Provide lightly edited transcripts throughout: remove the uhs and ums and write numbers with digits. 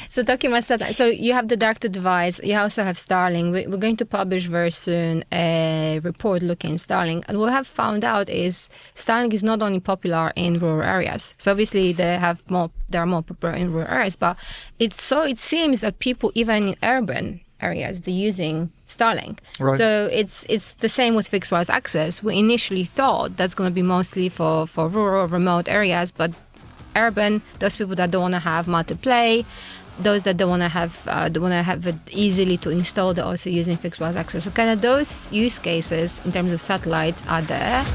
So talking about satellite, so you have the direct-to-device, you also have Starlink. We're going to publish very soon a report looking at Starlink. And what we have found out is Starlink is not only popular in rural areas. So obviously they are more popular in rural areas, but it seems that people even in urban areas, they're using Starlink. Right. So it's the same with fixed wireless access. We initially thought that's going to be mostly for rural, remote areas, but urban, those people that don't want to have multiplay, those that don't want to have it easily to install, they're also using fixed wireless access. So kind of those use cases in terms of satellite are there.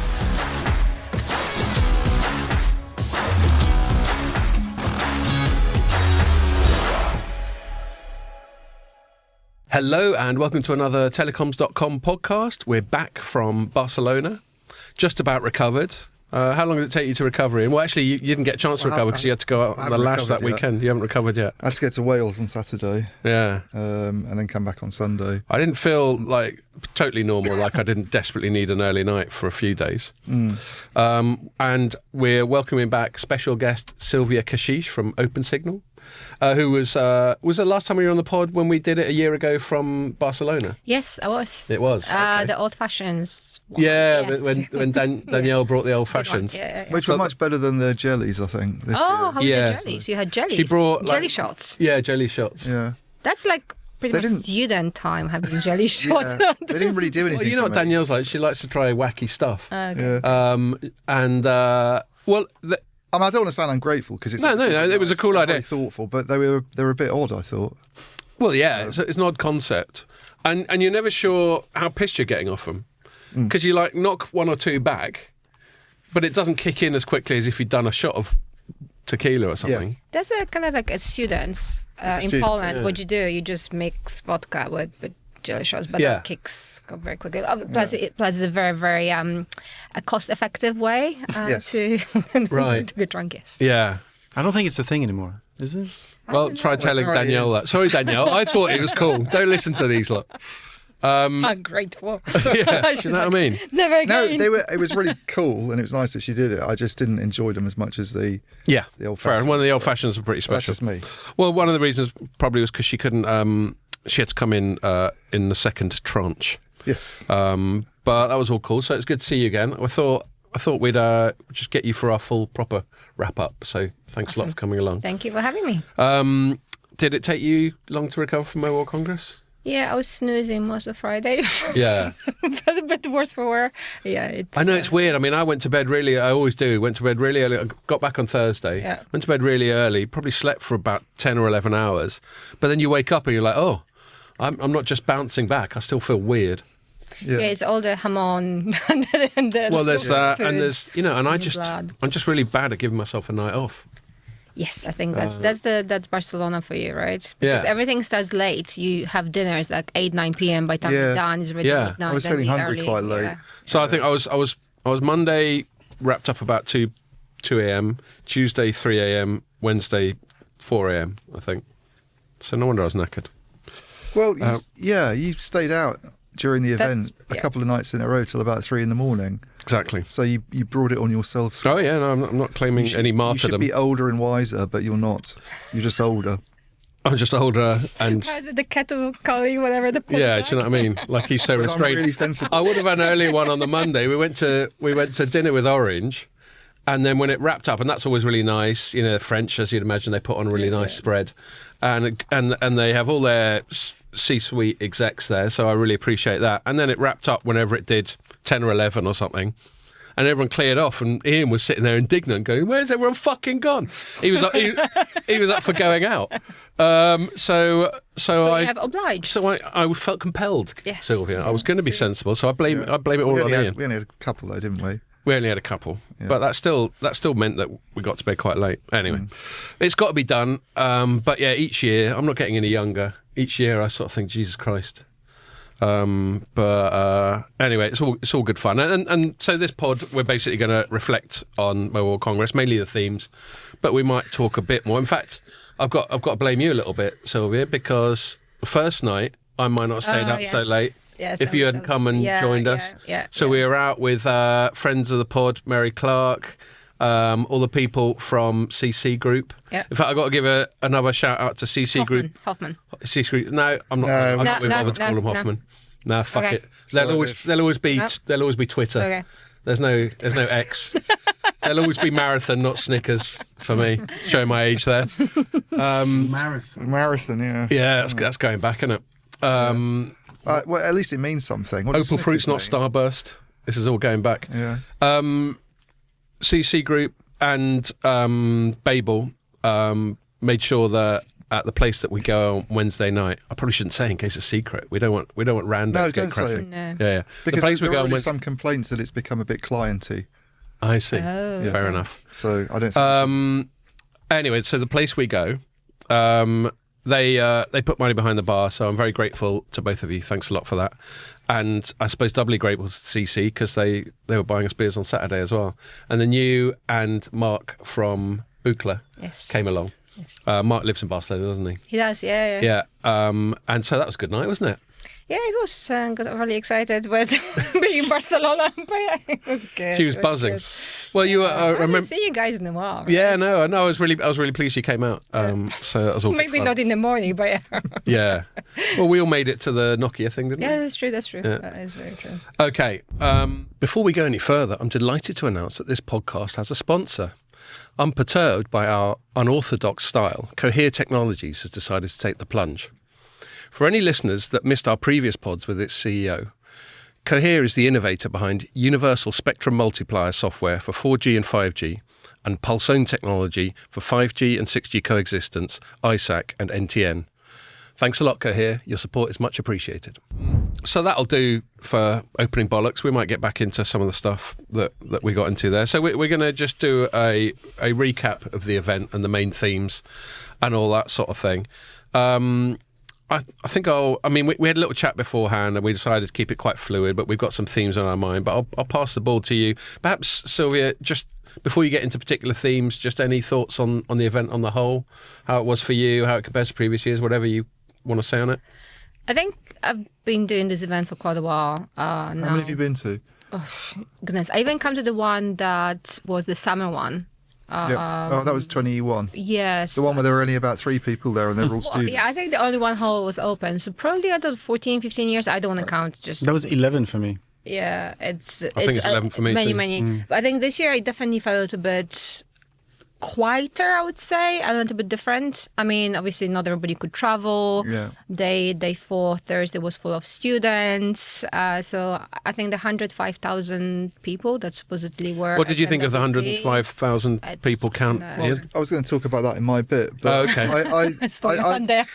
Hello and welcome to another Telecoms.com podcast. We're back from Barcelona, just about recovered. How long did it take you to recover? Well, actually, you didn't get a chance to recover because you had to go out on the lash that weekend. You haven't recovered yet. I had to get to Wales on Saturday. Yeah. And then come back on Sunday. I didn't feel like totally normal, like I didn't desperately need an early night for a few days. And we're welcoming back special guest Sylvia Kashish from Open Signal. Who was the last time we were on the pod when we did it a year ago from Barcelona? Yes, I was. It was. Okay. The old fashions. Yeah, yes. when Danielle brought the old fashions. Yeah. Which were much better than the jellies, I think, this year. How were the jellies? You had jellies. She brought jelly shots. Yeah, jelly shots. Yeah. That's like pretty much student time having jelly shots. Yeah. They didn't really do anything. Well, you know what Danielle's like? She likes to try wacky stuff. Okay. Yeah. I don't want to sound ungrateful because it's no. It was a cool idea. Very thoughtful, but they were a bit odd, I thought. Well, yeah, it's an odd concept, and you're never sure how pissed you're getting off them because you like knock one or two back, but it doesn't kick in as quickly as if you'd done a shot of tequila or something. Yeah. There's a kind of like a students in Poland. Yeah. What you do, you just mix vodka with jelly shots, but that kicks go very quickly. Plus, it's a very, very a cost-effective way to get drunk. Yes. Yeah. I don't think it's a thing anymore, is it? Well, try telling Danielle that. Sorry, Danielle. I thought it was cool. Don't listen to these lot. Ungrateful. Yeah, you know what I mean? Never again. No, it was really cool, and it was nice that she did it. I just didn't enjoy them as much as the old fashions. One of the old fashions were pretty special. That's just me. Well, one of the reasons probably was because she couldn't. She had to come in the second tranche. Yes. But that was all cool. So it's good to see you again. I thought we'd just get you for our full proper wrap up. So thanks a lot for coming along. Thank you for having me. Did it take you long to recover from Mobile Congress? Yeah, I was snoozing most of Friday. Yeah. But a bit worse for wear. Yeah, I know it's weird. I mean, I went to bed really. I always do. Went to bed really early. I got back on Thursday. Yeah. Went to bed really early. Probably slept for about 10 or 11 hours. But then you wake up and you're like, oh, I'm not just bouncing back. I still feel weird. Yeah, it's all the hamon and well, there's that, food, and there's and I'm just really bad at giving myself a night off. Yes, I think that's Barcelona for you, right? Yeah. Because everything starts late. You have dinners like 8-9 p.m. By the time you're done, it's already midnight. I was feeling hungry quite late. Yeah. So I think I was Monday wrapped up about 2 a.m. Tuesday 3 a.m. Wednesday 4 a.m. I think. So no wonder I was knackered. Well, you stayed out during the event a couple of nights in a row till about 3 a.m. Exactly. So you brought it on yourself. Oh yeah, no, I'm not claiming any martyrdom. You should be older and wiser, but you're not. You're just older. I'm just older and... How is it the kettle calling, whatever the... Yeah, do you know what I mean? Like he's so restrained. Really sensible. I would have had an earlier one on the Monday. We went to dinner with Orange, and then when it wrapped up, and that's always really nice, you know, the French, as you'd imagine, they put on a really nice spread. And they have all their C-suite execs there, so I really appreciate that. And then it wrapped up whenever it did, 10 or 11 or something. And everyone cleared off, and Ian was sitting there indignant, going, "Where's everyone fucking gone?" He was he was up for going out. So I have obliged. So I felt compelled, yes. Sylvia. I was going to be sensible, so I blame it all on Ian. We only had a couple though, didn't we? We only had a couple, but that still meant that we got to bed quite late. Anyway, it's got to be done. But yeah, each year I'm not getting any younger. Each year I sort of think, Jesus Christ. But anyway, it's all good fun, and so this pod we're basically going to reflect on Mobile Congress, mainly the themes, but we might talk a bit more. In fact, I've got to blame you a little bit, Sylvia, because the first night I might not have stayed up so late. Yes, if you hadn't come and joined us. Yeah, so we were out with friends of the pod, Mary Clark, all the people from CC Group. Yeah. In fact, I've got to give another shout out to CC Group. Hoffman. CC Group. No, I'm not. No. I can't be No, bothered to call them no. Hoffman. No, fuck Okay. it. There'll always be No. there'll always be Twitter. Okay. There's no X. There'll always be Marathon, not Snickers for me. Showing my age there. Marathon, yeah. Yeah, that's going back, isn't it? Well, at least it means something. What does Opal Fruit's not Snickers mean? Starburst. This is all going back. Yeah. CC Group and Babel made sure that at the place that we go on Wednesday night, I probably shouldn't say in case it's secret. We don't want random No, to get don't say crashing. it. No. Yeah. Because the place we there go are on already Wednesday. some complaints that it's become a bit clienty. I see. Oh. Fair enough. So I don't think... Anyway, so the place we go, they put money behind the bar, so I'm very grateful to both of you. Thanks a lot for that. And I suppose doubly grateful to CC because they were buying us beers on Saturday as well. And then you and Mark from Buchla Yes. came along. Yes. Mark lives in Barcelona, doesn't he? He does, yeah. Yeah. And so that was a good night, wasn't it? Yeah, it was. Got really excited with being in Barcelona, but yeah, it was good. She was It was buzzing. good. Well, you were. I I didn't remember. see you guys in a while. Right? Yeah, no. I was really pleased you came out. So that was all good Maybe fun. not in the morning, but yeah. Yeah. Well, we all made it to the Nokia thing, didn't we? Yeah, that's true. That's true. Yeah. That is very true. Okay. Before we go any further, I'm delighted to announce that this podcast has a sponsor. Unperturbed by our unorthodox style, Cohere Technologies has decided to take the plunge. For any listeners that missed our previous pods with its CEO, Cohere is the innovator behind Universal Spectrum Multiplier software for 4G and 5G and Pulsone technology for 5G and 6G coexistence, ISAC and NTN. Thanks a lot, Cohere. Your support is much appreciated. So that'll do for opening bollocks. We might get back into some of the stuff that we got into there. So we're going to just do a recap of the event and the main themes and all that sort of thing. I think we had a little chat beforehand and we decided to keep it quite fluid, but we've got some themes on our mind. But I'll pass the ball to you. Perhaps, Sylvia, just before you get into particular themes, just any thoughts on the event on the whole, how it was for you, how it compares to previous years, whatever you want to say on it? I think I've been doing this event for quite a while now. How many have you been to? Goodness, I even come to the one that was the summer one. That was 21. Yes. The one where there were only about 3 people there and they were all students. Yeah, I think the only one hall was open. So probably out of 14, 15 years, I don't want to count. Just That was 11 for me. yeah, I think it's 11 for me many, too. Many. But I think this year I definitely felt a little bit quieter, I would say, a little bit different. I mean, obviously not everybody could travel. Yeah. Day 4, Thursday was full of students. So I think the 105,000 people that supposedly were. What did you at think of the NWC? 105,000 people count? No. Well, I was going to talk about that in my bit. But Oh, okay. It's not fun there.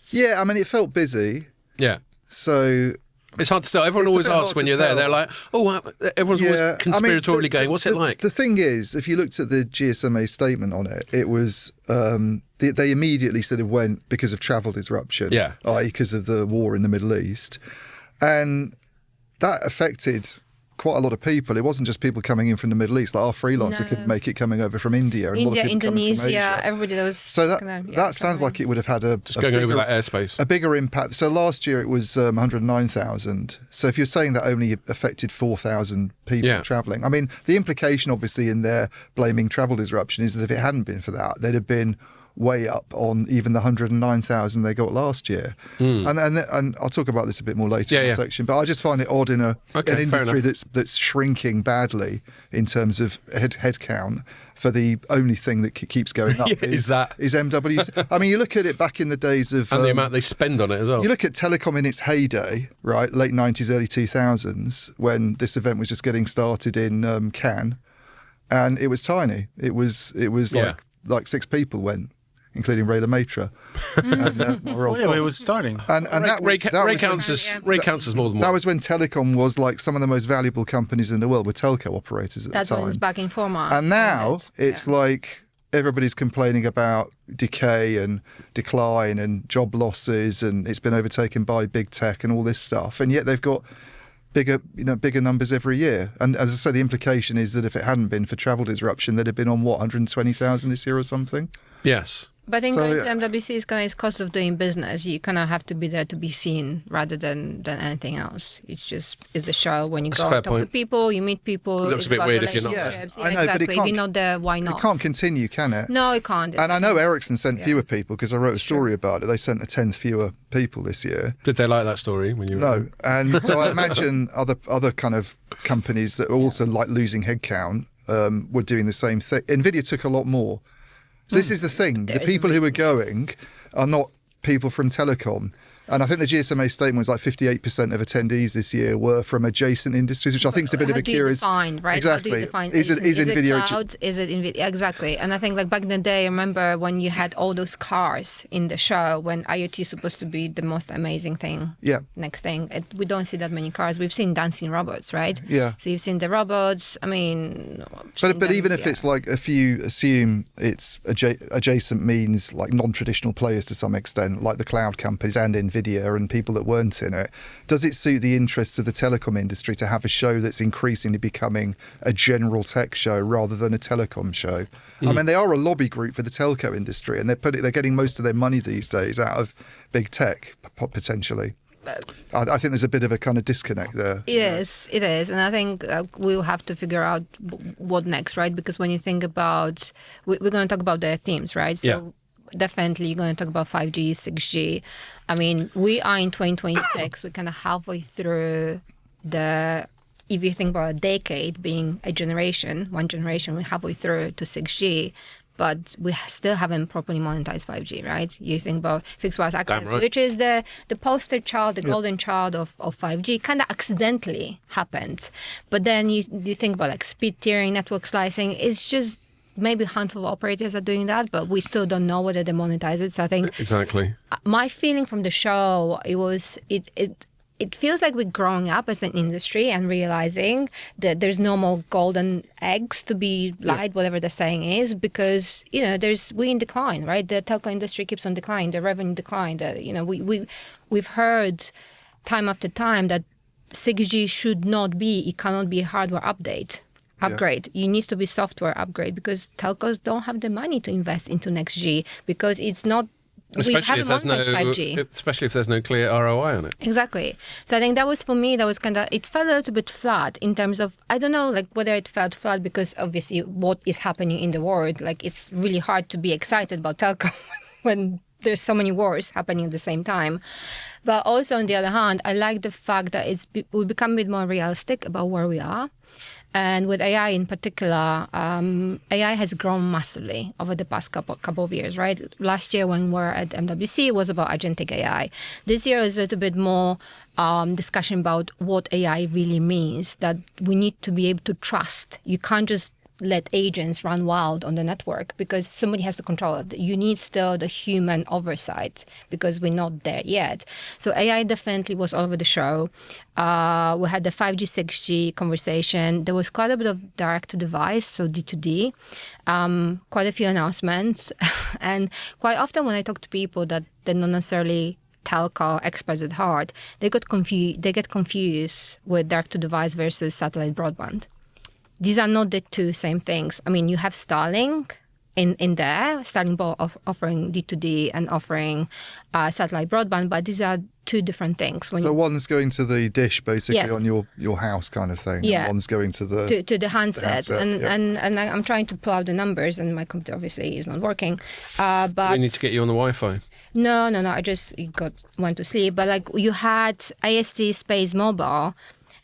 Yeah, I mean, it felt busy. Yeah. So It's hard to tell. Everyone It's a always bit asks hard when to you're there. tell. They're like, oh, everyone's yeah, always conspiratorially going, what's it like? The thing is, if you looked at the GSMA statement on it, it was they immediately sort of went because of travel disruption, Yeah. i.e. because of the war in the Middle East, and that affected quite a lot of people. It wasn't just people coming in from the Middle East. Like our freelancer No. couldn't make it coming over from India. And a lot India, of people coming from Indonesia, Asia. everybody that was. So that sounds like it would have had Just going over that airspace. a bigger impact. So last year it was 109,000. So if you're saying that only affected 4,000 people Yeah. travelling, I mean, the implication obviously in their blaming travel disruption is that if it hadn't been for that, they'd have been way up on even the 109,000 they got last year. And I'll talk about this a bit more later in the section, but I just find it odd in an fair industry enough. that's shrinking badly in terms of head count for the only thing that keeps going up is MWs. I mean, you look at it back in the days of And the amount they spend on it as well. you look at telecom in its heyday, right, late 90s, early 2000s, when this event was just getting started in Cannes, and it was tiny. It was like 6 people went, including Ray LeMaitre. And, Oh, yeah, but it was starting. and that was Ray counts as more than that one. was when telecom was like some of the most valuable companies in the world were telco operators at That's the when time. it's back in format. And now it's like everybody's complaining about decay and decline and job losses, and it's been overtaken by big tech and all this stuff. And yet they've got bigger numbers every year. And as I say, the implication is that if it hadn't been for travel disruption, they'd have been on 120,000 this year or something. Yes. But I think So- going to MWC is kind of cost of doing business. You kind of have to be there to be seen rather than anything else. It's the show. When you That's go a fair and talk to point. people, you meet people. It looks it's a bit about weird if you're not there. relationships. I know, but it exactly. If can't- you're not there, why not? It can't continue, can it? No, it can't. And I know Ericsson sent Yeah. fewer people because I wrote a story about it. They sent a tenth fewer people this year. Did they like that story when you were No, and so I imagine other kind of companies that are also like losing headcount were doing the same thing. Nvidia took a lot more. So this is the thing: There the is a people who are reason. going are not people from telecom. And I think the GSMA statement was like 58% of attendees this year were from adjacent industries, which I think is a bit of How a do you curious. define, right? Exactly. How do you define Is it Nvidia? it cloud? Is it Nvidia? Exactly. And I think like back in the day, I remember when you had all those cars in the show when IoT is supposed to be the most amazing thing. Yeah. Next thing, we don't see that many cars. We've seen dancing robots, right? Yeah. So you've seen the robots. I mean, But even if it's like, if you assume it's adjacent means like non-traditional players to some extent, like the cloud companies and Nvidia and people that weren't in it, does it suit the interests of the telecom industry to have a show that's increasingly becoming a general tech show rather than a telecom show? I mean, they are a lobby group for the telco industry, and they're getting most of their money these days out of big tech, potentially. I think there's a bit of a kind of disconnect there. It is. And I think we'll have to figure out what next, right? Because when you think about, we're going to talk about their themes, right? So definitely you're going to talk about 5G, 6G. I mean, we are in 2026. We're kind of halfway through if you think about a decade being one generation, we're halfway through to 6G. But we still haven't properly monetized 5G, right? You think about fixed wireless access, right. which is the poster child, the golden child of 5G, kind of accidentally happened. But then you think about like speed tiering, network slicing. It's just maybe a handful of operators are doing that, but we still don't know whether they monetize it. So I think Exactly. my feeling from the show, it feels like we're growing up as an industry and realizing that there's no more golden eggs to be laid, whatever the saying is, because we're in decline, right? The telco industry keeps on declining, the revenue decline. We've heard time after time that 6G it cannot be a hardware upgrade. You need to be software upgrade because telcos don't have the money to invest into next G because it's not. Especially if there's 5G. Especially if there's no clear ROI on it. Exactly. So I think that was, for me, it felt a little bit flat in terms of, I don't know, like whether it felt flat because obviously what is happening in the world, like it's really hard to be excited about telco when there's so many wars happening at the same time. But also on the other hand, I like the fact that we become a bit more realistic about where we are. And with AI in particular, AI has grown massively over the past couple of years, right? Last year when we were at MWC, it was about agentic AI. This year is a little bit more discussion about what AI really means, that we need to be able to trust. You can't just let agents run wild on the network because somebody has to control it. You need still the human oversight because we're not there yet. So AI definitely was all over the show. We had the 5G, 6G conversation. There was quite a bit of direct-to-device, so D2D, quite a few announcements. And quite often when I talk to people that they're not necessarily telco experts at heart, they get confused with direct-to-device versus satellite broadband. These are not the two same things. I mean, you have Starlink in there, Starlink offering D2D and offering satellite broadband, but these are two different things. So one's going to the dish basically Yes. on your house kind of thing. Yeah. And one's going to the handset. And I'm trying to pull out the numbers and my computer obviously is not working. But We need to get you on the Wi-Fi. No. I just went to sleep. But like you had AST Space Mobile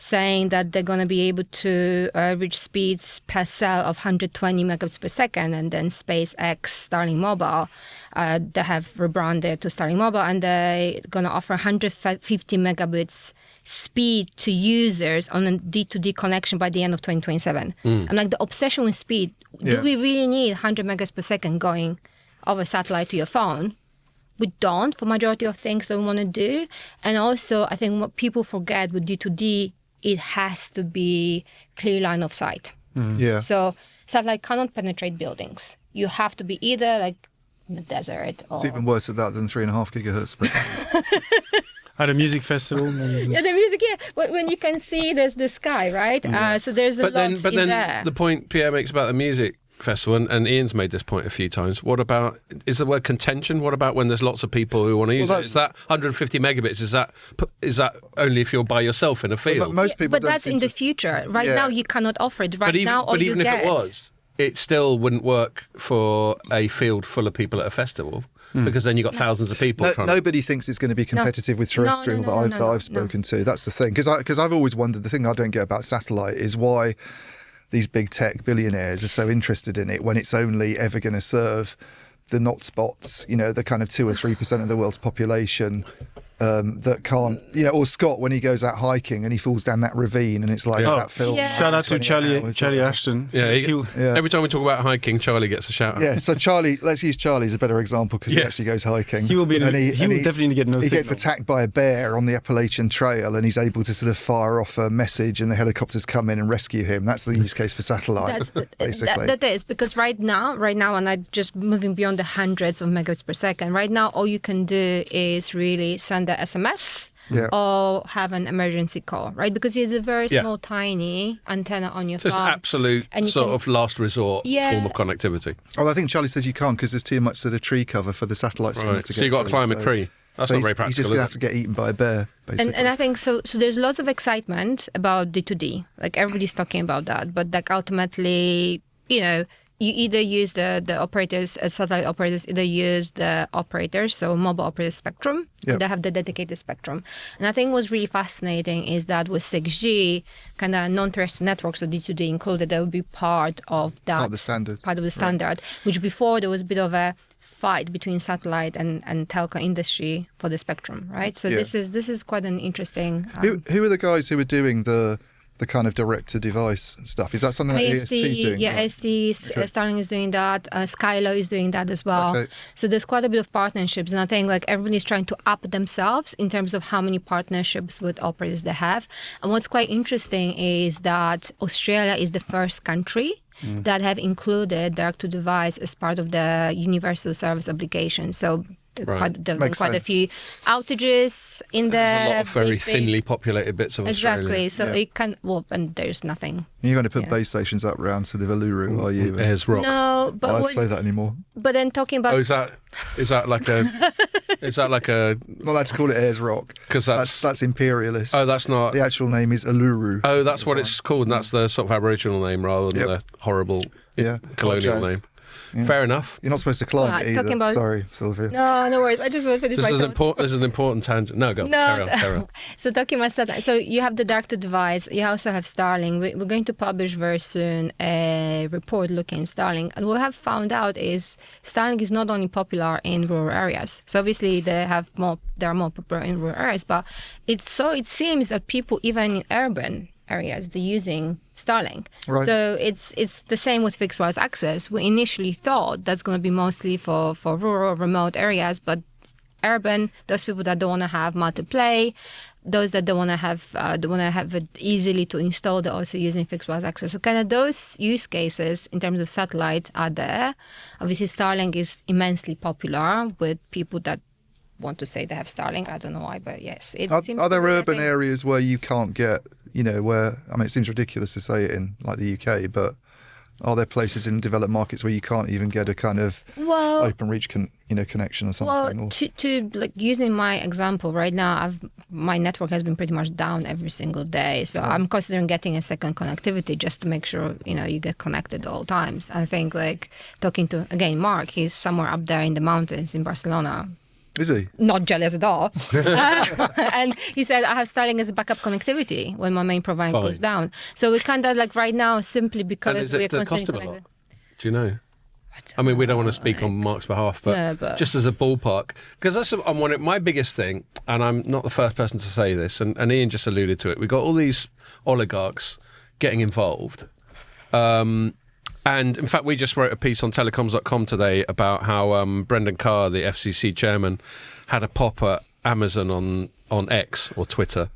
saying that they're going to be able to reach speeds per cell of 120 megabits per second, and then SpaceX Starlink Mobile, they have rebranded to Starlink Mobile, and they're going to offer 150 megabits speed to users on a D2D connection by the end of 2027. I'm like, the obsession with speed. Do we really need 100 megabits per second going over satellite to your phone? We don't for majority of things that we want to do. And also, I think what people forget with D2D, it has to be clear line of sight. Yeah. So satellite cannot penetrate buildings. You have to be either like in the desert or... It's even worse at that than 3.5 gigahertz. But At a music festival. Yeah, the music, when you can see there's the sky, right? So there's a lot But in then there. the point Pierre makes about the music festival, and Ian's made this point a few times. What about, is the word contention? What about when there's lots of people who want to use it? Is that 150 megabits? Is that only if you're by yourself in a field? But most people but that's in the future. Right now, you cannot offer it. Right now, all but you even get. if it was, it still wouldn't work for a field full of people at a festival. Because then you've got thousands of people trying nobody thinks it's going to be competitive with terrestrial that I've spoken to. That's the thing. Because I've always wondered, the thing I don't get about satellite is why these big tech billionaires are so interested in it when it's only ever going to serve the not spots, the kind of 2 or 3% of the world's population that can't, or Scott when he goes out hiking and he falls down that ravine and it's like that film. Yeah. Shout out to Charlie Ashton. Yeah, every time we talk about hiking, Charlie gets a shout out. Yeah, so Charlie, let's use Charlie as a better example because he actually goes hiking. He will be. He will definitely get no signal. He gets attacked by a bear on the Appalachian Trail and he's able to sort of fire off a message and the helicopters come in and rescue him. That's the use case for satellite, basically. That is, because right now, and I'm just moving beyond the hundreds of megabits per second. Right now, all you can do is really send the SMS or have an emergency call, right? Because it's a very small, tiny antenna on your phone. Just absolute sort of last resort form of connectivity. Oh, I think Charlie says you can't because there's too much sort of tree cover for the satellite signal to get So you've got to climb a tree. That's not very practical. He's just going to have to get eaten by a bear, basically. And I think so there's lots of excitement about D2D. Like everybody's talking about that. But like ultimately, you either use the operators, satellite operators either use the operators, so mobile operator spectrum, they have the dedicated spectrum. And I think what's really fascinating is that with 6G, kind of non-terrestrial networks, so D2D included, that would be part of that. Part of the standard. Right. Which before there was a bit of a fight between satellite and telco industry for the spectrum, right? So this is quite an interesting... Who are the guys who are doing the kind of direct-to-device stuff? Is that something that AST is doing? Yeah, AST, Starlink is doing that. Skylo is doing that as well. Okay. So there's quite a bit of partnerships. And I think like everybody's trying to up themselves in terms of how many partnerships with operators they have. And what's quite interesting is that Australia is the first country that have included direct-to-device as part of the universal service obligation. So quite a few outages in there. There's a lot of very thinly populated bits of Australia. Exactly. So it can, and there's nothing. You're going to put base stations up around sort of Uluru, are you? Ayers Rock. No, but I don't say that anymore. But then talking about... Oh, is that like a... Well, let's call it Ayers Rock. Because that's imperialist. Oh, that's not... The actual name is Uluru. Oh, that's what it's called, and that's the sort of Aboriginal name rather than the horrible colonial name. Yeah. Fair enough. You're not supposed to climb it either. Sorry, Sylvia. No worries. I just want to finish my thought. This is an important tangent. No, go on. Carry on. So talking about satellite. So you have the direct-to-device. You also have Starlink. We're going to publish very soon a report looking at Starlink. And what we have found out is Starlink is not only popular in rural areas. So obviously they are more popular in rural areas. But it seems that people even in urban areas, they're using Starlink. Right. So it's the same with fixed wireless access. We initially thought that's going to be mostly for rural, remote areas, but urban, those people that don't want to have multiplay, those that don't want to have it easily to install, they're also using fixed wireless access. So kind of those use cases in terms of satellite are there. Obviously, Starlink is immensely popular with people that want to say they have Starlink. I don't know why, but yes. Are there urban areas where you can't get, it seems ridiculous to say it in like the UK, but are there places in developed markets where you can't even get a kind of open reach connection or something? Well, to like using my example right now, my network has been pretty much down every single day. So I'm considering getting a second connectivity just to make sure, you get connected at all times. I think like talking to, again, Mark, he's somewhere up there in the mountains in Barcelona. Is he? Not jealous at all. And he said, I have Starlink as a backup connectivity when my main provider goes down. So we kind of like right now, simply because we're constantly connected. Do you know? I mean, we don't want to speak on Mark's behalf, but just as a ballpark, because that's my biggest thing, and I'm not the first person to say this, and Ian just alluded to it. We've got all these oligarchs getting involved. And in fact, we just wrote a piece on Telecoms.com today about how Brendan Carr, the FCC chairman, had a pop at Amazon on X or Twitter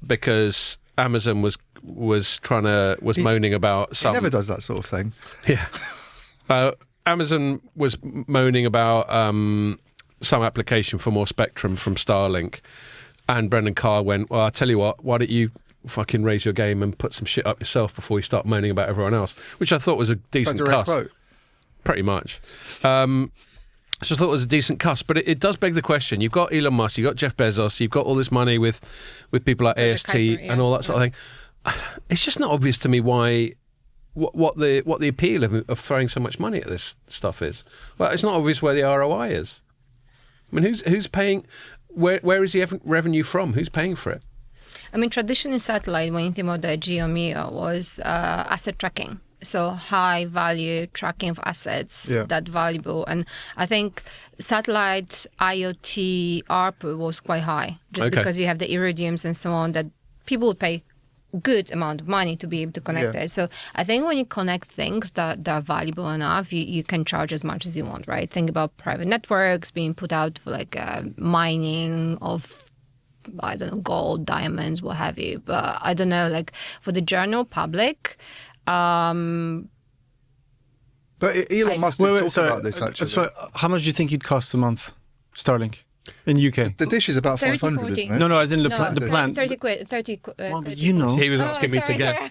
because Amazon was moaning about some. He never does that sort of thing. Yeah, Amazon was moaning about some application for more spectrum from Starlink, and Brendan Carr went, "Well, I tell you what, why don't fucking raise your game and put some shit up yourself before you start moaning about everyone else, which I thought was a decent cuss. Quote. Pretty much. I just thought it was a decent cuss, but it does beg the question. You've got Elon Musk, you've got Jeff Bezos, you've got all this money with people like AST and all that sort of thing. It's just not obvious to me why what the appeal of throwing so much money at this stuff is. Well, it's not obvious where the ROI is. I mean, who's paying? Where is the revenue from? Who's paying for it? I mean, traditional satellite, when you think about the GeoMeo, was asset tracking. So high value tracking of assets, that valuable. And I think satellite IoT ARPU was quite high, just because you have the iridiums and so on that people would pay good amount of money to be able to connect it. So I think when you connect things that are valuable enough, you can charge as much as you want, right? Think about private networks being put out for like mining of, I don't know, gold, diamonds, what have you. But I don't know, like for the general public... But Elon Musk did talk about this, actually. How much do you think it costs a month, Starlink, in UK? The dish is about 500, isn't it? No, as in the plan. 30 quid. 30 you know. He was asking me to guess.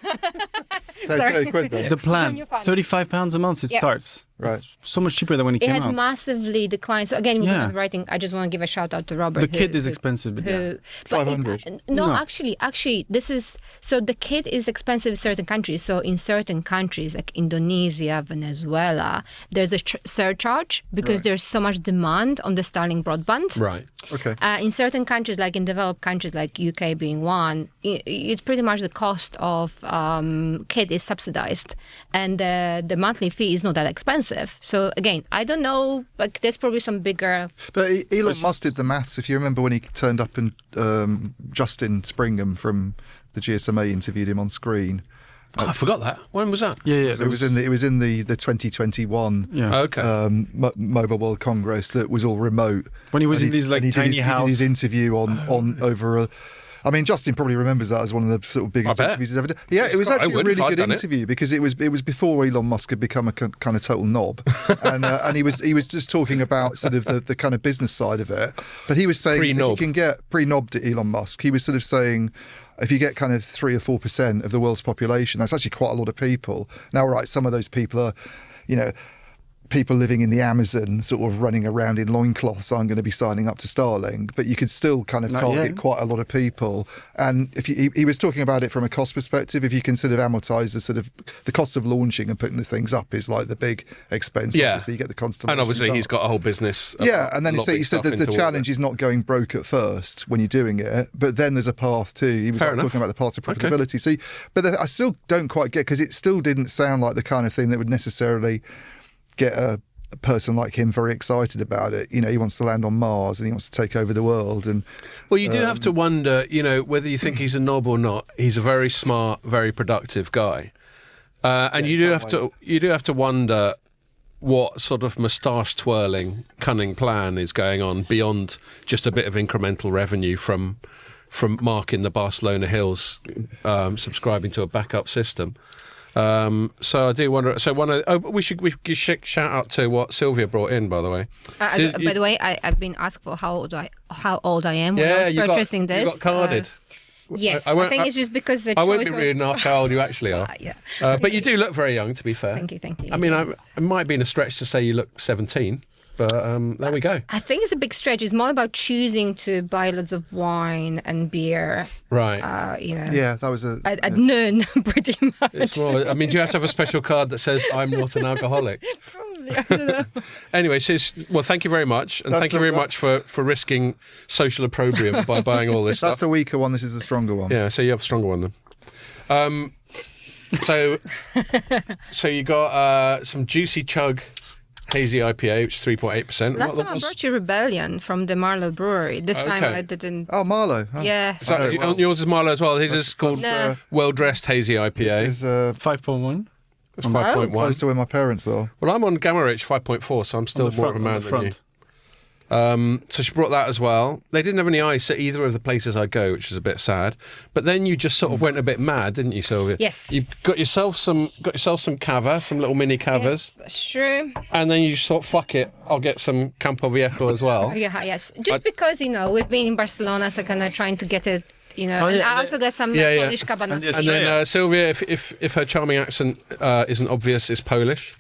30 quid then. The plan, £35 a month it starts. Right. It's so much cheaper than when it came out. It has massively declined. So again, we're not writing. I just want to give a shout out to Robert. The kit is expensive, but 500. No, actually, this is so the kit is expensive in certain countries. So in certain countries like Indonesia, Venezuela, there's a surcharge because there's so much demand on the Starlink broadband. Right. Okay. In certain countries, like in developed countries, like UK being one, it's pretty much the cost of kit is subsidized, and the monthly fee is not that expensive. So again, I don't know, like there's probably some bigger... But Elon Musk did the maths. If you remember when he turned up and Justin Springham from the GSMA interviewed him on screen. I forgot that. When was that? Yeah. So it was in the 2021 Mobile World Congress that was all remote. When he was in his tiny house. He did his interview on over a... I mean, Justin probably remembers that as one of the sort of biggest interviews he's ever done. Yeah, it was actually a really good interview because it was before Elon Musk had become a kind of total knob, and he was just talking about sort of the kind of business side of it. But he was saying if you can get pre-knobbed at Elon Musk, he was sort of saying if you get kind of 3 or 4% of the world's population, that's actually quite a lot of people. Now, right, some of those people are, people living in the Amazon sort of running around in loincloths aren't going to be signing up to Starlink, but you could still kind of target quite a lot of people. And if he was talking about it from a cost perspective, if you can sort of amortize the cost of launching and putting the things up is like the big expense. Yeah. Obviously, you get the constellation. And obviously he's got a whole business. And then he said that the challenge is not going broke at first when you're doing it, but then there's a path too. He was talking about the path to profitability. Okay. But I still don't quite get, because it still didn't sound like the kind of thing that would necessarily get a person like him very excited about it. He wants to land on Mars and he wants to take over the world. And well, you do have to wonder, whether you think he's a knob or not. He's a very smart, very productive guy, and you do have to wonder what sort of moustache twirling, cunning plan is going on beyond just a bit of incremental revenue from Mark in the Barcelona Hills subscribing to a backup system. So I do wonder. So we should shout out to what Sylvia brought in. By the way, by the way, I've been asked for how old I am when I was purchasing this. You got carded. Yes, I think it's just because I won't be rude and ask how old you actually are. But you do look very young, to be fair. Thank you. I mean, it might be in a stretch to say you look 17. But there we go. I think it's a big stretch. It's more about choosing to buy lots of wine and beer. Right. Yeah, that was at noon, pretty much. It's more, I mean, do you have to have a special card that says I'm not an alcoholic? Probably. I don't know. Anyway, well, thank you very much. And thank you very much for risking social opprobrium by buying all this stuff. That's the weaker one. This is the stronger one. Yeah, so you have a stronger one then. So you got some Juicy Chug Hazy IPA, which is 3.8%. Last time I brought you Rebellion from the Marlow Brewery. This time I didn't... Oh, Marlow. Huh? Yeah. Yours is Marlow as well. His is called Well Dressed Hazy IPA. This is 5.1. It's 5.1. Close to where my parents are. Well, I'm on Gamma Rich 5.4, so I'm still more of a man than you. So she brought that as well. They didn't have any ice at either of the places I go, which is a bit sad. But then you just sort of went a bit mad, didn't you, Sylvia? Yes. You got yourself some cava, some little mini cavas. Yes, that's true. And then you just thought, fuck it, I'll get some Campo Viejo as well. Yes. Just because, we've been in Barcelona, so kind of trying to get it you know. Oh, and yeah, I also got some Polish cabanos. And And then Sylvia, if her charming accent isn't obvious, is Polish.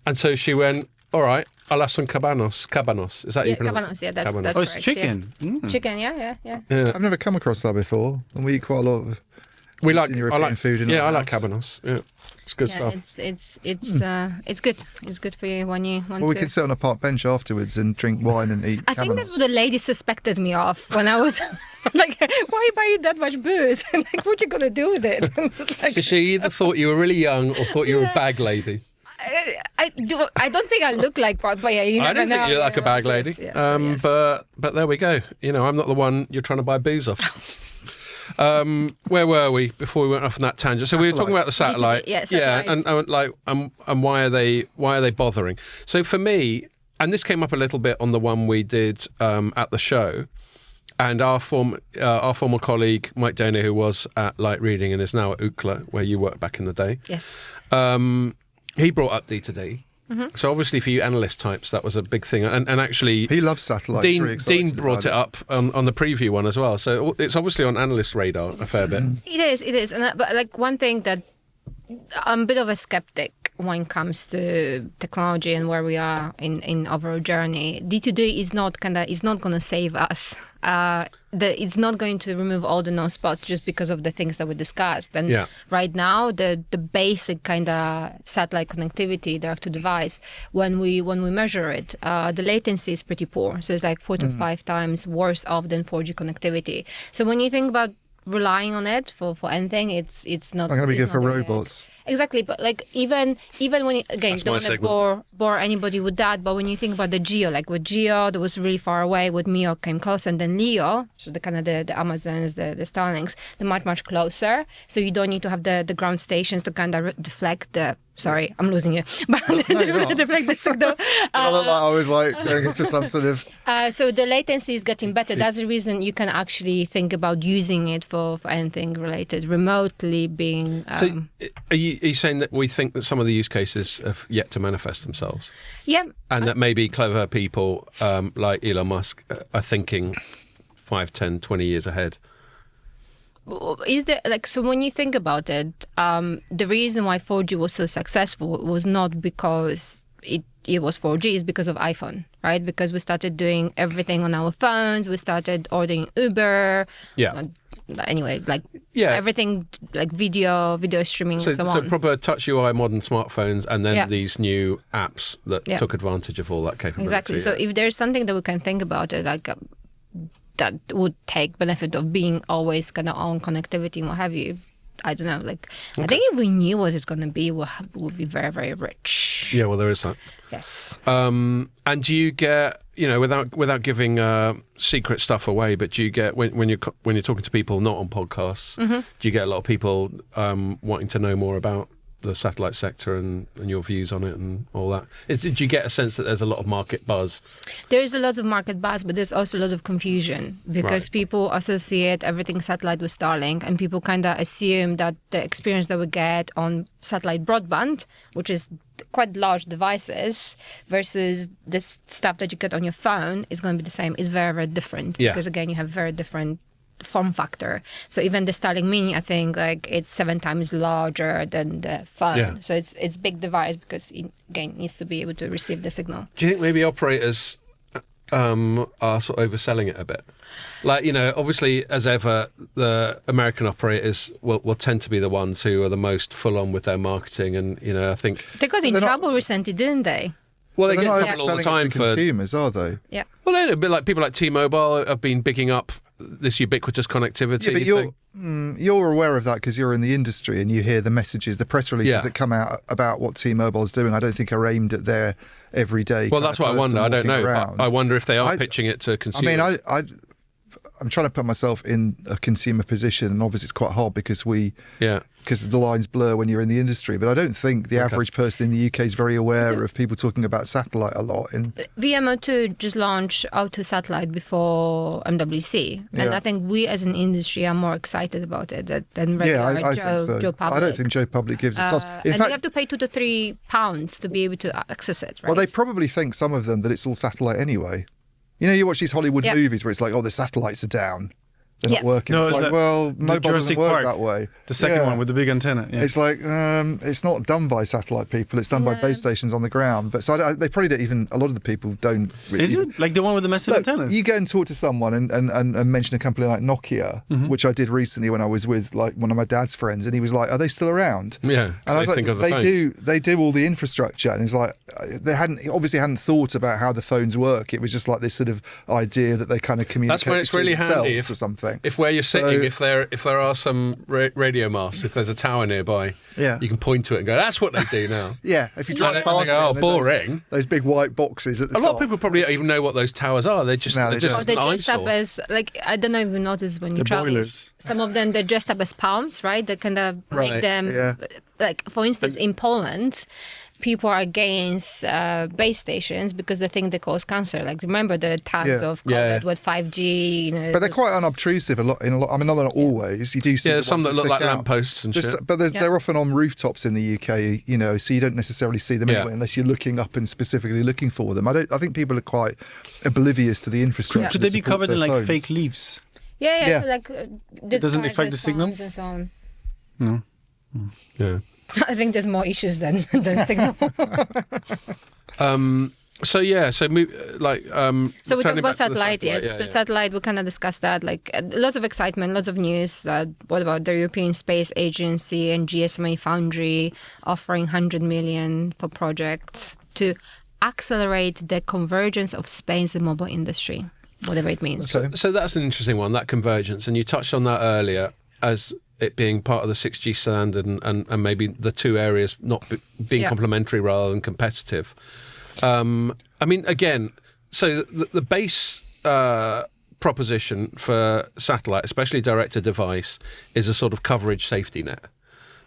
And so she went, all right, I'll have some cabanos. Cabanos, is that how you pronounce cabanos, it? that's Oh, it's correct, chicken. Chicken, yeah. I've never come across that before, and we eat quite a lot of We like, Eastern European food. And I all like that. cabanos. Yeah, it's good stuff. It's good. It's good for you when you want Well, we to. could sit on a park bench afterwards and drink wine and eat. I think that's cabanos. what the lady suspected me of when I was like, "Why are you buying that much booze? Like, what you gonna do with it?" Like, She either thought you were really young or thought you were a bag lady. I don't think I look like one, but yeah, you I never don't think know. you're like a bag lady. Yes, yes. But there we go. You know, I'm not the one you're trying to buy booze off. Where were we before we went off on that tangent? So we were talking about the satellite. Yeah, satellite. and why are they bothering? So for me, and this came up a little bit on the one we did at the show, and our former colleague Mike Dana, who was at Light Reading and is now at Ookla, where you worked back in the day. Yes. He brought up D2D. Mm-hmm. So obviously for you analyst types, that was a big thing. And actually, He loves satellites. really Dean excited brought it about up on the preview one as well. So it's obviously on analyst radar a fair bit. It is. But like one thing that I'm a bit of a skeptic when it comes to technology and where we are in overall journey. D2D is not going to save us. It's not going to remove all the no spots just because of the things that we discussed. And right now, the basic kind of satellite connectivity, direct to device, when we measure it, the latency is pretty poor. So it's like 4 to 5 times worse off than 4G connectivity. So when you think about relying on it for anything, it's not. I'm going to be it's good for not the robots. Exactly, but like even when again, That's don't my want to segment. bore anybody with that. But when you think about the Geo, like with Geo, that was really far away. With Mio came close, and then Leo, so the kind of the Amazons, the Starlinks, they're much closer. So you don't need to have the ground stations to kind of deflect the. Sorry, I'm losing you. But you're not. deflect the signal. I look like I was like going into some sort of. So the latency is getting better. That's the reason you can actually think about using it for anything related remotely being. So are you saying that we think that some of the use cases have yet to manifest themselves? Yeah. And that maybe clever people like Elon Musk are thinking 5, 10, 20 years ahead? Is there so when you think about it, the reason why 4G was so successful was not because it was 4G, it's because of iPhone, right? Because we started doing everything on our phones, we started ordering Uber. Yeah. Anyway, everything like video streaming and so on. So proper touch UI modern smartphones and then these new apps that took advantage of all that capability. Exactly. So if there's something that we can think about it, like that would take benefit of being always kind of on connectivity and what have you. I don't know. I think if we knew what it's going to be, we'd be very, very rich. Yeah, well, there is that. Yes. And do you get, without giving secret stuff away, but do you get when you're talking to people not on podcasts, do you get a lot of people wanting to know more about the satellite sector and your views on it and all that? Did you get a sense that there's a lot of market buzz? There is a lot of market buzz, but there's also a lot of confusion because people associate everything satellite with Starlink, and people kind of assume that the experience that we get on satellite broadband, which is quite large devices, versus the stuff that you get on your phone is going to be the same. It's very, very different because, again, you have very different form factor. So even the Starlink Mini, I think it's 7 times larger than the phone. Yeah. So it's big device because it, again, needs to be able to receive the signal. Do you think maybe operators are sort of overselling it a bit? Obviously, as ever, the American operators will tend to be the ones who are the most full on with their marketing, and I think they got in trouble recently, didn't they? Well, they They're get not in trouble all the overselling time it to for consumers, are they? Yeah. Well, a bit like people like T-Mobile have been bigging up this ubiquitous connectivity. Yeah, but you're aware of that because you're in the industry and you hear the messages, the press releases that come out about what T-Mobile is doing. I don't think are aimed at their everyday. Well, that's what I wonder. I don't know. I wonder if they are pitching it to consumers. I mean, I'm trying to put myself in a consumer position, and obviously it's quite hard because the lines blur when you're in the industry. But I don't think the average person in the UK is very aware of people talking about satellite a lot. VMO2 just launched O2 satellite before MWC, and I think we as an industry are more excited about it than regular I think so. Joe Public. I don't think Joe Public gives a toss. In and fact, you have to pay £2 to £3 to be able to access it, right? well, they probably think, some of them, that it's all satellite anyway. You watch these Hollywood movies where it's like, oh, the satellites are down. they're not working. No, it's like, well, mobile doesn't Jurassic work Park, that way. The second one with the big antenna. Yeah. It's like it's not done by satellite people. It's done by base stations on the ground. But so they probably don't even. A lot of the people don't. Is it like the one with the massive antennas? You go and talk to someone and mention a company like Nokia, which I did recently when I was with like one of my dad's friends, and he was like, "Are they still around?" Yeah, and I was like, think of the "They phones. They do all the infrastructure." And it's like they hadn't thought about how the phones work. It was just like this sort of idea that they kind of communicate. That's when it's really handy or something. If where you're sitting, if there are some radio masts, if there's a tower nearby, you can point to it and go, "That's what they do now." Yeah, if you drive And past they go, it, "Oh, boring." Those big white boxes at the A top. lot of people probably don't even know what those towers are. They're just No, they they're don't. just Or an they dressed up eyesore. as, like, I don't know if you notice when you The travel. boilers. Some of them, they're dressed up as palms, right? They kind of Right. make them, Yeah. like, for instance, in Poland, people are against base stations because they think they cause cancer. Like, remember the times Yeah. of COVID with 5G, you know. But they're quite unobtrusive a lot. I mean, not always. You do see Yeah, the some ones that look stick like out. lampposts and shit. But they're often on rooftops in the UK, you know, so you don't necessarily see them Yeah. anyway unless you're looking up and specifically looking for them. I think people are quite oblivious to the infrastructure. Could that they be supports covered in their like phones. fake leaves? Yeah. Yeah. So, like, Doesn't it affect the signal? And so on. No. Yeah. I think there's more issues than signal. So yeah, so move, like So we talked turning about back to the satellite, yes. yeah, So yeah. satellite, we kind of discussed that. Like, lots of excitement, lots of news. What about the European Space Agency and GSMA Foundry offering 100 million for projects to accelerate the convergence of space and mobile industry, whatever it means. Okay. So that's an interesting one, that convergence, and you touched on that earlier as it being part of the 6G standard and maybe the two areas not being Yeah. complementary rather than competitive. I mean, again, so the base proposition for satellite, especially direct to device, is a sort of coverage safety net.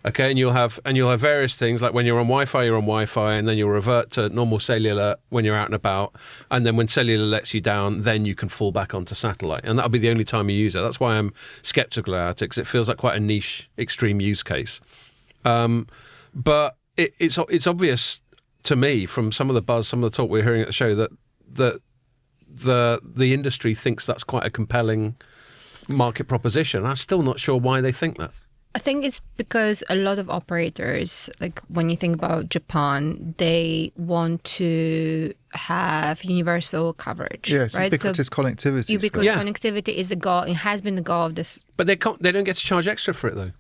Okay, and you'll have various things like when you're on Wi-Fi, and then you'll revert to normal cellular when you're out and about, and then when cellular lets you down, then you can fall back onto satellite, and that'll be the only time you use it. That's why I'm sceptical about it, because it feels like quite a niche, extreme use case. But it's obvious to me from some of the buzz, some of the talk we're hearing at the show that the industry thinks that's quite a compelling market proposition. I'm still not sure why they think that. I think it's because a lot of operators, like when you think about Japan, they want to have universal coverage. Yes, right? ubiquitous connectivity. Ubiquitous Yeah. connectivity is the goal. It has been the goal of this. But they don't get to charge extra for it though.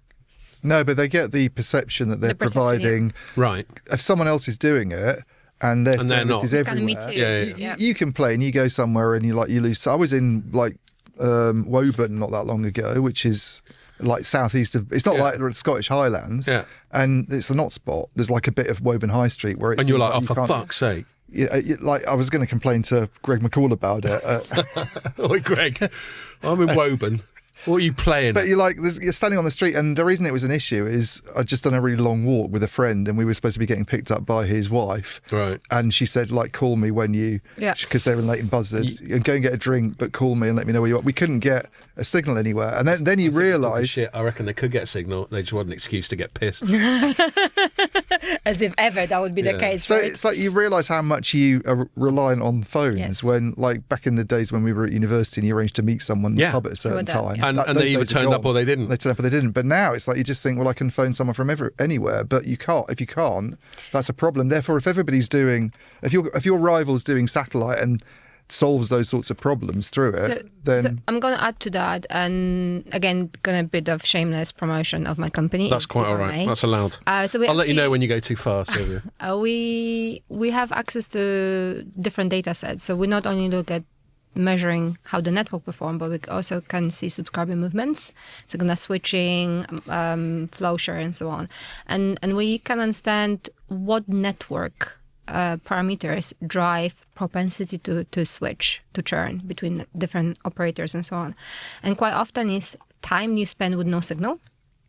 No, but they get the perception that they're The perception, providing. Right. If someone else is doing it and their And they're service not. is It's kinda me everywhere, too. Yeah. Yeah. you complain. You go somewhere and you lose. I was in like Woburn not that long ago, which is like southeast of. It's not Yeah. like the Scottish Highlands, Yeah. and it's a not spot. There's like a bit of Woburn High Street where it's. And you're like, oh, you for can't- fuck's sake. Like I was going to complain to Greg McCall about it. Oi, Greg, I'm in Woburn. What are you playing But at? you're standing on the street, and the reason it was an issue is I'd just done a really long walk with a friend, and we were supposed to be getting picked up by his wife. Right. And she said, like, call me when you, Yeah. because they were in Leighton Buzzard, and go and get a drink, but call me and let me know where you are. We couldn't get a signal anywhere, and then you realise. Shit, I reckon they could get a signal. They just want an excuse to get pissed. As if ever that would be the Yeah. case. So right? it's like you realise how much you are reliant on phones Yes. when, like, back in the days when we were at university and you arranged to meet someone in the Yeah. pub at a certain Sure, time. yeah. And those they either days are turned up gone. or they didn't. They turned up or they didn't. But now it's like you just think, well, I can phone someone from anywhere, but you can't. If you can't, that's a problem. Therefore, if everybody's doing, if your rival's doing satellite and solves those sorts of problems through it, then So I'm going to add to that, and again, going a bit of shameless promotion of my company. That's if quite I all right. may. That's allowed. So we I'll let you know actually- when you go too far, Sylvia. we have access to different data sets. So we not only look at measuring how the network performs, but we also can see subscriber movements, so kind of switching, flow share, and so on. And we can understand what network parameters drive propensity to switch, to churn between different operators and so on. And quite often is time you spend with no signal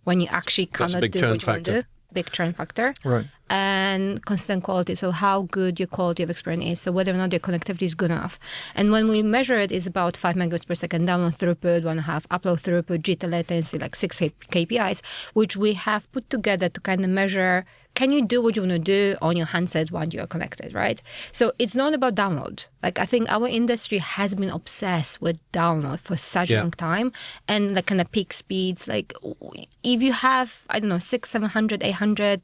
when you actually That's a cannot big do churn what you want to factor. do. Big churn factor. right. And constant quality. So how good your quality of experience is. So whether or not your connectivity is good enough. And when we measure it, it's about 5 megabits per second download throughput, 1.5 upload throughput, jitter latency, like 6 KPIs, which we have put together to kind of measure can you do what you want to do on your handset while you're connected, right? So it's not about download. Like, I think our industry has been obsessed with download for such a long time, and like kind of peak speeds. Like, if you have, I don't know, 600, 700, 800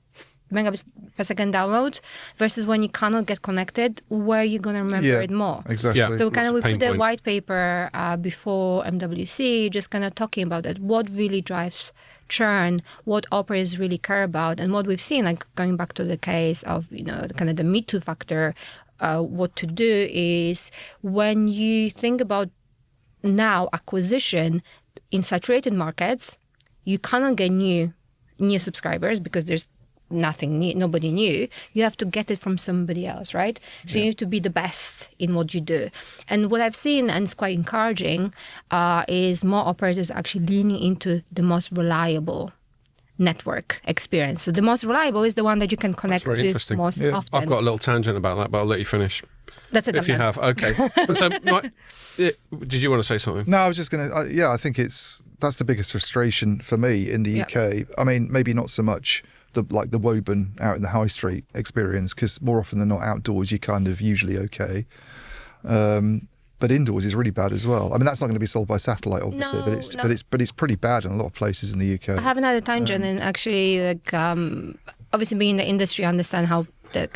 megabits per second download versus when you cannot get connected, where are you going to remember it more? Exactly. Yeah. So kind of we put the point. white paper before MWC, just kind of talking about it. What really drives churn, what operators really care about, and what we've seen, like going back to the case of, kind of the Me Too factor, what to do is when you think about now acquisition in saturated markets, you cannot get new subscribers because there's nothing new, nobody new. You have to get it from somebody else, right? So you have to be the best in what you do. And what I've seen, and it's quite encouraging, is more operators actually leaning into the most reliable network experience. So the most reliable is the one that you can connect to most often. I've got a little tangent about that, but I'll let you finish. That's it. If you have, okay. So, did you want to say something? No, I was just going to. I think that's the biggest frustration for me in the UK. I mean, maybe not so much the Woburn out in the high street experience, because more often than not outdoors you're kind of usually okay. But indoors is really bad as well. I mean, that's not going to be solved by satellite, obviously, but it's pretty bad in a lot of places in the UK. I have another tangent, and actually, like, obviously being in the industry, I understand how the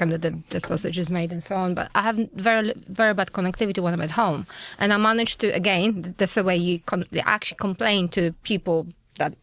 sausage is made and so on. But I have very, very bad connectivity when I'm at home, and I managed to, again, that's the way they actually complain to people that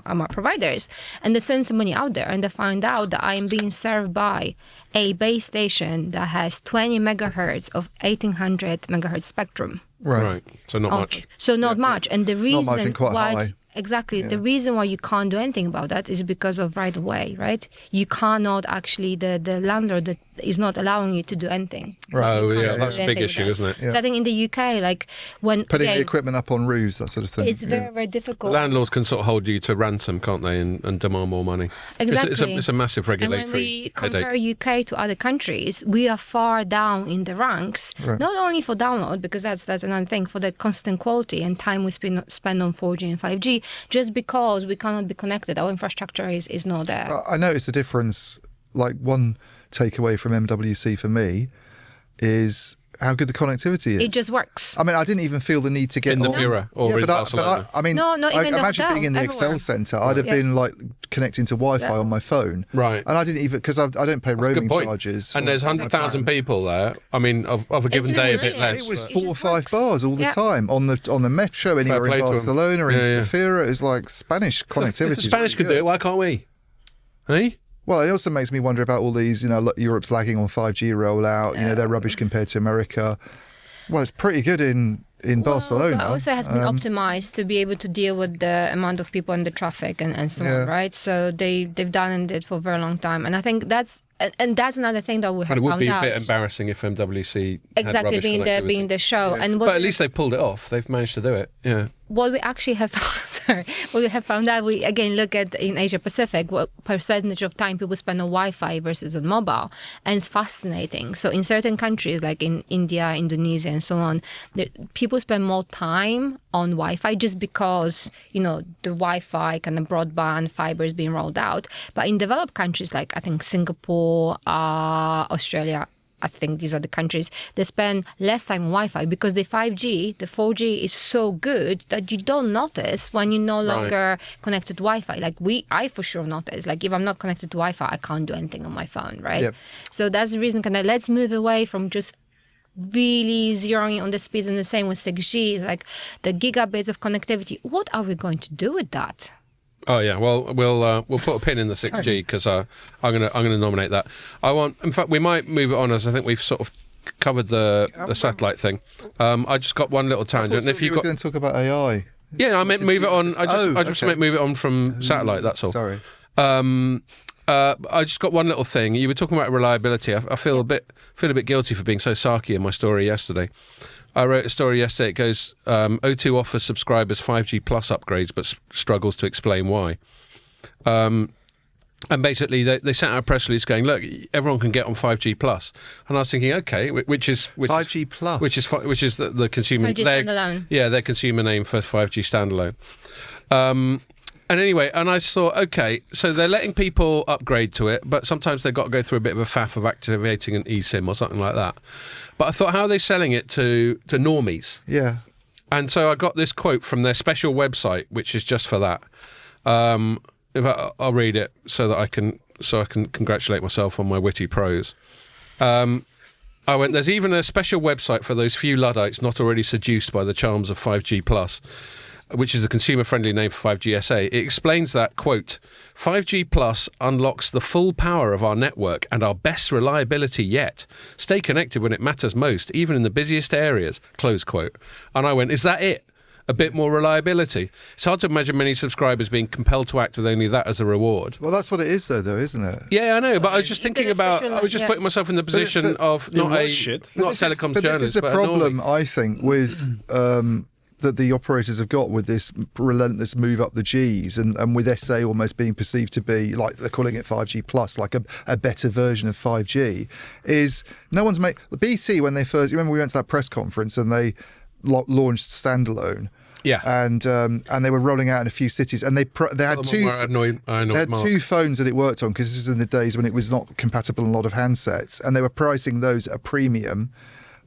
are my providers, and they send somebody out there and they find out that I am being served by a base station that has 20 megahertz of 1800 megahertz spectrum. Right. So not much. So not much. And the reason not much and quite high. Exactly. Yeah. The reason why you can't do anything about that is because of right of way, right? You cannot actually, the landlord that is not allowing you to do anything. Right. Oh, yeah, that's a big issue, isn't it? Yeah. So I think in the UK, like when putting the equipment up on roofs, that sort of thing. It's very, very difficult. Landlords can sort of hold you to ransom, can't they, and demand more money. Exactly. It's a massive regulatory And when we compare headache. UK to other countries, we are far down in the ranks, not only for download, because that's another thing, for the constant quality and time we spend on 4G and 5G, just because we cannot be connected. Our infrastructure is not there. I noticed the difference. Like, one takeaway from MWC for me is how good the connectivity is. It just works. I mean, I didn't even feel the need to get in the Fira or in Barcelona. I mean, not even I imagine hotel, being in the everywhere. Excel Centre, I'd have been like connecting to Wi-Fi on my phone, right? And I didn't even, because I don't pay roaming charges. And there's 100,000 people there. I mean, of a given day, a bit less. It was 4 or 5 bars all the time on the metro, anywhere in Barcelona, in the Fira. It's like Spanish connectivity. If the Spanish could do it, why can't we? Hey. Well, it also makes me wonder about all these, Europe's lagging on 5G rollout, they're rubbish compared to America. Well, it's pretty good in Barcelona. But also has been optimized to be able to deal with the amount of people and the traffic and so on, right? So they've done it for a very long time. And I think that's another thing that we have found out. And it would be a bit embarrassing if MWC exactly had being the show. Yeah. And but at least they pulled it off. They've managed to do it. Yeah. What we actually have found out, we again look at in Asia Pacific what percentage of time people spend on Wi-Fi versus on mobile, and it's fascinating. So in certain countries like in India, Indonesia, and so on, people spend more time on Wi-Fi just because the Wi-Fi kind of broadband fiber is being rolled out. But in developed countries like I think Singapore, Australia, I think these are the countries, they spend less time on Wi-Fi because the 5G, the 4G is so good that you don't notice when you're no longer connected to Wi-Fi. Like I for sure notice. Like if I'm not connected to Wi-Fi, I can't do anything on my phone, right? Yep. So that's the reason let's move away from just really zeroing on the speeds, and the same with 6G, like the gigabits of connectivity. What are we going to do with that? Oh yeah, well we'll put a pin in the 6G because I'm gonna nominate that. In fact, we might move it on as I think we've sort of covered the satellite thing. I just got one little tangent. And if you were going to talk about AI, yeah, I meant move it on. I just meant move it on from satellite. That's all. Sorry. I just got one little thing. You were talking about reliability. I feel a bit guilty for being so sarky in my story yesterday. I wrote a story yesterday. It goes, O2 offers subscribers 5G plus upgrades, but struggles to explain why. And basically, they sent out a press release going, "Look, everyone can get on 5G plus." And I was thinking, okay, which is 5G plus, which is the consumer 5G standalone. Yeah, their consumer name for 5G standalone. And anyway, and I thought, okay, so they're letting people upgrade to it, but sometimes they've got to go through a bit of a faff of activating an eSIM or something like that. But I thought, how are they selling it to normies? Yeah. And so I got this quote from their special website, which is just for that. I'll read it so I can congratulate myself on my witty prose. I went, there's even a special website for those few Luddites not already seduced by the charms of 5G Plus, which is a consumer-friendly name for 5G SA. It explains that, quote, 5G Plus unlocks the full power of our network and our best reliability yet. Stay connected when it matters most, even in the busiest areas, close quote. And I went, is that it? A bit more reliability? It's hard to imagine many subscribers being compelled to act with only that as a reward. Well, that's what it is, though, isn't it? Yeah, I know, but I was just thinking about, I was just putting myself in the position of not telecoms journalist, This is a problem, I think, with... that the operators have got with this relentless move up the Gs and with SA almost being perceived to be, like they're calling it 5G plus, like a better version of 5G, is no one's made... BT, when they first... You remember we went to that press conference and they launched standalone. Yeah, and they were rolling out in a few cities, and they had two phones that it worked on, because this is in the days when it was not compatible in a lot of handsets, and they were pricing those at a premium.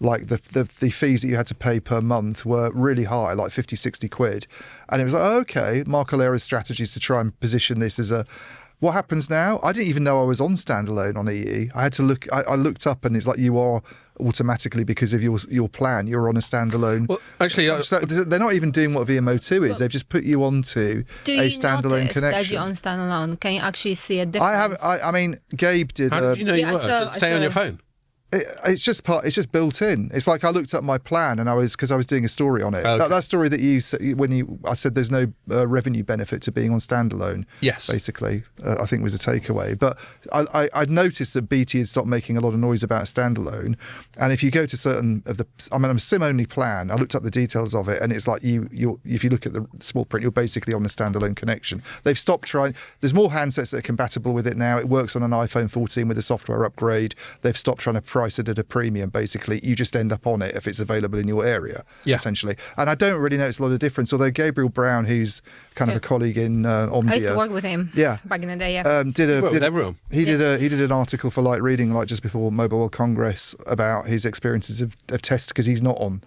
Like the fees that you had to pay per month were really high, like 50, 60 quid. And it was like, okay, Mark Alera's strategies to try and position this as a... What happens now? I didn't even know I was on standalone on EE. I had to look, I looked up and it's like you are automatically, because of your plan, you're on a standalone. Well, actually... So they're not even doing what VMO2 is. They've just put you onto a standalone connection. That you're on standalone? Can you actually see a difference? I mean, Gabe did... How did you know you were? Does it say on your phone? It's just built in. It's like I looked up my plan and because I was doing a story on it. Okay. That story that I said there's no revenue benefit to being on standalone. Yes, basically, I think was a takeaway. But I'd noticed that BT had stopped making a lot of noise about standalone. And if you go to certain of I'm a SIM only plan. I looked up the details of it, and it's like if you look at the small print, you're basically on a standalone connection. They've stopped trying. There's more handsets that are compatible with it now. It works on an iPhone 14 with a software upgrade. They've stopped trying to price it at a premium. Basically, you just end up on it if it's available in your area, essentially. And I don't really notice a lot of difference, although Gabriel Brown, who's kind of a colleague in Omdia, I used to work with him back in the day. He did an article for Light Reading, like just before Mobile World Congress, about his experiences of tests, because he's not on...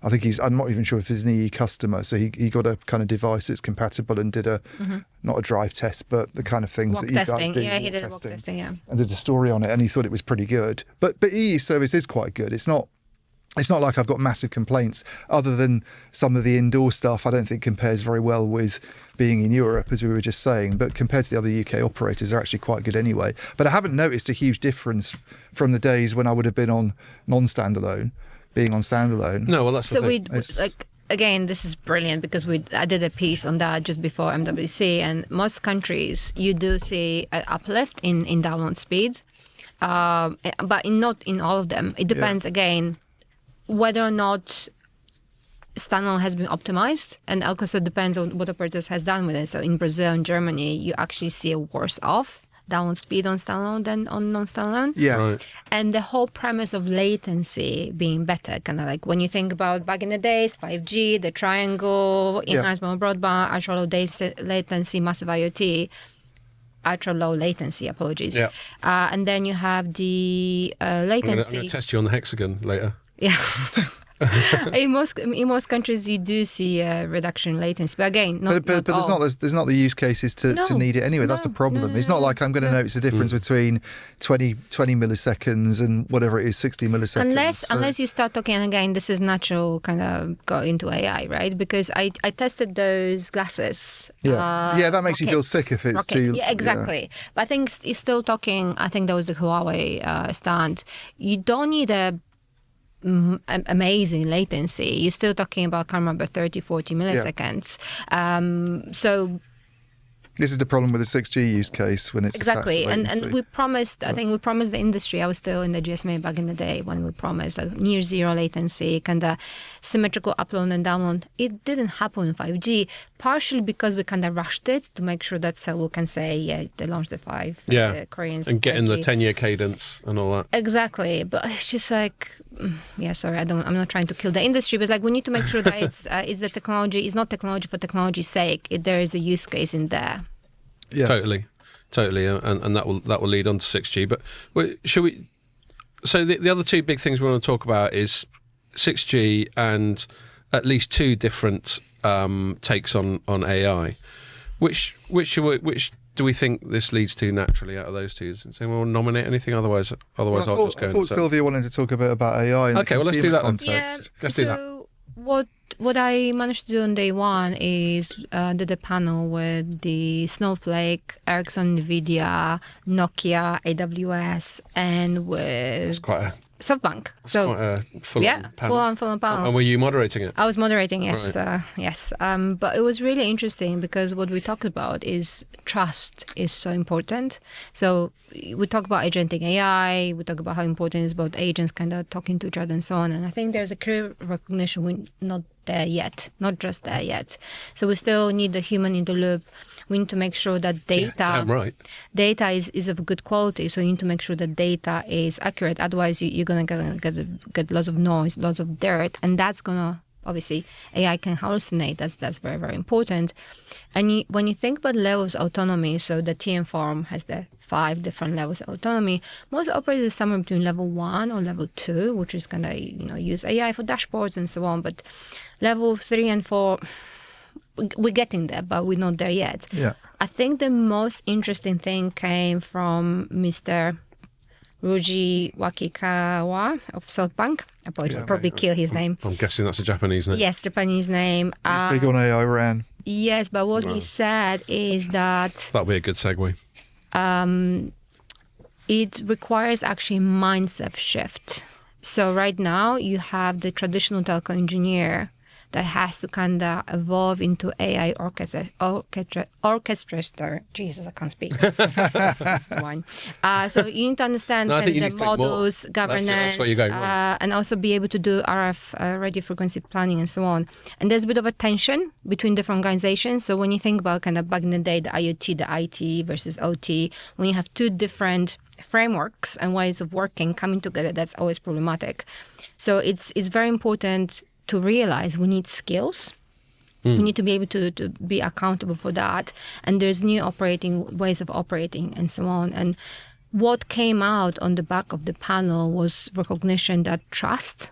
I think I'm not even sure if he's an EE customer, so he got a kind of device that's compatible and did not a drive test, but the kind of things walk that you guys testing. do. Yeah, he did walk testing, and did a story on it, and he thought it was pretty good. But EE service is quite good. It's not like I've got massive complaints, other than some of the indoor stuff I don't think compares very well with being in Europe, as we were just saying. But compared to the other UK operators, they're actually quite good anyway. But I haven't noticed a huge difference from the days when I would have been on non-standalone. Being on standalone. No, well, that's so again, this is brilliant, because I did a piece on that just before MWC, and most countries you do see an uplift in download speed, but not in all of them. It depends again whether or not standalone has been optimized, and also depends on what operators has done with it. So in Brazil and Germany, you actually see a worse off download speed on standalone than on non-standalone. Yeah. Right. And the whole premise of latency being better, kind of like when you think about back in the days, 5G, the triangle, enhanced mobile broadband, ultra low latency, massive IoT, ultra low latency, apologies. Yeah. And then you have the latency. I'm going to test you on the hexagon later. Yeah. in most countries you do see a reduction in latency, but again, but there's not the use cases to need it anyway. That's the problem. It's not like I'm going to notice a difference between 20 milliseconds and whatever it is, 60 milliseconds. Unless you start talking, again, this is natural, kind of go into AI, right? Because I tested those glasses. Yeah, that makes you feel sick if it's too... Yeah, exactly. Yeah. But I think it's still talking, I think that was the Huawei stand. You don't need a amazing latency. You're still talking about, I can't remember, 30, 40 milliseconds. So this is the problem with the 6G use case when it's exactly. attached to and we promised, I think we promised the industry, I was still in the GSMA back in the day when we promised like near zero latency, kind of symmetrical upload and download. It didn't happen in 5G, partially because we kind of rushed it to make sure that Seoul can say, they launched the 5 Koreans. And get in the 10-year cadence and all that. Exactly. But it's just like, sorry, I'm not trying to kill the industry, but it's like we need to make sure that it's the technology, it's not technology for technology's sake. There is a use case in there. Yeah. Totally, and that will lead on to 6G. But should we? So the other two big things we want to talk about is 6G and at least two different takes on AI. Which do we think this leads to naturally out of those two? Does anyone want to nominate anything? Otherwise I'll just go. I thought Sylvia wanted to talk a bit about AI in okay, the well, let's do that context. Yeah, let's do that. So what I managed to do on day one is did a panel with the Snowflake, Ericsson, NVIDIA, Nokia, AWS, and with It's quite a SoftBank. So quite a full-on panel. And were you moderating it? I was moderating, yes. Right. Yes. But it was really interesting because what we talked about is trust is so important. So we talk about agentic AI, we talk about how important it is about agents kind of talking to each other and so on. And I think there's a clear recognition we're not there yet, not just there yet. So we still need the human in the loop. We need to make sure that data is of good quality. So you need to make sure that data is accurate. Otherwise, you're going to get lots of noise, lots of dirt. And that's going to, obviously, AI can hallucinate. That's very, very important. And when you think about levels of autonomy, so the TM Forum has the 5 different levels of autonomy. Most operators are somewhere between level 1 or level 2, which is going to use AI for dashboards and so on. But level 3 and 4... we're getting there, but we're not there yet. Yeah. I think the most interesting thing came from Mr. Ruji Wakikawa of SoftBank. Apologies, I'll probably kill his name. I'm guessing that's a Japanese name. Yes, Japanese name. He's big on AI, Ran. Yes, but what he said is that... That'll be a good segue. It requires actually mindset shift. So right now you have the traditional telco engineer that has to kind of evolve into AI orchestrator. Jesus, I can't speak. This one. So you need to understand the models, governance, that's where you're going wrong. and also be able to do RF radio frequency planning and so on. And there's a bit of a tension between different organizations. So when you think about kind of back in the day, the IoT, the IT versus OT, when you have two different frameworks and ways of working coming together, that's always problematic. So it's very important to realize we need skills. We need to be able to be accountable for that. And there's new ways of operating and so on. And what came out on the back of the panel was recognition that trust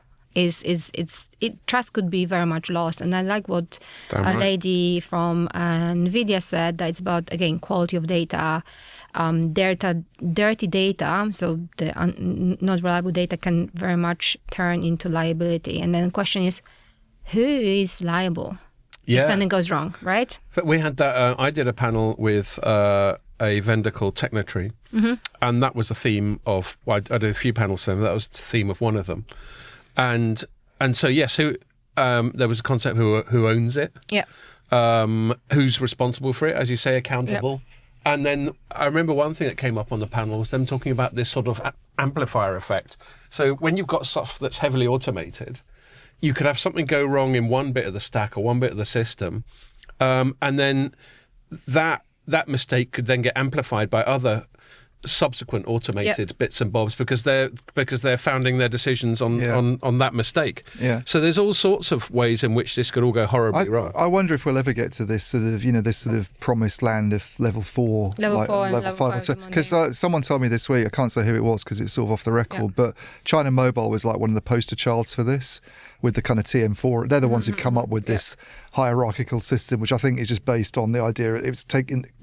trust could be very much lost. And I like what lady from NVIDIA said, that it's about, again, quality of data, dirty data, so the not reliable data can very much turn into liability. And then the question is, who is liable if something goes wrong, right? But we had that. I did a panel with a vendor called Technotree, and that was a theme of. Well, I did a few panels for them. That was the theme of one of them, and so yes, there was a concept who owns it, who's responsible for it, as you say, accountable. Yep. And then I remember one thing that came up on the panel was them talking about this sort of amplifier effect. So when you've got stuff that's heavily automated, you could have something go wrong in one bit of the stack or one bit of the system, and then that mistake could then get amplified by other subsequent automated bits and bobs because they're founding their decisions on that mistake. Yeah. So there's all sorts of ways in which this could all go horribly wrong. I wonder if we'll ever get to this sort of promised land of level 4, level 5. Because someone told me this week, I can't say who it was because it's sort of off the record, but China Mobile was like one of the poster childs for this with the kind of TM4. They're the ones who've come up with this hierarchical system, which I think is just based on the idea it was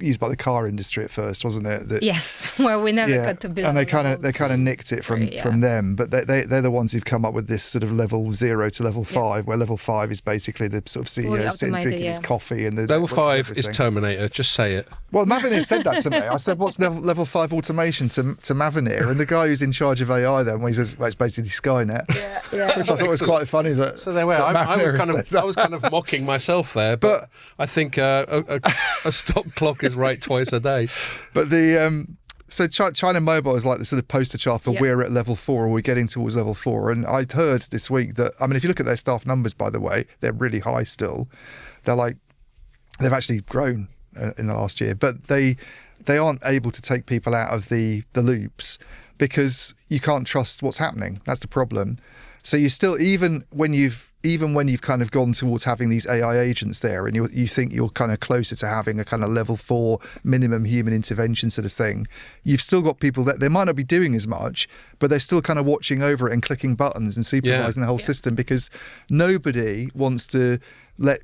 used by the car industry at first, wasn't it? Yes, where we never got to build. And they kind of nicked it from them, but they're the ones who've come up with this sort of level 0 to level 5, where level 5 is basically the sort of CEO sitting drinking his coffee and the level 5 is Terminator. Just say it. Well, Mavenir said that to me. I said, "What's level 5 automation to Mavenir?" And the guy who's in charge of AI then, he says, "Well, it's basically Skynet," which I thought was quite funny. So there we are. I was kind of mocking myself there, but I think a stop clock is right twice a day. But so China Mobile is like the sort of poster child for we're at level 4 or we're getting towards level 4. And I'd heard this week that, I mean, if you look at their staff numbers, by the way, they're really high still. They've actually grown in the last year, but they aren't able to take people out of the loops because you can't trust what's happening. That's the problem. So you still, even when you've kind of gone towards having these AI agents there, and you think you're kind of closer to having a kind of level 4 minimum human intervention sort of thing, you've still got people that they might not be doing as much, but they're still kind of watching over it and clicking buttons and supervising the whole system, because nobody wants to let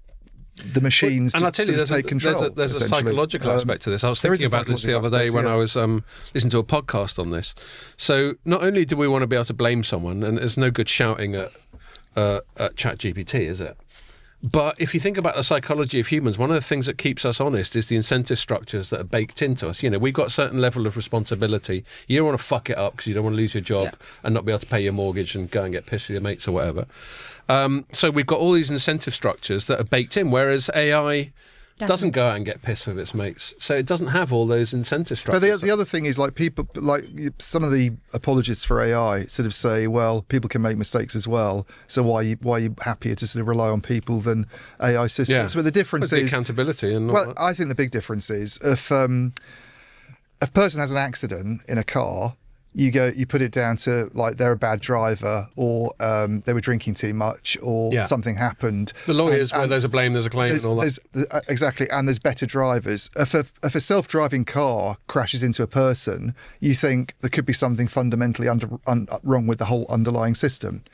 the machines and I'll tell you, take control. There's a psychological aspect to this. I was thinking about this the other day when I was listening to a podcast on this. So not only do we want to be able to blame someone, and there's no good shouting at ChatGPT, is it? But if you think about the psychology of humans, one of the things that keeps us honest is the incentive structures that are baked into us. You know, we've got a certain level of responsibility. You don't want to fuck it up because you don't want to lose your job and not be able to pay your mortgage and go and get pissed with your mates or whatever. So we've got all these incentive structures that are baked in, whereas AI doesn't go out and get pissed with its mates. So it doesn't have all those incentive structures. But the other thing is, like, people, like some of the apologists for AI sort of say, well, people can make mistakes as well. So why are you happier to sort of rely on people than AI systems? But the difference is accountability. And I think the big difference is if a person has an accident in a car, you put it down to, like, they're a bad driver, or they were drinking too much, or something happened. The lawyers, where there's a blame, there's a claim, and all that. Exactly, and there's better drivers. If a self-driving car crashes into a person, you think there could be something fundamentally wrong with the whole underlying system.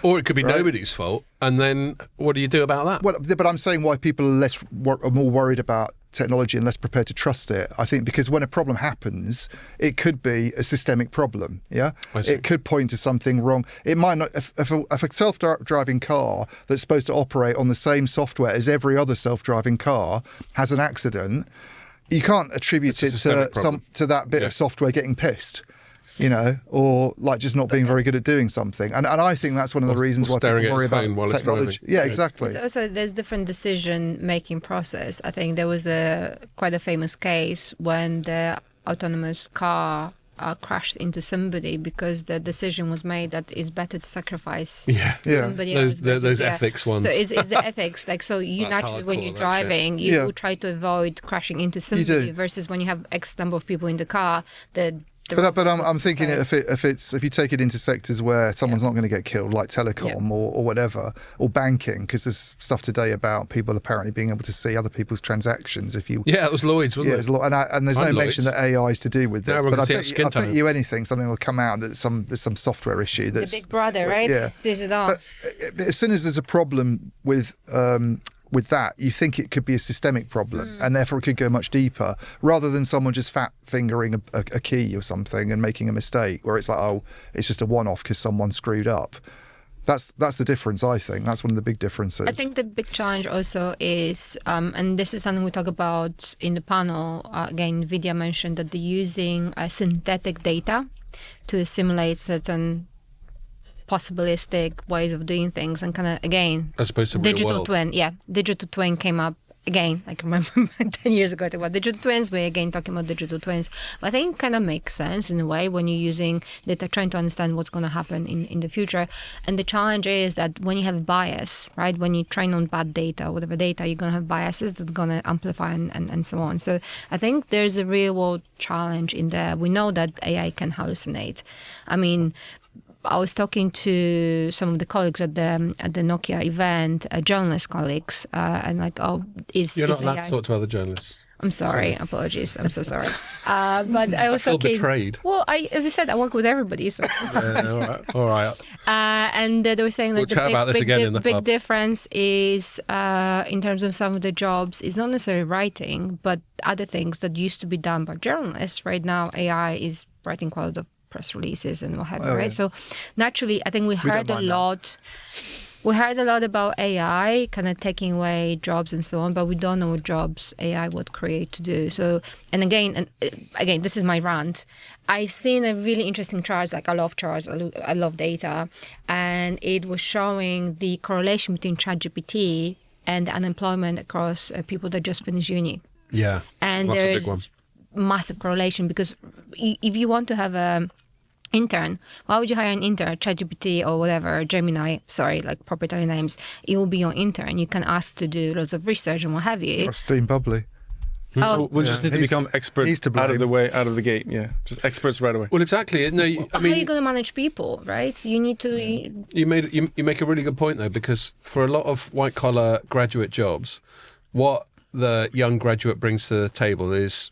Or it could be nobody's fault, and then what do you do about that? Well, but I'm saying why people are more worried about technology and less prepared to trust it. I think because when a problem happens, it could be a systemic problem. Yeah, it could point to something wrong. It might not. If a self-driving car that's supposed to operate on the same software as every other self-driving car has an accident, you can't attribute it to that bit of software getting pissed. You know, or like just not being very good at doing something. And I think that's one of the reasons why people worry about technology. Yeah, exactly. Also, there's different decision-making process. I think there was quite a famous case when the autonomous car crashed into somebody because the decision was made that it's better to sacrifice somebody else. Those ethics ones. So it's the ethics. Like, so you naturally, when you're driving, you will try to avoid crashing into somebody versus when you have X number of people in the car, But I'm thinking if you take it into sectors where someone's not going to get killed, like telecom or whatever, or banking, because there's stuff today about people apparently being able to see other people's transactions. It was Lloyd's, wasn't it? And there's no mention that AI is to do with this. But I bet you anything, something will come out that there's some software issue. That's the Big Brother, right? Yeah. This is all. But as soon as there's a problem with that, you think it could be a systemic problem, and therefore it could go much deeper, rather than someone just fat fingering a key or something and making a mistake, where it's like, oh, it's just a one-off because someone screwed up. That's the difference, I think. That's one of the big differences. I think the big challenge also is, and this is something we talk about in the panel, again, Vidya mentioned that they're using synthetic data to simulate certain possibilistic ways of doing things, and kind of, again, as opposed to digital twin. Digital twin came up again, like, remember 10 years ago it was digital twins. We're again talking about digital twins. But I think it kind of makes sense in a way when you're using data, trying to understand what's going to happen in the future. And the challenge is that when you have bias, right, when you train on bad data, whatever data, you're going to have biases that are going to amplify and so on. So I think there's a real world challenge in there. We know that AI can hallucinate. I mean, I was talking to some of the colleagues at the Nokia event, journalist colleagues, and like, you're not allowed to talk to other journalists. I'm sorry. Apologies. I'm so sorry. But I was talking. Betrayed. Well, as I said, I work with everybody. So. All right. And they were saying, like, the big difference is in terms of some of the jobs is not necessarily writing, but other things that used to be done by journalists. Right now, AI is writing quite a lot of press releases and what have you, right? So naturally, I think we heard a lot about AI kind of taking away jobs and so on, but we don't know what jobs AI would create to do. So, and again, this is my rant. I've seen a really interesting chart. Like, I love charts, I love data, and it was showing the correlation between ChatGPT and the unemployment across people that just finished uni. Yeah, and there's massive correlation, because if you want to have a intern, why would you hire an intern? ChatGPT or whatever, Gemini, like proprietary names, it will be your intern. You can ask to do lots of research and what have you. Steam Bubbly. So we'll just need to become experts he's to out of blame. out of the gate. Yeah, just experts right away. Well, exactly. No, How are you going to manage people, right? You need to. you make a really good point though, because for a lot of white collar graduate jobs, what the young graduate brings to the table is,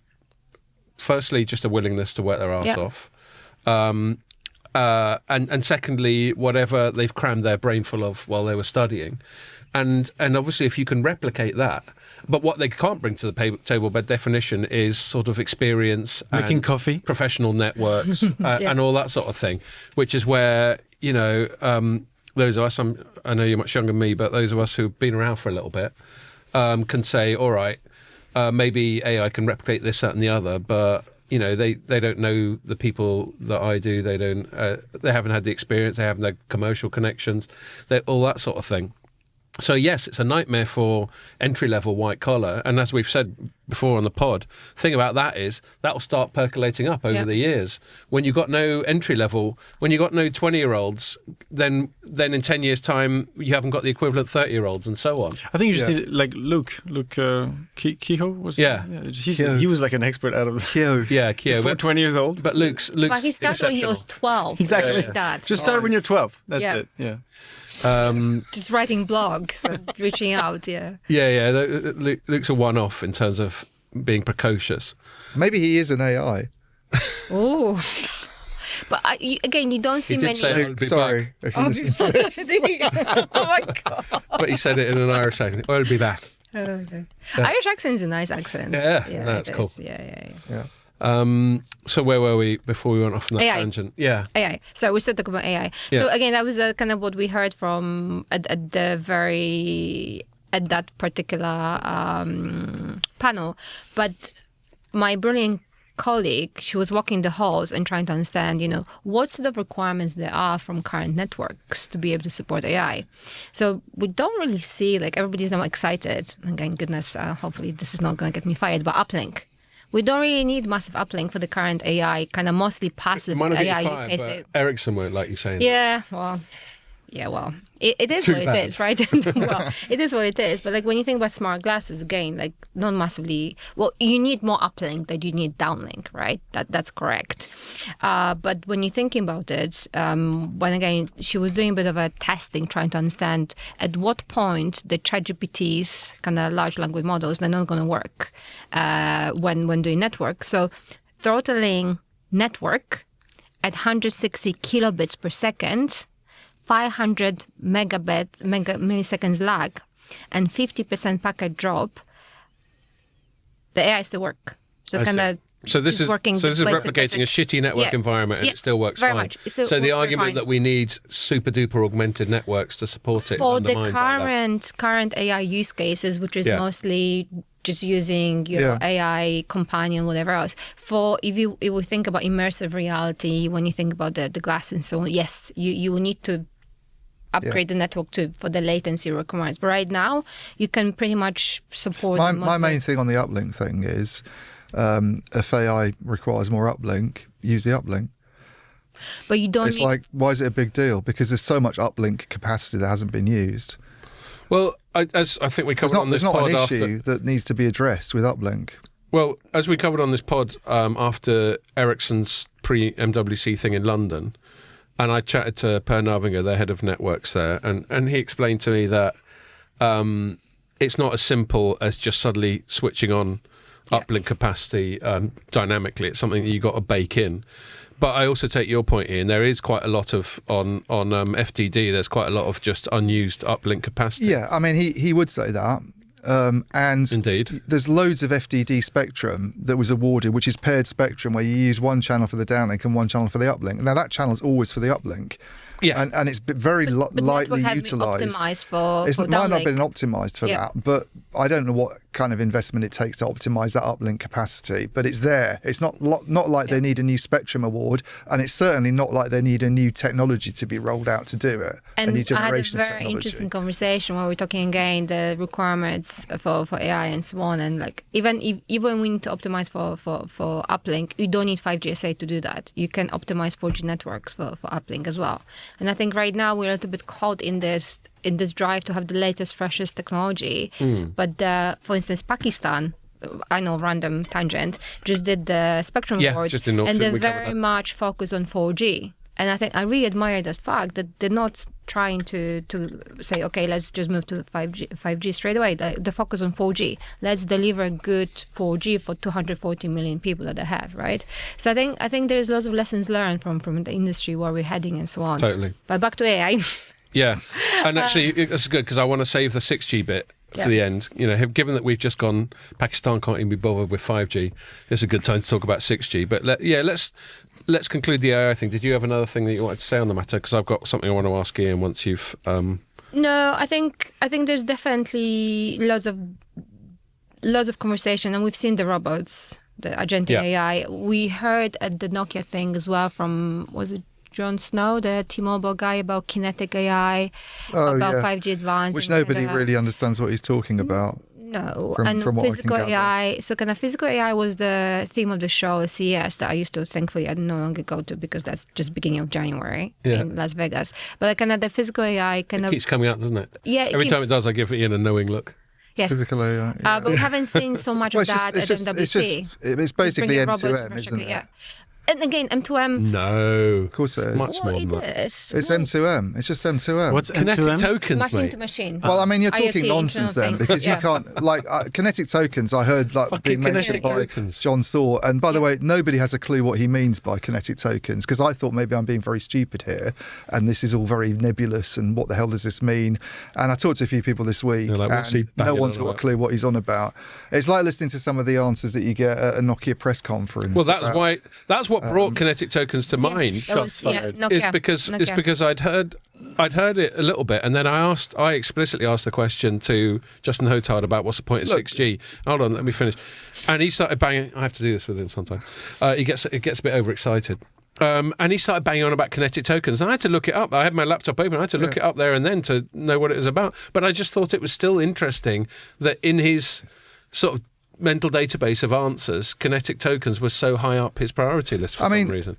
firstly, just a willingness to work their arse off, and secondly, whatever they've crammed their brain full of while they were studying, and obviously, if you can replicate that. But what they can't bring to the table, by definition, is sort of experience, Making and coffee, professional networks, and all that sort of thing. Which is where those of us, I know you're much younger than me, but those of us who've been around for a little bit can say, all right, maybe AI can replicate this, that, and the other, but they don't know the people that I do. They don't. They haven't had the experience. They haven't had commercial connections. All that sort of thing. So yes, it's a nightmare for entry-level white collar, and as we've said before on the pod, the thing about that is that will start percolating up over the years. When you've got no entry-level, when you've got no 20-year-olds, then in 10 years' time you haven't got the equivalent 30-year-olds, and so on. I think you just need like Luke Kehoe was. He was like an expert out of Kehoe. Yeah, Kehoe. Before 20 years old. But Luke's But he started when he was 12. Exactly. Like that. Just start when you're 12. That's Yeah. it. Yeah. Just writing blogs, and reaching out. Yeah. Yeah. Luke's a one-off in terms of being precocious. Maybe he is an AI. Oh. But again, you don't see He did many. say- I'll be Sorry, if you listen to this. Oh my god. But he said it in an Irish accent. I'll be back. Okay. Irish accent is a nice accent. Yeah, that's it cool. is. Yeah. Yeah. So where were we before we went off on that AI. tangent? Yeah. AI. So we still talk about AI. So Yeah. again, that was kind of what we heard from at that particular panel. But my brilliant colleague, she was walking the halls and trying to understand, what sort of requirements there are from current networks to be able to support AI. So we don't really see, like, everybody's now excited. Again, goodness, hopefully this is not going to get me fired, but uplink. We don't really need massive uplink for the current AI, kind of mostly passive Might not get AI you use fired, case. but Ericsson won't like you saying that. Yeah, well, it is Too what bad. it is, right? Well, it is what it is. But like when you think about smart glasses, again, like not massively. Well, you need more uplink than you need downlink, right? That's correct. But when you're thinking about it, when again she was doing a bit of a testing, trying to understand at what point the ChatGPT's kind of large language models they're not going to work when doing network. So throttling network at 160 kilobits per second. 500 milliseconds lag and 50% packet drop, the AI still work. So I kind of So this is working replicating a shitty network environment, and it still works very fine. much. It still So the works very argument fine. that we need super duper augmented networks to support it for is the undermined by that. current AI use cases, which is Yeah. mostly just using your AI companion, whatever else. For if we think about immersive reality, when you think about the glass and so on, yes, you will need to upgrade the network for the latency requirements. But right now, you can pretty much support. My main thing on the uplink thing is, if AI requires more uplink, use the uplink. But you don't. It's like, why is it a big deal? Because there's so much uplink capacity that hasn't been used. Well, as I think we covered on this There's not pod an after. issue that needs to be addressed with uplink. Well, as we covered on this pod after Ericsson's pre-MWC thing in London, and I chatted to Per Narvinger, the head of networks there, and he explained to me that it's not as simple as just suddenly switching on uplink capacity dynamically. It's something that you got to bake in. But I also take your point, Ian. There is quite a lot of on FDD. There's quite a lot of just unused uplink capacity. Yeah, I mean, he would say that. And Indeed. there's loads of FDD spectrum that was awarded, which is paired spectrum, where you use one channel for the downlink and one channel for the uplink. Now, that channel is always for the uplink. Yeah. And it's very lightly utilised. Optimized for It might not have downlink. been optimised for that, but I don't know what kind of investment it takes to optimise that uplink capacity. But it's there. It's not like they need a new spectrum award, and it's certainly not like they need a new technology to be rolled out to do it. And a new I generation had a of very technology. interesting conversation where we're talking again the requirements for AI and so on, and like even when we need to optimize for uplink, you don't need 5GSA to do that. You can optimize 4G networks for uplink as well. And I think right now we're a little bit caught in this drive to have the latest, freshest technology. But for instance, Pakistan I know, random tangent, just did the Spectrum Awards, just in auction, and they're we covered very that. much focused on 4G. And I think I really admire that fact that they're not trying to say, okay, let's just move to 5G straight away. The focus on 4G. Let's deliver good 4G for 240 million people that they have, right? So I think there's lots of lessons learned from the industry, where we're heading and so on. Totally. But back to AI. Yeah, and actually, that's good because I want to save the 6G bit for the end. You know, given that we've just gone, Pakistan can't even be bothered with 5G. It's a good time to talk about 6G. But let's conclude the AI thing. Did you have another thing that you wanted to say on the matter? Because I've got something I want to ask Ian once you've. No, I think there's definitely lots of conversation, and we've seen the robots, the agentic AI. We heard at the Nokia thing as well from, was it Jon Snow, the T-Mobile guy, about kinetic AI, about 5G advanced, which nobody really understands what he's talking about. No, from what I can physical gather. AI. So kind of physical AI was the theme of the show at CES that I used to, thankfully, I no longer go to because that's just beginning of January in Las Vegas. But kind of the physical AI kind It of keeps coming out, doesn't it? Yeah. Every time it does, I give Ian a knowing look. Yes. Physical AI. But we haven't seen so much of that at MWC. It's basically Just bringing robots M2M, isn't it? Yeah. And again, M2M. No. Of course it is. Much more Well, than it that. is. It's Well, M2M. It's just M2M. What's Kinetic M2M? tokens, machine mate. to machine? Well, I mean, you're talking IoT, nonsense then, internal because things. you can't, like, kinetic tokens, I heard, like, Fucking being mentioned kinetic by tokens. John Saw. And by the way, nobody has a clue what he means by kinetic tokens, because I thought maybe I'm being very stupid here, and this is all very nebulous, and what the hell does this mean? And I talked to a few people this week, They're like, what's he and no banging one's on got a about? clue what he's on about. It's like listening to some of the answers that you get at a Nokia press conference. Well, that's about- why. That's what brought kinetic tokens to mind. Yes, that was, fired. Nokia. It's Nokia. because I'd heard it a little bit, and then I explicitly asked the question to Justin Hotard about what's the point of 6G. Hold on, let me finish. And he started banging. I have to do this with him sometimes. It gets a bit overexcited. And he started banging on about kinetic tokens. And I had to look it up. I had my laptop open. I had to look it up there and then to know what it was about. But I just thought it was still interesting that in his sort of mental database of answers, kinetic tokens was so high up his priority list for some reason.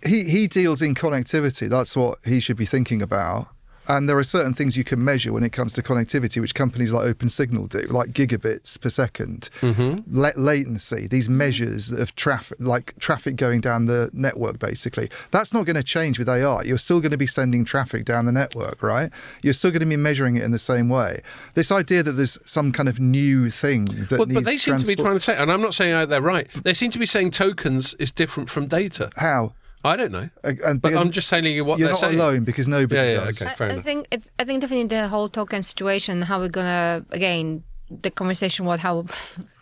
He deals in connectivity. That's what he should be thinking about. And there are certain things you can measure when it comes to connectivity, which companies like OpenSignal do, like gigabits per second, latency, these measures of traffic, like traffic going down the network, basically. That's not going to change with AI. You're still going to be sending traffic down the network, right? You're still going to be measuring it in the same way. This idea that there's some kind of new thing that needs But they seem to be transport- trying to say, and I'm not saying they're right, they seem to be saying tokens is different from data. How? I don't know. And But I'm just telling you what you're they're not saying. alone, because nobody Yeah, does. okay, fair I enough. think definitely the whole token situation, how we're gonna, again, the conversation about how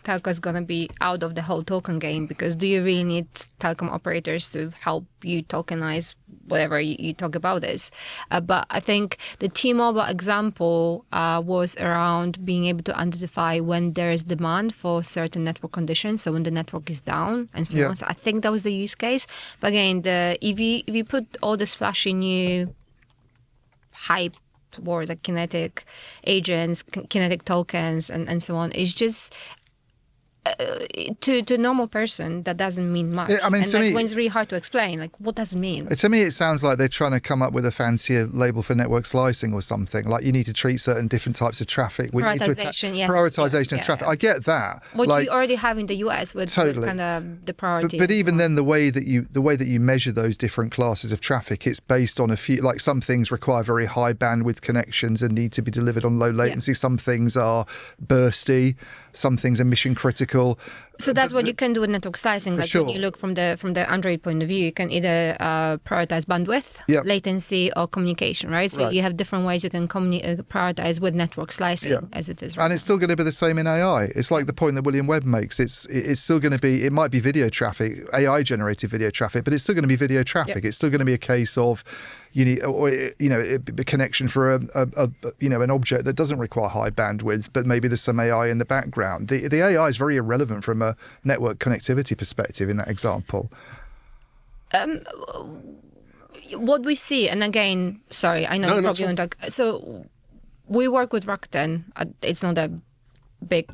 telco is gonna be out of the whole token game, because do you really need telecom operators to help you tokenize whatever you talk about this? But I think the T-Mobile example was around being able to identify when there is demand for certain network conditions, so when the network is down and so on. So I think that was the use case. But again, if you put all this flashy new hype or the kinetic agents, kinetic tokens, and so on, it's just to a normal person that doesn't mean much. Yeah, I mean, and to me- when it's really hard to explain, like, what does it mean? To me, it sounds like they're trying to come up with a fancier label for network slicing or something. Like you need to treat certain different types of traffic. Prioritization, yes. Prioritization of Yeah, traffic. yeah. I get that. What like, you already have in the US with Totally. kind of the priority. but even then, the way that you measure those different classes of traffic, it's based on a few. Like some things require very high bandwidth connections and need to be delivered on low latency. Some things are bursty. Some things are mission critical. So that's what you can do with network slicing. Like sure. when you look from the Android point of view, you can either prioritize bandwidth, Yep. latency, or communication, right? So Right. you have different ways you can prioritize with network slicing as it is right And it's still going to be the same in AI. It's like the point that William Webb makes. It's still going to be, it might be video traffic, AI generated video traffic, but it's still going to be video traffic. Yep. It's still going to be a case of you need, or, a connection for an object that doesn't require high bandwidth, but maybe there's some AI in the background. The AI is very irrelevant from a network connectivity perspective in that example. What we see, and again, sorry, I know No, you not probably so. don't talk. So we work with Rakuten. It's not a big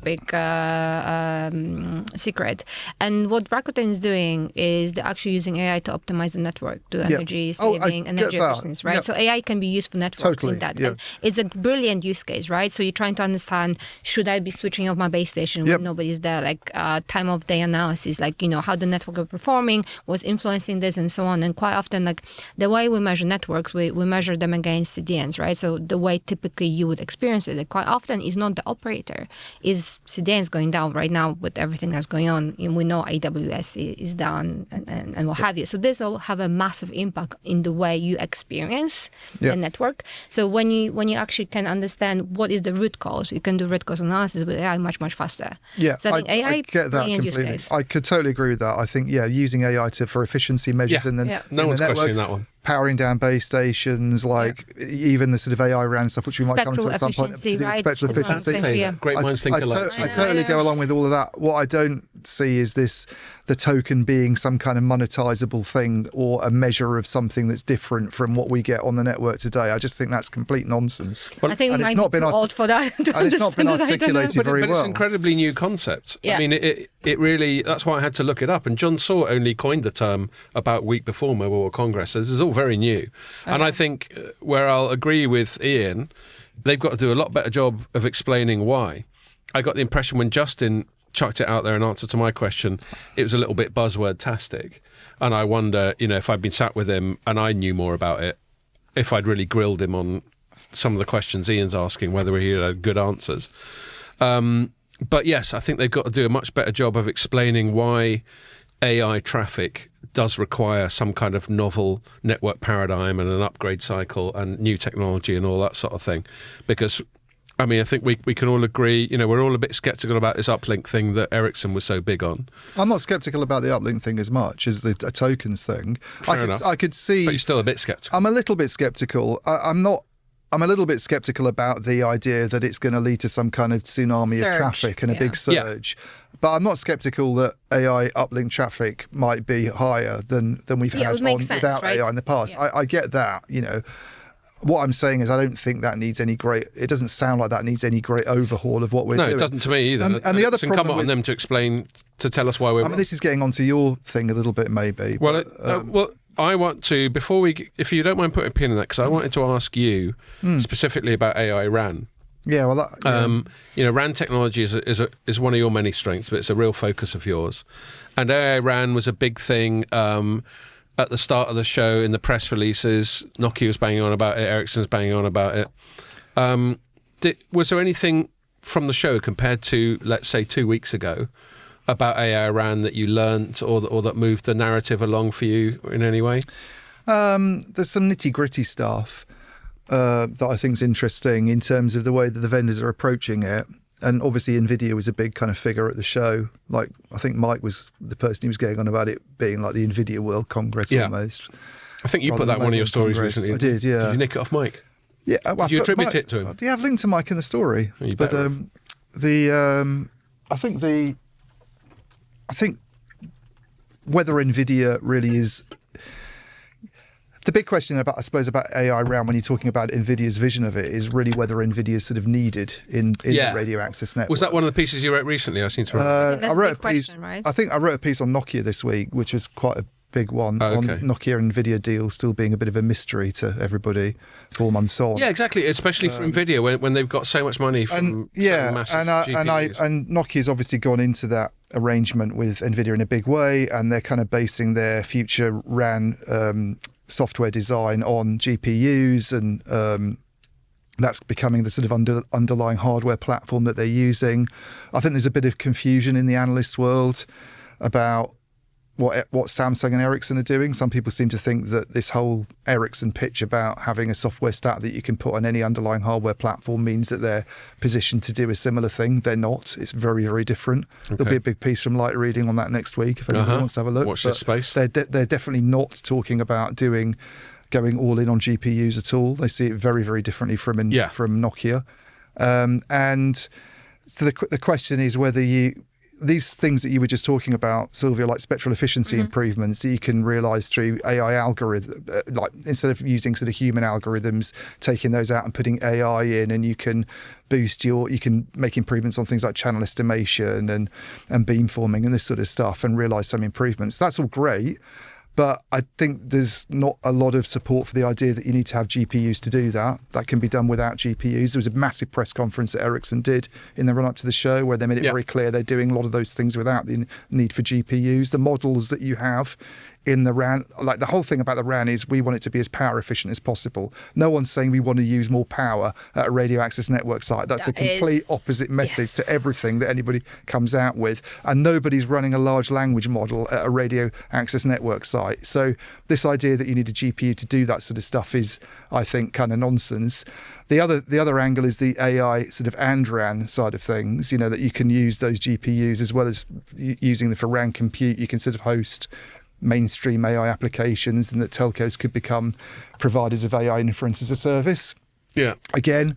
secret. And what Rakuten is doing is they're actually using AI to optimize the network, to energy saving, energy efficiency, right? So AI can be used for networks in that. And it's a brilliant use case, right? So you're trying to understand, should I be switching off my base station when nobody's there? Like time of day analysis, like, how the network is performing, what's influencing this, and so on. And quite often, like the way we measure networks, we measure them against CDNs, right? So the way typically you would experience it, like quite often is not the operator, is CDNs going down right now with everything that's going on. And we know AWS is down and what have you. So this will have a massive impact in the way you experience the network. So when you actually can understand what is the root cause, you can do root cause analysis with AI much faster. Yeah, so I think AI I get that completely. I could totally agree with that. I think using AI for efficiency measures in the no one's network, questioning that one. Powering down base stations, even the sort of AI RAN stuff, which we might come to at some point, to do with spectral efficiency. Great minds think alike. I totally go along with all of that. What I don't see is the token being some kind of monetizable thing or a measure of something that's different from what we get on the network today. I just think that's complete nonsense. I think we might be too old for that. And it's not been articulated very well. But it's an incredibly new concept. I mean, it really, that's why I had to look it up. And John Saw only coined the term about a week before Mobile World Congress. So this is all very new. Okay. And I think where I'll agree with Ian, they've got to do a lot better job of explaining why. I got the impression when Justin chucked it out there in answer to my question, it was a little bit buzzword-tastic. And I wonder, if I'd been sat with him and I knew more about it, if I'd really grilled him on some of the questions Ian's asking, whether he had good answers. But yes, I think they've got to do a much better job of explaining why AI traffic does require some kind of novel network paradigm and an upgrade cycle and new technology and all that sort of thing. Because, I mean, I think we can all agree, we're all a bit sceptical about this uplink thing that Ericsson was so big on. I'm not sceptical about the uplink thing as much as the tokens thing. Fair enough. I could see... But you're still a bit sceptical. I'm a little bit sceptical. I'm a little bit sceptical about the idea that it's going to lead to some kind of tsunami of traffic and a big surge. Yeah. But I'm not sceptical that AI uplink traffic might be higher than we've had without AI in the past. Yeah. I get that, What I'm saying is I don't think that needs it doesn't sound like that needs any great overhaul of what we're doing. No, it doesn't to me either. And the other problem come on them to explain, to tell us why we're... I mean, this is getting onto your thing a little bit, maybe. Well, I want to, if you don't mind putting a pin in that, because I wanted to ask you specifically about AI RAN. Yeah, well, RAN technology is one of your many strengths, but it's a real focus of yours. And AI RAN was a big thing at the start of the show in the press releases. Nokia was banging on about it. Ericsson's banging on about it. Was there anything from the show compared to, let's say, 2 weeks ago, about AI RAN that you learnt or that moved the narrative along for you in any way? There's some nitty-gritty stuff that I think is interesting in terms of the way that the vendors are approaching it. And obviously NVIDIA was a big kind of figure at the show. Like, I think Mike was the person who was going on about it being like the NVIDIA World Congress almost. I think you put that in one of your stories recently. I did, yeah. Did you nick it off Mike? Yeah. Did you attribute it to him? Yeah, I've linked to Mike in the story. You but I think whether NVIDIA really is... The big question about AI RAN when you're talking about NVIDIA's vision of it is really whether NVIDIA is sort of needed in the radio access network. Was that one of the pieces you wrote recently? I seem to remember. I wrote a piece. Right? I think I wrote a piece on Nokia this week, which was quite a big one on Nokia and NVIDIA deal still being a bit of a mystery to everybody 4 months on. Yeah, exactly. Especially for NVIDIA when they've got so much money from massive GPUs. And Nokia's obviously gone into that arrangement with NVIDIA in a big way, and they're kind of basing their future RAN software design on GPUs, and that's becoming the sort of underlying hardware platform that they're using. I think there's a bit of confusion in the analyst world about what Samsung and Ericsson are doing. Some people seem to think that this whole Ericsson pitch about having a software stack that you can put on any underlying hardware platform means that they're positioned to do a similar thing. They're not. It's very, very different. Okay. There'll be a big piece from Light Reading on that next week if anyone wants to have a look. Watch this space. They're definitely not talking about going all in on GPUs at all. They see it very, very differently from Nokia. And so the question is whether these things that you were just talking about, Sylvia, like spectral efficiency improvements that you can realise through AI algorithm, like instead of using sort of human algorithms, taking those out and putting AI in, and you can you can make improvements on things like channel estimation and beamforming and this sort of stuff, and realise some improvements. That's all great. But I think there's not a lot of support for the idea that you need to have GPUs to do that. That can be done without GPUs. There was a massive press conference that Ericsson did in the run-up to the show where they made it very clear they're doing a lot of those things without the need for GPUs. The models that you have in the RAN, like the whole thing about the RAN is we want it to be as power efficient as possible. No one's saying we want to use more power at a radio access network site. That's a complete opposite message to everything that anybody comes out with. And nobody's running a large language model at a radio access network site. So this idea that you need a GPU to do that sort of stuff is, I think, kind of nonsense. The other angle is the AI sort of and RAN side of things, you know, that you can use those GPUs as well as using them for RAN compute. You can sort of host mainstream AI applications, and that telcos could become providers of AI inference as a service. Yeah. Again,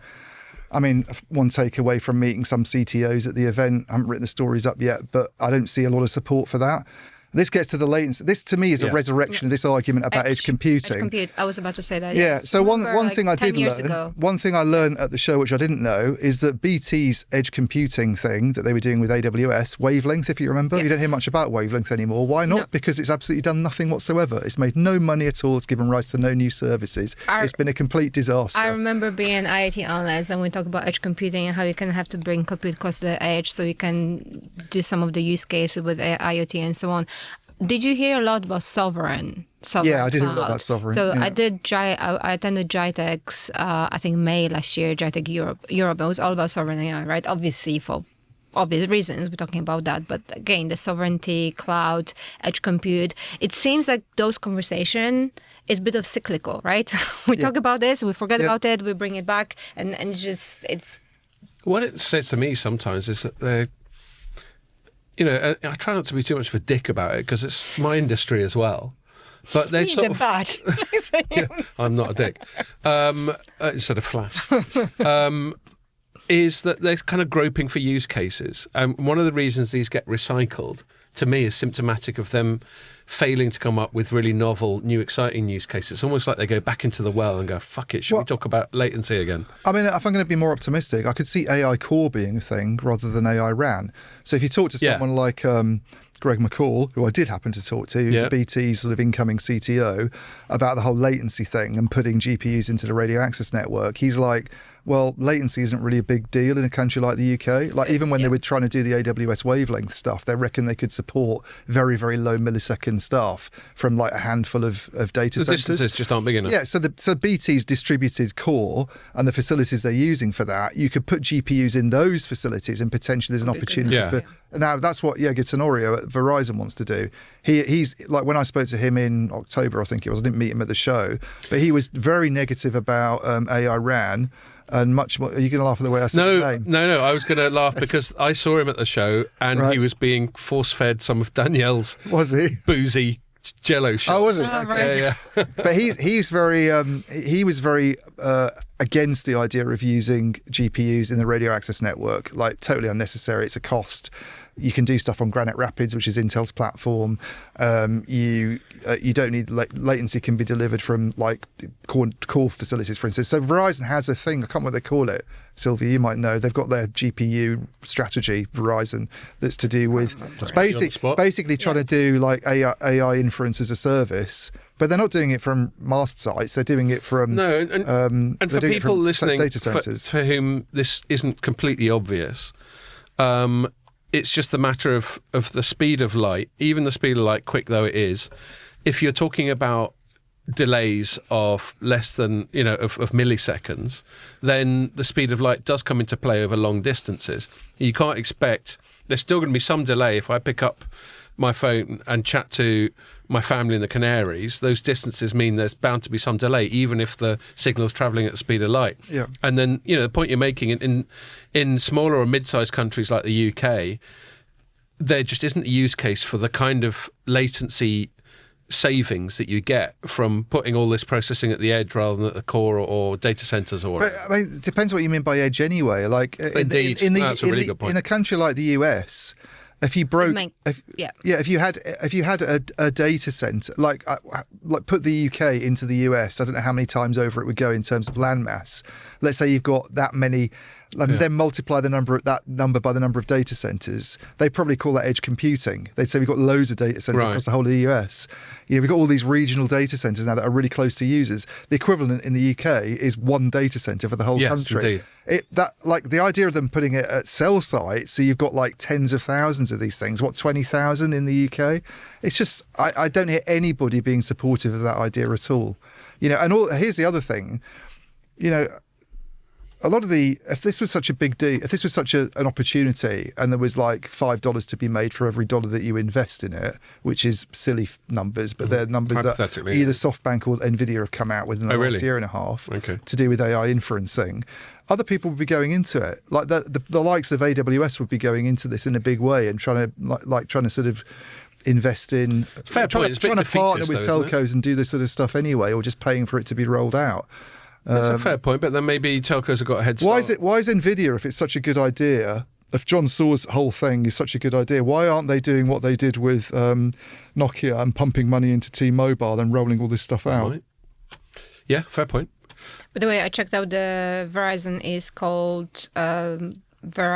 I mean, one takeaway from meeting some CTOs at the event, I haven't written the stories up yet, but I don't see a lot of support for that. This gets to the latency. This, to me, is a resurrection of this argument about edge computing. Edge compute. I was about to say that. Yeah. Yes. So one thing I did learn, ago. one thing I learned at the show, which I didn't know, is that BT's edge computing thing that they were doing with AWS, Wavelength, if you remember, you don't hear much about Wavelength anymore. Why not? No. Because it's absolutely done nothing whatsoever. It's made no money at all. It's given rise to no new services. It's been a complete disaster. I remember being an IoT analyst, and we talk about edge computing and how you can have to bring compute close to the edge so you can do some of the use cases with IoT and so on. Did you hear a lot about sovereign? Yeah, I did hear a lot about sovereign. So I attended GITEX, I think May last year, GITEC Europe. It was all about sovereign AI, right? Obviously, for obvious reasons, we're talking about that. But again, the sovereignty, cloud, edge compute, it seems like those conversations is a bit of cyclical, right? We talk about this, we forget about it, we bring it back, and just it's... What it says to me sometimes is that they're, you know, I try not to be too much of a dick about it because it's my industry as well. But they're sort of bad. I'm not a dick. Instead of Flash, is that they're kind of groping for use cases, and one of the reasons these get recycled to me is symptomatic of them failing to come up with really novel, new, exciting use cases. It's almost like they go back into the well and go, fuck it, should we talk about latency again? I mean, if I'm going to be more optimistic, I could see AI core being a thing rather than AI RAN. So if you talk to someone like Greg McCall, who I did happen to talk to, who's a BT sort of incoming CTO, about the whole latency thing and putting GPUs into the radio access network, he's like, well, latency isn't really a big deal in a country like the UK. Like even when they were trying to do the AWS wavelength stuff, they reckon they could support very, very low millisecond stuff from like a handful of data centers. The distances just aren't big enough. Yeah, so BT's distributed core and the facilities they're using for that, you could put GPUs in those facilities and potentially there's an opportunity for... Now, that's what Yegor Tenorio at Verizon wants to do. He's like, when I spoke to him in October, I think it was, I didn't meet him at the show, but he was very negative about AI RAN. And much more. Are you going to laugh at the way I said his name? No. I was going to laugh because I saw him at the show and he was being force-fed some of Danielle's boozy Jello shots. Oh, was he? Oh, right. Yeah. But he was very against the idea of using GPUs in the radio access network. Like totally unnecessary. It's a cost. You can do stuff on Granite Rapids, which is Intel's platform. You don't need latency can be delivered from like core facilities, for instance. So Verizon has a thing. I can't remember what they call it. Sylvia, you might know. They've got their GPU strategy, Verizon, that's to do with basically trying to do like AI inference as a service. But they're not doing it from mast sites. They're doing it from and for people listening, data centers for whom this isn't completely obvious. It's just the matter of the speed of light, even the speed of light, quick though it is. If you're talking about delays of less than, of milliseconds, then the speed of light does come into play over long distances. You can't expect, there's still going to be some delay if I pick up my phone and chat to my family in the Canaries. Those distances mean there's bound to be some delay, even if the signal's travelling at the speed of light. Yeah. And then, the point you're making in smaller or mid-sized countries like the UK, there just isn't a use case for the kind of latency savings that you get from putting all this processing at the edge rather than at the core or data centres or whatever. But, I mean, it depends what you mean by edge anyway. Like, Indeed, that's a really good point. In a country like the US, if you broke, if you had a data center, like put the UK into the US, I don't know how many times over it would go in terms of landmass. Let's say you've got that many, and then multiply that number by the number of data centers. They probably call that edge computing. They'd say we've got loads of data centers across the whole of the US. We've got all these regional data centers now that are really close to users. The equivalent in the UK is one data center for the whole country. Indeed. The idea of them putting it at cell sites, so you've got like tens of thousands of these things. 20,000 in the UK? It's just I don't hear anybody being supportive of that idea at all. Here's the other thing. A lot of if this was such a big deal, if this was such an opportunity, and there was like $5 to be made for every dollar that you invest in it, which is silly numbers, but they're numbers that either SoftBank or Nvidia have come out with in the last year and a half to do with AI inferencing. Other people would be going into it, like the likes of AWS would be going into this in a big way and trying to sort of invest in, trying to partner with telcos and do this sort of stuff anyway, or just paying for it to be rolled out. That's a fair point, but then maybe telcos have got a head start. Why is Nvidia, if it's such a good idea, if John Saw's whole thing is such a good idea, why aren't they doing what they did with Nokia and pumping money into T-Mobile and rolling all this stuff out? Right. Yeah, fair point. By the way, I checked out the Verizon is called Verizon,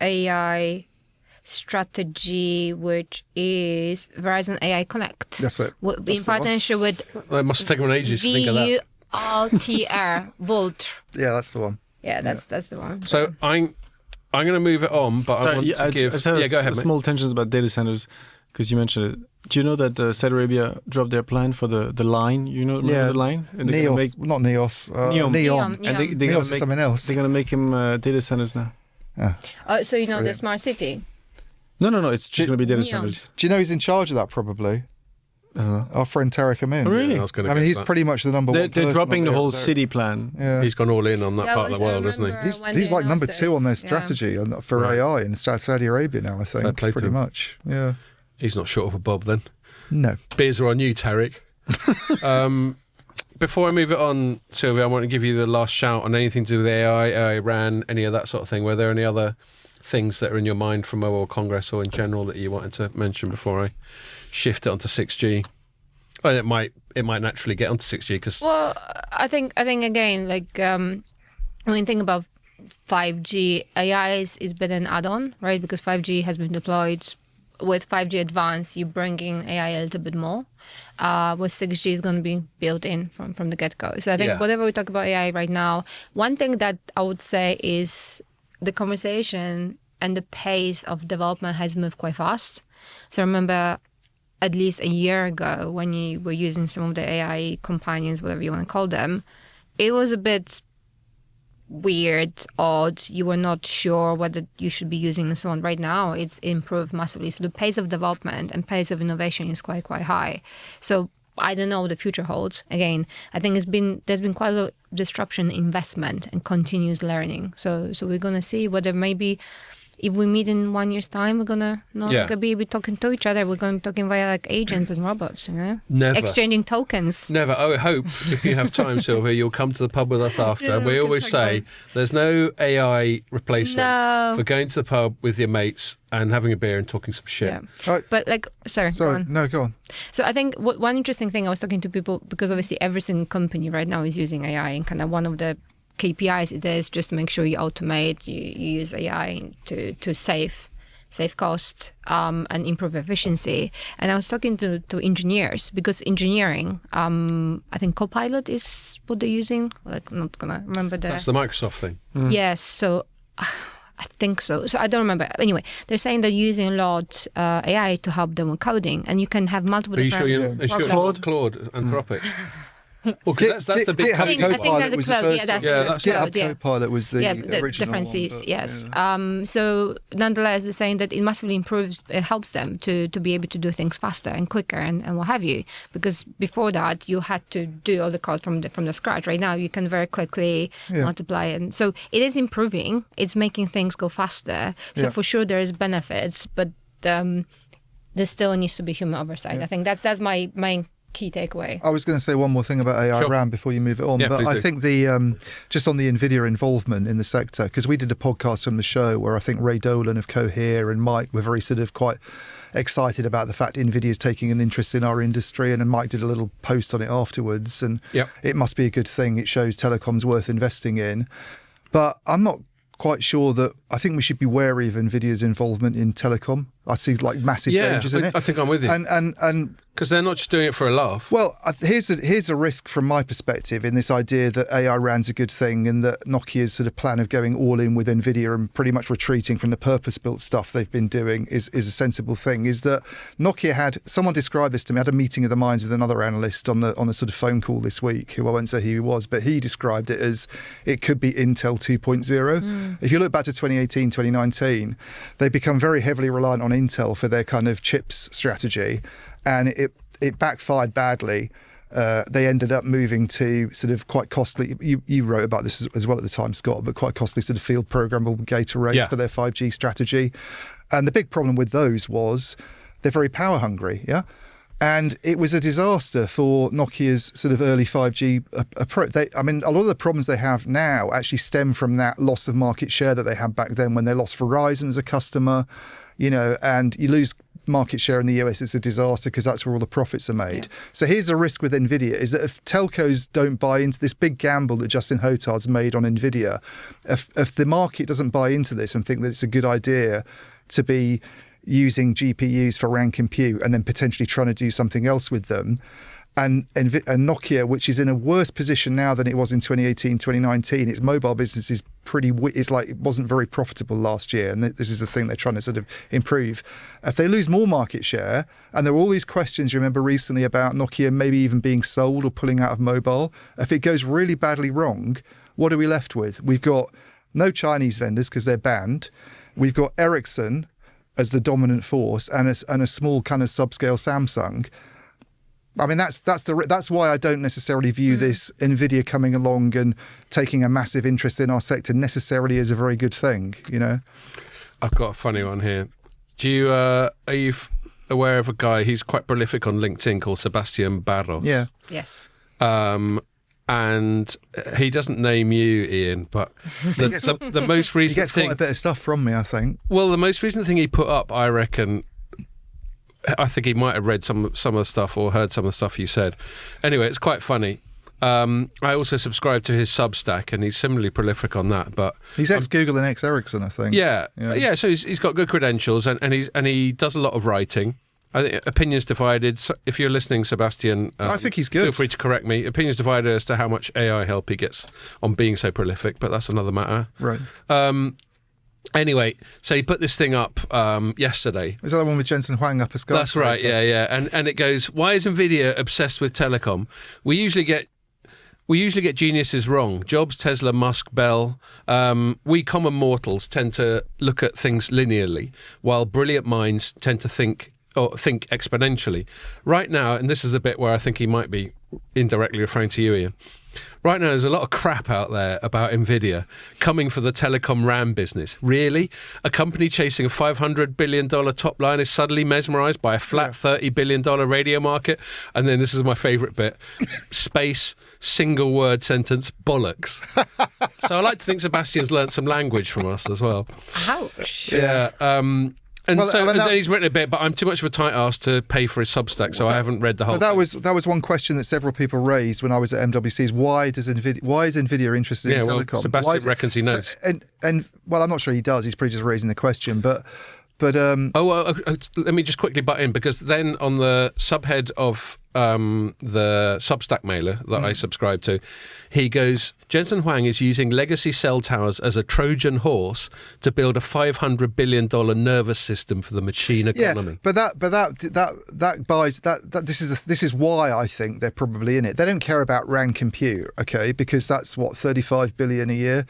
AI strategy, which is Verizon AI Connect. That's it. In partnership with It must have taken ages to think of that. VULTR. Volt. Yeah, that's the one. Yeah, that's the one. So I'm going to move it on, but I want to give... go ahead, small tensions about data centers, because you mentioned it. Do you know that Saudi Arabia dropped their plan for the line? Remember the line? And Neos, not Neos. Neom. And they're Neos is something else. They're going to make him data centers now. So the smart city? No, it's just going to be data centers. Do you know who's in charge of that, probably? Our friend Tariq Amin. Oh, really? He's pretty much the number one. They're dropping the whole city plan. Yeah. He's gone all in on that part of the world, isn't he? He's like number 2 on their strategy for AI in Saudi Arabia now, I think. Pretty much. Yeah. He's not short of a bob then. No. Beers are on you, Tariq. Before I move it on, Sylvia, I want to give you the last shout on anything to do with AI, Iran, any of that sort of thing. Were there any other things that are in your mind from Mobile Congress or in general that you wanted to mention before I shift it onto 6G? Well, it might naturally get onto 6G because... Well, I think again, like when you think about 5G, AI is better an add-on, right? Because 5G has been deployed. With 5G Advanced, you're bringing AI a little bit more. With 6G is going to be built in from the get-go. So I think whatever we talk about AI right now, one thing that I would say is the conversation and the pace of development has moved quite fast. So I remember at least a year ago when you were using some of the AI companions, whatever you want to call them, it was a bit weird, odd. You were not sure whether you should be using and so on. Right now, it's improved massively. So the pace of development and pace of innovation is quite high. So I don't know what the future holds. Again, I think there's been quite a lot of disruption, investment, and continuous learning. So we're gonna see whether maybe if we meet in 1 year's time, we're gonna be talking to each other. We're gonna be talking via like agents and robots, Never. Exchanging tokens. Never. I hope if you have time, Sylvia, you'll come to the pub with us after. And we always say there's no AI replacement for going to the pub with your mates and having a beer and talking some shit. Yeah. Right. But go on. So I think one interesting thing, I was talking to people, because obviously every single company right now is using AI, and kind of one of the KPIs it is just to make sure you automate, you use AI to save cost and improve efficiency. And I was talking to engineers, because engineering, I think Copilot is what they're using. Like, I'm not gonna remember That's the Microsoft thing. Mm. Yes, so I think so. So I don't remember. Anyway, they're saying they're using a lot AI to help them with coding, and you can have multiple. Are you sure you're Claude, Anthropic? Well, that's the big I think that's a cloud. Yeah, that's GitHub Copilot was the original differences. one, yes. Yeah. So nonetheless, they're saying that it massively improves. It helps them to be able to do things faster and quicker and what have you. Because before that, you had to do all the code from the scratch. Right now, you can very quickly multiply, and so it is improving. It's making things go faster. So for sure, there is benefits, but there still needs to be human oversight. I think that's my key takeaway. I was going to say one more thing about AI RAM before you move it on, but I think the just on the NVIDIA involvement in the sector, because we did a podcast on the show where I think Ray Dolan of Cohere and Mike were very sort of quite excited about the fact NVIDIA is taking an interest in our industry, and then Mike did a little post on it afterwards, and it must be a good thing. It shows telecoms worth investing in. But I'm not quite sure that I think we should be wary of NVIDIA's involvement in telecom. I see like massive dangers in it. I think I'm with you. And because they're not just doing it for a laugh. Well, here's a risk from my perspective in this idea that AI RAN's a good thing, and that Nokia's sort of plan of going all in with NVIDIA and pretty much retreating from the purpose-built stuff they've been doing is a sensible thing. Is that Nokia had, someone described this to me, had a meeting of the minds with another analyst on a sort of phone call this week, who I won't say who he was, but he described it as it could be Intel 2.0. If you look back to 2018, 2019, they become very heavily reliant on Intel for their kind of chips strategy, and it backfired badly. They ended up moving to sort of quite costly, you wrote about this as well at the time, Scott, but quite costly sort of field programmable gate arrays for their 5G strategy. And the big problem with those was they're very power hungry, and it was a disaster for Nokia's sort of early 5G approach. A lot of the problems they have now actually stem from that loss of market share that they had back then when they lost Verizon as a customer, and you lose market share in the US, it's a disaster because that's where all the profits are made. So here's the risk with NVIDIA, is that if telcos don't buy into this big gamble that Justin Hotard's made on NVIDIA, if the market doesn't buy into this and think that it's a good idea to be using GPUs for RAN compute and then potentially trying to do something else with them, and Nokia, which is in a worse position now than it was in 2018, 2019, its mobile business is it wasn't very profitable last year, and this is the thing they're trying to sort of improve. If they lose more market share, and there were all these questions, you remember recently about Nokia maybe even being sold or pulling out of mobile, if it goes really badly wrong, what are we left with? We've got no Chinese vendors because they're banned. We've got Ericsson as the dominant force and a small kind of subscale Samsung. I mean, that's why I don't necessarily view this NVIDIA coming along and taking a massive interest in our sector necessarily as a very good thing, I've got a funny one here. Are you aware of a guy, he's quite prolific on LinkedIn, called Sebastian Barros? Yeah. Yes. And he doesn't name you, Ian, but the most recent he gets quite a bit of stuff from me, I think. Well, the most recent thing he put up, I think he might have read some of the stuff or heard some of the stuff you said. Anyway, it's quite funny. I also subscribe to his Substack, and he's similarly prolific on that. But he's ex-Google and ex-Ericsson, I think. Yeah. So he's got good credentials, and he does a lot of writing. I think opinions divided. So if you're listening, Sebastian, I think he's good. Feel free to correct me. Opinions divided as to how much AI help he gets on being so prolific, but that's another matter. Right. Anyway, so he put this thing up yesterday. Is that the one with Jensen Huang up a sky? That's right, yeah. And it goes, why is NVIDIA obsessed with telecom? We usually get geniuses wrong. Jobs, Tesla, Musk, Bell. We common mortals tend to look at things linearly, while brilliant minds tend to think exponentially. Right now, and this is a bit where I think he might be indirectly referring to you, Ian. Right now, there's a lot of crap out there about NVIDIA coming for the telecom RAM business. Really? A company chasing a $500 billion top line is suddenly mesmerized by a flat $30 billion radio market? And then this is my favourite bit. Space, single word sentence, bollocks. So I like to think Sebastian's learnt some language from us as well. Ouch. Yeah. And then he's written a bit, but I'm too much of a tight ass to pay for his Substack, so I haven't read the whole thing. That was one question that several people raised when I was at MWC, is why is NVIDIA interested in telecom? Sebastian reckons he knows. And I'm not sure he does. He's probably just raising the question, but let me just quickly butt in, because then on the subhead of the Substack mailer that I subscribe to, he goes, Jensen Huang is using legacy cell towers as a Trojan horse to build a $500 billion nervous system for the machine economy. Yeah, that buys that. This is why I think they're probably in it. They don't care about RAN compute, okay, because that's what, $35 billion a year.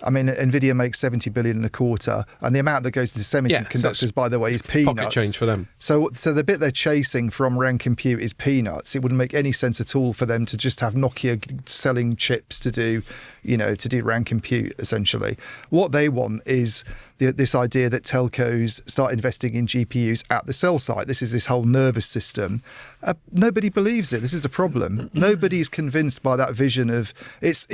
I mean, NVIDIA makes $70 billion in a quarter, and the amount that goes into semiconductors, by the way, is peanuts. Pocket change for them. So the bit they're chasing from RAN compute is peanuts. It wouldn't make any sense at all for them to just have Nokia selling chips to do RAN compute, essentially. What they want is this idea that telcos start investing in GPUs at the cell site. This is this whole nervous system. Nobody believes it. This is the problem. Nobody's convinced by that vision of it's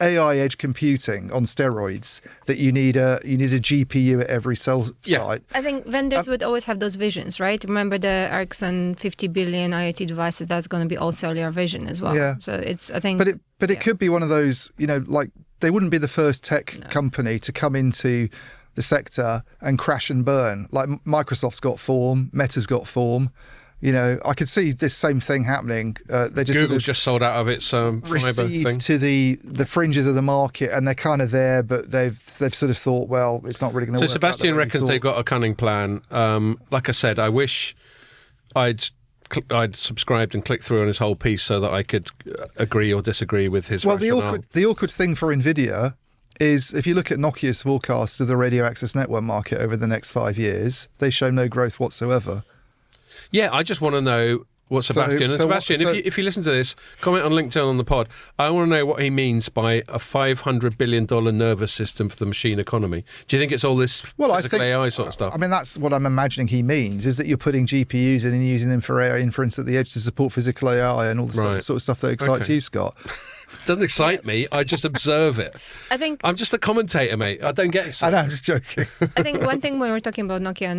AI edge computing on steroids, that you need a GPU at every cell site. I think vendors would always have those visions, right? Remember the Ericsson 50 billion IoT devices, that's going to be all cellular vision as well. Yeah. So it's, I think... But it could be one of those, like they wouldn't be the first tech company to come into the sector and crash and burn. Like Microsoft's got Form, Meta's got Form. I could see this same thing happening. They just Google's just sold out of its fiber thing to the fringes of the market, and they're kind of there, but they've sort of thought, well, it's not really going to work. So Sebastian reckons they've got a cunning plan. Like I said, I wish I'd subscribed and clicked through on his whole piece so that I could agree or disagree with his rationale. Well, the awkward thing for NVIDIA is if you look at Nokia's forecasts of the radio access network market over the next 5 years, they show no growth whatsoever. Yeah, I just want to know what Sebastian... if you listen to this, comment on LinkedIn on the pod. I want to know what he means by a $500 billion nervous system for the machine economy. Do you think it's all this physical AI sort of stuff? I mean, that's what I'm imagining he means, is that you're putting GPUs in and using them for AI inference at the edge to support physical AI and all the sort of stuff that excites you, Scott. It doesn't excite me. I just observe it. I'm just a commentator, mate. I don't get excited. I know, I'm just joking. I think one thing when we're talking about Nokia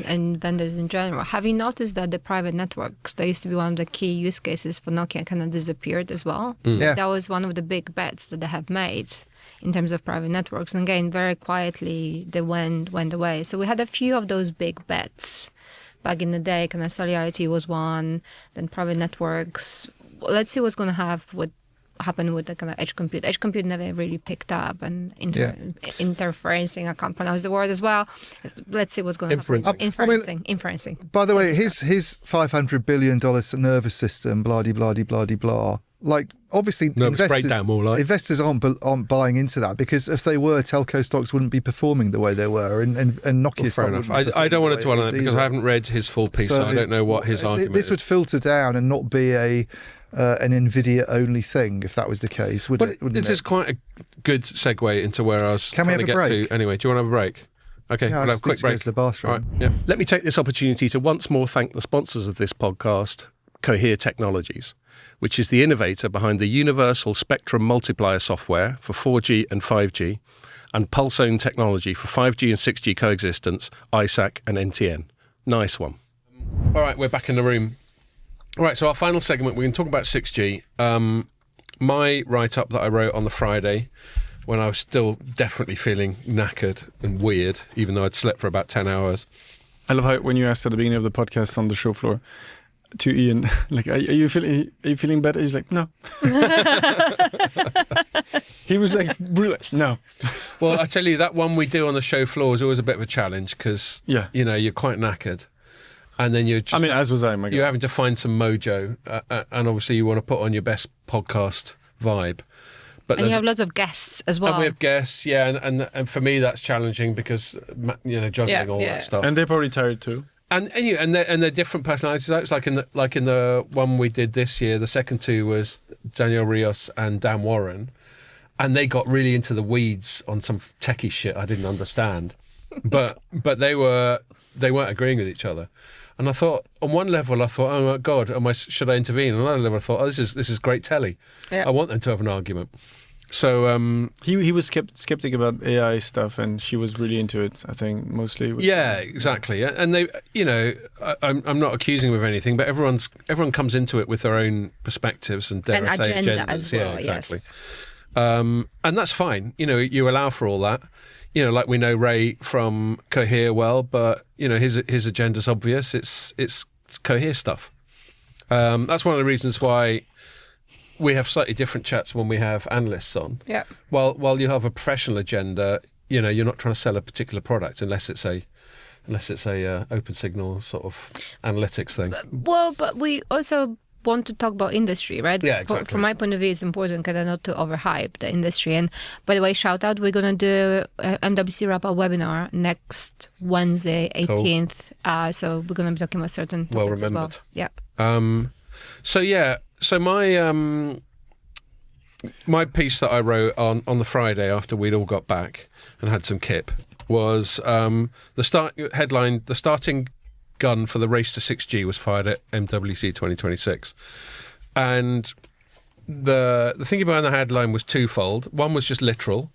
and vendors in general, have you noticed that the private networks, that used to be one of the key use cases for Nokia, kind of disappeared as well? Yeah. That was one of the big bets that they have made in terms of private networks. And again, very quietly, they went away. So we had a few of those big bets back in the day. Kind of cellular IoT was one, then private networks. Let's see what's going to happen with the kind of edge compute. Edge compute never really picked up, and interferencing, I can't pronounce the word as well. Let's see what's going to happen. Inferencing. By the way, his $500 billion nervous system, blah-de-blah-de-blah-de-blah. Like, obviously, investors aren't buying into that, because if they were, telco stocks wouldn't be performing the way they were, and Nokia stock wouldn't be performing I don't want to dwell on it it because I haven't read his full piece, so I don't know what his argument is. This would filter down and not be an NVIDIA only thing if that was the case, wouldn't it? This is quite a good segue into where I was trying to get to. Anyway, do you want to have a break? Okay, we'll have a quick break. To the bathroom. All right, yeah. Let me take this opportunity to once more thank the sponsors of this podcast, Cohere Technologies, which is the innovator behind the Universal Spectrum Multiplier software for 4G and 5G, and Pulsone technology for 5G and 6G coexistence, ISAC and NTN. Nice one. All right, we're back in the room. All right, so our final segment, we can talk about 6G. My write-up that I wrote on the Friday, when I was still definitely feeling knackered and weird, even though I'd slept for about 10 hours. I love how when you asked at the beginning of the podcast on the show floor to Ian, like, are you feeling better? He's like, no. He was like, no. Well, I tell you, that one we do on the show floor is always a bit of a challenge because, you're quite knackered. And then you're just, as was I, my God. You're having to find some mojo. And obviously you want to put on your best podcast vibe. But you have lots of guests as well. And we have guests, and for me that's challenging because juggling all that stuff. And they're probably tired too. And they're different personalities. It's like in the one we did this year, the second two was Daniel Rios and Dan Warren, and they got really into the weeds on some techie shit I didn't understand, but they weren't agreeing with each other. And I thought, on one level, oh my God, should I intervene? On another level, I thought, this is great telly. Yeah. I want them to have an argument. So he was skeptic about AI stuff, and she was really into it. I think mostly. Exactly. And they, I'm not accusing them of anything, but everyone comes into it with their own perspectives and dare I say agendas as well. Yeah, exactly. Yes. And that's fine. You allow for all that. Like we know Ray from Cohere well, but his agenda's obvious. It's Cohere stuff. That's one of the reasons why we have slightly different chats when we have analysts on. Yeah. While you have a professional agenda, you're not trying to sell a particular product unless it's a open signal sort of analytics thing. Well, but we also want to talk about industry, right? Yeah, exactly. From my point of view, it's important kind of not to overhype the industry. And by the way, shout out, we're going to do a MWC wrap-up webinar next Wednesday, 18th. Cool. So we're going to be talking about certain topics well remembered. As well. Yeah. So my piece that I wrote on the Friday after we'd all got back and had some kip was the starting gun for the race to 6G was fired at MWC 2026. And the thinking behind the headline was twofold. One was just literal.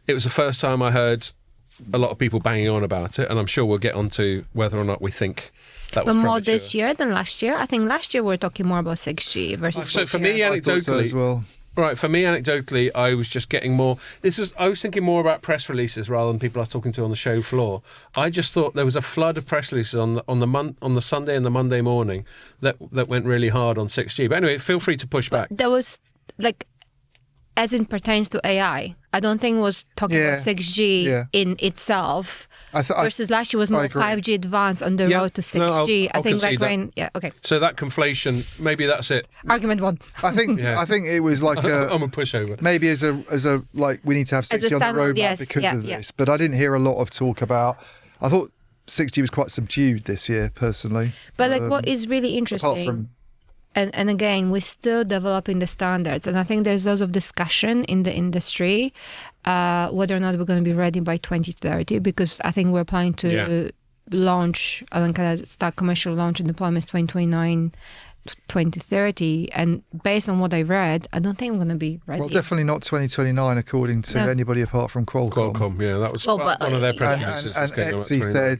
It was the first time I heard a lot of people banging on about it, and I'm sure we'll get onto whether or not we think that was But more premature. this year than last year. I think last year we were talking more about 6G versus. So for me, I thought so anecdotally, as well. right? For me, anecdotally, I was just getting more. I was thinking more about press releases rather than people I was talking to on the show floor. I just thought there was a flood of press releases on the Sunday and the Monday morning that went really hard on 6G. But anyway, feel free to push back. There was like, as it pertains to AI, I don't think it was talking about 6G in itself. Versus last year was more 5G advanced on the road to 6G. I'll I think like concede that. okay. So that conflation, maybe that's it. Argument one. I think it was like I'm a pushover. maybe as a like we need to have 6G on the roadmap because of this. But I didn't hear a lot of talk about. I thought 6G was quite subdued this year, personally. But like, what is really interesting. Apart from And again, we're still developing the standards. And I think there's lots of discussion in the industry whether or not we're going to be ready by 2030, because I think we're planning to launch and kind of start commercial launch and deployments 2029, 2030. And based on what I read, I don't think we're going to be ready. well, definitely not 2029, according to anybody apart from Qualcomm. Qualcomm, yeah, that was Well, but, one of their press And Etsy said,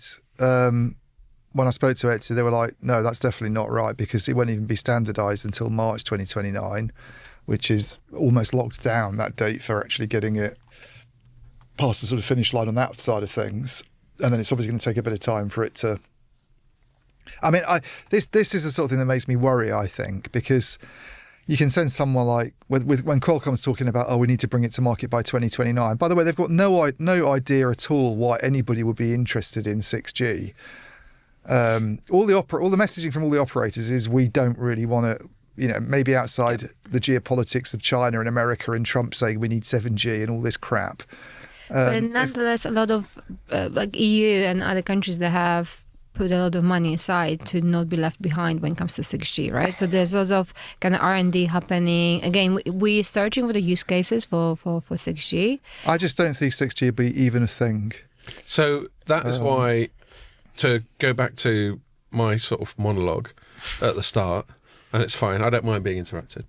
when I spoke to Etsy, they were like, no, that's definitely not right, because it won't even be standardised until March 2029, which is almost locked down, that date for actually getting it past the sort of finish line on that side of things. And then it's obviously going to take a bit of time for it to... I mean, this is the sort of thing that makes me worry, I think, because you can send someone like, when Qualcomm's talking about, we need to bring it to market by 2029. By the way, they've got no idea at all why anybody would be interested in 6G. All the messaging from all the operators is we don't really want to, maybe outside the geopolitics of China and America and Trump saying we need 7G and all this crap. But nonetheless, a lot of like EU and other countries that have put a lot of money aside to not be left behind when it comes to 6G, right? So there's lots of kind of R&D happening. Again, we're searching for the use cases for 6G. I just don't think 6G would be even a thing. So that is why, to go back to my sort of monologue at the start, and it's fine, I don't mind being interrupted.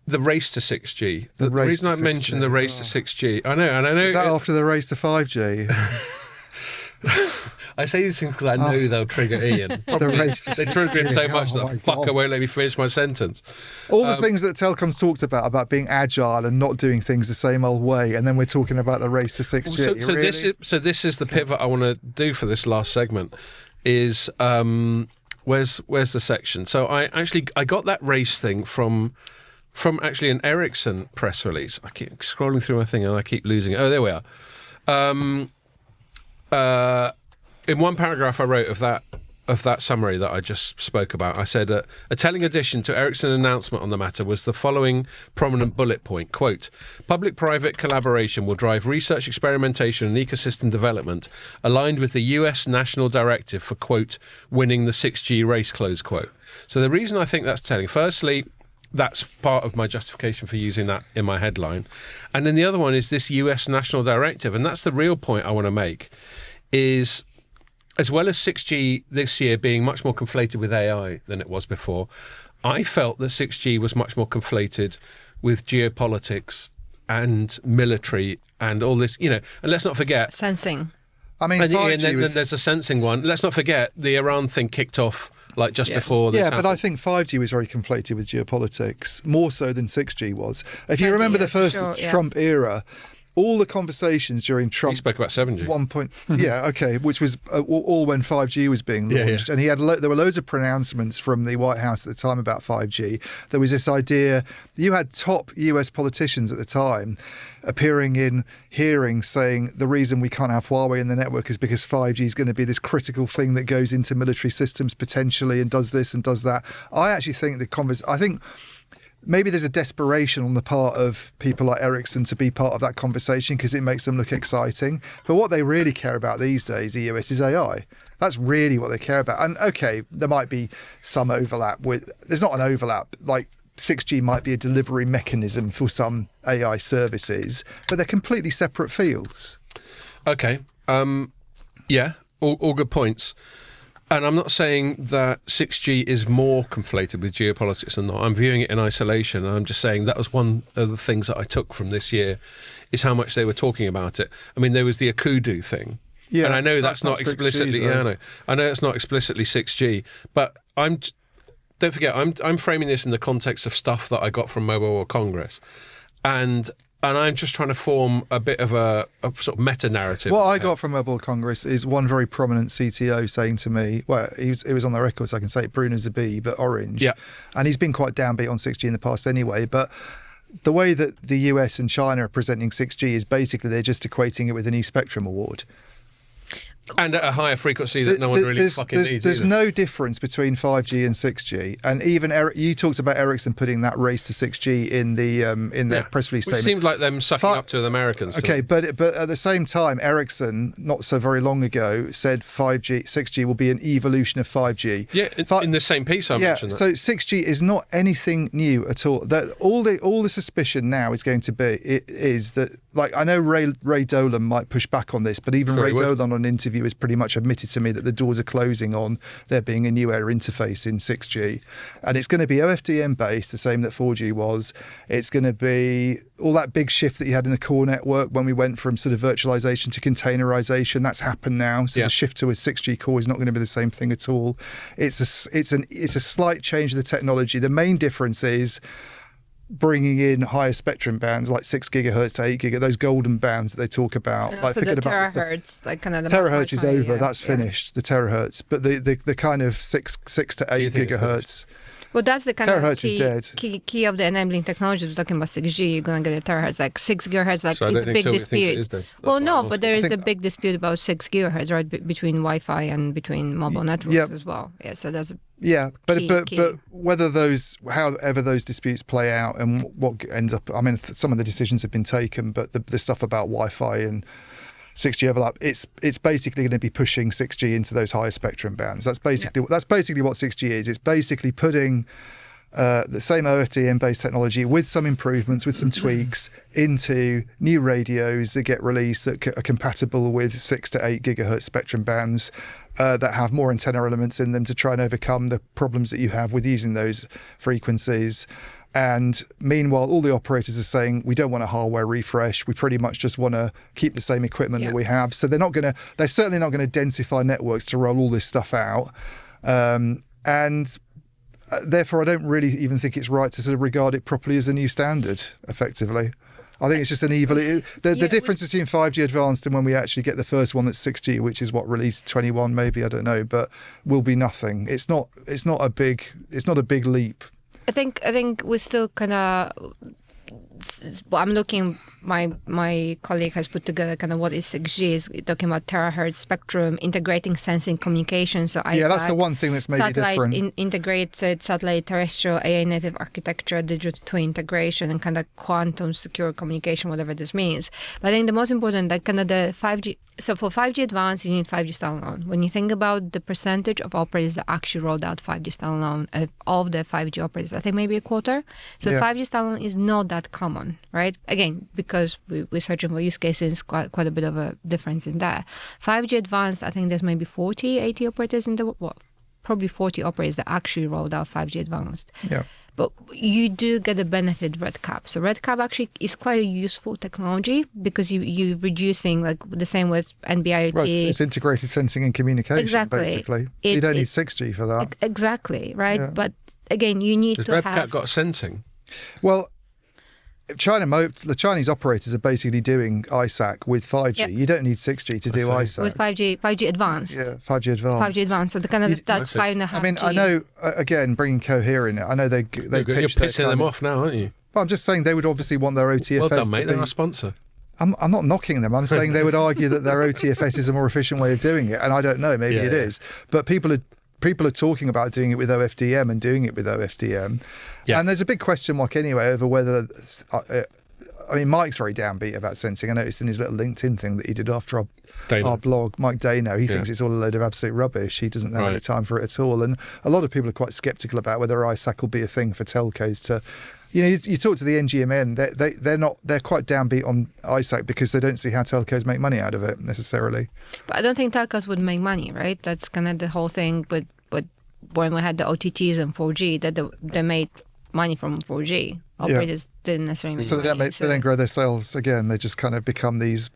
The race to 6G. The reason I mentioned the race to 6G, I know. Is that after the race to 5G? I say these things because I know they'll trigger Ian. The race to 6G. They trigger him so much Oh that my the fucker God. won't let me finish my sentence. All the things that Telecoms talked about being agile and not doing things the same old way, and then we're talking about the race to 6G. So this is the pivot I want to do for this last segment. Is where's the section? So I got that race thing from actually an Ericsson press release. I keep scrolling through my thing and I keep losing it. Oh, there we are. In one paragraph I wrote of that summary that I just spoke about, I said a telling addition to Ericsson's announcement on the matter was the following prominent bullet point, quote, public-private collaboration will drive research, experimentation and ecosystem development aligned with the US national directive for, quote, winning the 6G race, close quote. So the reason I think that's telling, firstly, that's part of my justification for using that in my headline. And then the other one is this US national directive. And that's the real point I want to make, is as well as 6G this year being much more conflated with AI than it was before, I felt that 6G was much more conflated with geopolitics and military and all this, and let's not forget... Sensing. I mean, and 5G then there's a sensing one. Let's not forget the Iran thing kicked off like just before this happened. But I think 5G was very conflated with geopolitics, more so than 6G was. If you remember the first Trump era, all the conversations during Trump... He spoke about 7G. Which was all when 5G was being launched. And he had there were loads of pronouncements from the White House at the time about 5G. There was this idea, you had top US politicians at the time appearing in hearings saying the reason we can't have Huawei in the network is because 5G is going to be this critical thing that goes into military systems potentially and does this and does that. I actually think maybe there's a desperation on the part of people like Ericsson to be part of that conversation because it makes them look exciting. But what they really care about these days, EOS, is AI. That's really what they care about. And okay, there might be some overlap there's not an overlap. Like 6G might be a delivery mechanism for some AI services, but they're completely separate fields. Okay. Yeah, all good points. And I'm not saying that 6G is more conflated with geopolitics than not. I'm viewing it in isolation. And I'm just saying that was one of the things that I took from this year, is how much they were talking about it. I mean, there was the Akudu thing. Yeah, and I know that's not explicitly. 6G, I know it's not explicitly 6G, but don't forget, I'm framing this in the context of stuff that I got from Mobile World Congress, and I'm just trying to form a bit of a sort of meta narrative. What I got from Mobile World Congress is one very prominent CTO saying to me, well, he was on the record, so I can say it, Bruno Zabib at Orange, and he's been quite downbeat on 6G in the past anyway, but the way that the US and China are presenting 6G is basically they're just equating it with a new spectrum award. And at a higher frequency that no one really fucking needs. There's no difference between 5G and 6G. And even you talked about Ericsson putting that race to 6G in their press release statement. It seemed like them sucking up to the Americans. Okay, but at the same time, Ericsson, not so very long ago, said 6G will be an evolution of 5G. Yeah, in the same piece I mentioned that. So 6G is not anything new at all. All the suspicion now is going to be is that, like, I know Ray Dolan might push back on this, but even Ray Dolan on an interview has pretty much admitted to me that the doors are closing on there being a new air interface in 6G. And it's going to be OFDM based, the same that 4G was. It's going to be all that big shift that you had in the core network when we went from sort of virtualization to containerization. That's happened now. So the shift to a 6G core is not going to be the same thing at all. It's a slight change of the technology. The main difference is bringing in higher spectrum bands like 6 gigahertz to 8 gigahertz, those golden bands that they talk about. Like forget about terahertz, like kind of the terahertz is over. That's finished. The terahertz, but the kind of 6 to 8 gigahertz. Well, that's the kind terahertz of is dead. Key of the enabling technologies. We're talking about 6G. You're going to get a terahertz, like 6 gigahertz. Like so it's a big dispute. Well, no, but there is a big dispute about 6 gigahertz, right, between Wi-Fi and between mobile networks as well. Yeah, so there's but whether however those disputes play out and what ends up, I mean, some of the decisions have been taken, but the stuff about Wi-Fi and 6G overlap, it's basically going to be pushing 6G into those higher spectrum bands. That's basically what 6G is. It's basically putting the same OFDM-based technology with some improvements, with some tweaks, into new radios that get released that are compatible with 6 to 8 gigahertz spectrum bands that have more antenna elements in them to try and overcome the problems that you have with using those frequencies. And meanwhile, all the operators are saying, we don't want a hardware refresh. We pretty much just want to keep the same equipment that we have. So they're certainly not going to densify networks to roll all this stuff out. And therefore, I don't really even think it's right to sort of regard it properly as a new standard, effectively. I think it's just an evil. The difference between 5G advanced and when we actually get the first one that's 6G, which is what released 21, maybe, I don't know, but will be nothing. It's not a big leap. I think we're still kind of. I'm looking. My colleague has put together kind of what is 6G. Is talking about terahertz spectrum, integrating sensing communication. So that's the one thing that's maybe different. Integrated satellite terrestrial AI native architecture, digital twin integration, and kind of quantum secure communication, whatever this means. But I think the most important, like kind of the 5G. So for 5G advanced, you need 5G standalone. When you think about the percentage of operators that actually rolled out 5G standalone, of the 5G operators, I think maybe a quarter. So 5G standalone is not that common, right? Again, because we're searching for use cases, quite a bit of a difference in there. 5G advanced, I think there's maybe 80 operators in the world. Probably 40 operators that actually rolled out 5G advanced. Yeah. But you do get a benefit RedCap. So RedCap actually is quite a useful technology because you're reducing, like the same with NB-IoT. Right, it's integrated sensing and communication, basically. So you don't need 6G for that. Exactly, right? Yeah. But again, you need to have... Has RedCap got sensing? Well, the Chinese operators are basically doing ISAC with 5G. Yep. You don't need 6G to do ISAC. With 5G advanced. Yeah, 5G advanced. 5G advanced. So the kind of that's 5.5G. I mean, I know, again, bringing Cohere in it, I know they pitched You're pissing them off now, aren't you? Well, I'm just saying they would obviously want their OTFS Well done, mate. They're our sponsor. I'm not knocking them. I'm saying they would argue that their OTFS is a more efficient way of doing it. And I don't know, maybe it is. But people are talking about doing it with OFDM and doing it with OFDM. Yeah. And there's a big question mark anyway over whether I mean, Mike's very downbeat about sensing. I noticed in his little LinkedIn thing that he did after our blog, Mike Dano, he thinks it's all a load of absolute rubbish. He doesn't have any time for it at all. And a lot of people are quite sceptical about whether ISAC will be a thing for telcos to... You talk to the NGMN, they're quite downbeat on ISAC because they don't see how telcos make money out of it necessarily. But I don't think telcos would make money, right? That's kind of the whole thing. But when we had the OTTs and 4G, that they made money from 4G. Operators didn't necessarily make money. They don't grow their sales again. They just kind of become these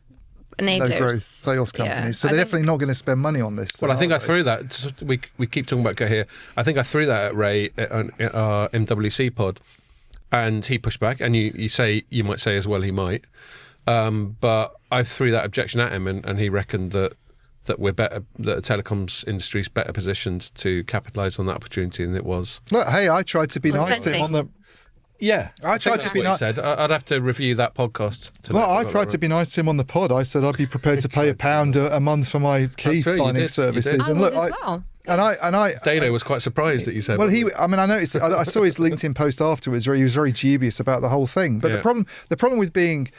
no-growth sales companies. So they're definitely not going to spend money on this. Well, I think I threw that. We keep talking about Go here. I think I threw that at Ray on our MWC pod. And he pushed back, and you might say as well he might, but I threw that objection at him, and he reckoned that we're better, that the telecoms industry is better positioned to capitalise on that opportunity than it was. Look, hey, I tried to be nice to him on the. Yeah, I tried to be nice. I'd have to review that podcast. I tried to be nice to him on the pod. I said I'd be prepared to pay £1 a month for my key finding services, and look, I Dano was quite surprised that you said. Well, I noticed. I saw his LinkedIn post afterwards where he was very dubious about the whole thing. But the problem with being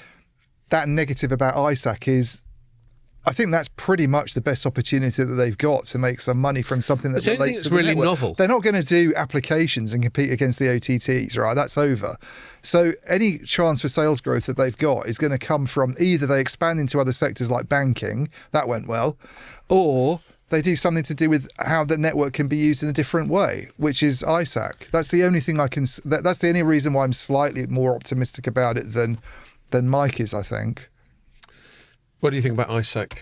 that negative about ISAC is, I think that's pretty much the best opportunity that they've got to make some money from something that relates to the really network. Novel. They're not going to do applications and compete against the OTTs, right? That's over. So any chance for sales growth that they've got is going to come from either they expand into other sectors like banking, that went well, or they do something to do with how the network can be used in a different way, which is ISAC. That's the only thing that's the only reason why I'm slightly more optimistic about it than Mike is, I think. What do you think about ISAC,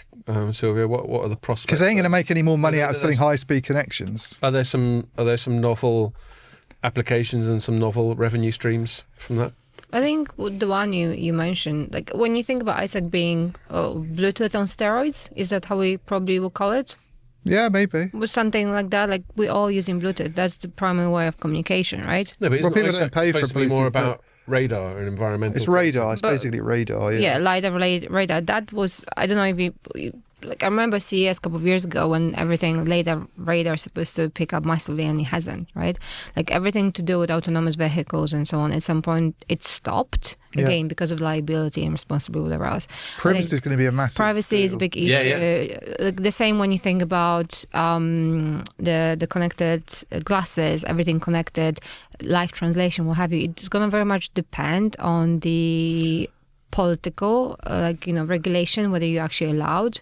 Sylvia? What are the prospects? Because they ain't going to make any more money out of selling high-speed connections. Are there some novel applications and some novel revenue streams from that? I think the one you mentioned, like when you think about ISAC being Bluetooth on steroids, is that how we probably will call it? Yeah, maybe. With something like that, like we're all using Bluetooth. That's the primary way of communication, right? No, but people don't pay for Bluetooth. More about radar and environmental. It's radar. It's basically radar. Yeah, LiDAR radar. That was, I don't know if you like. I remember CES a couple of years ago when everything radar is supposed to pick up massively, and it hasn't. Right, like everything to do with autonomous vehicles and so on. At some point, it stopped again because of liability and responsibility, whatever else. Privacy is going to be a massive. Privacy is a big issue. Like the same when you think about the connected glasses, everything connected, live translation, what have you. It's going to very much depend on the political, regulation, whether you're actually allowed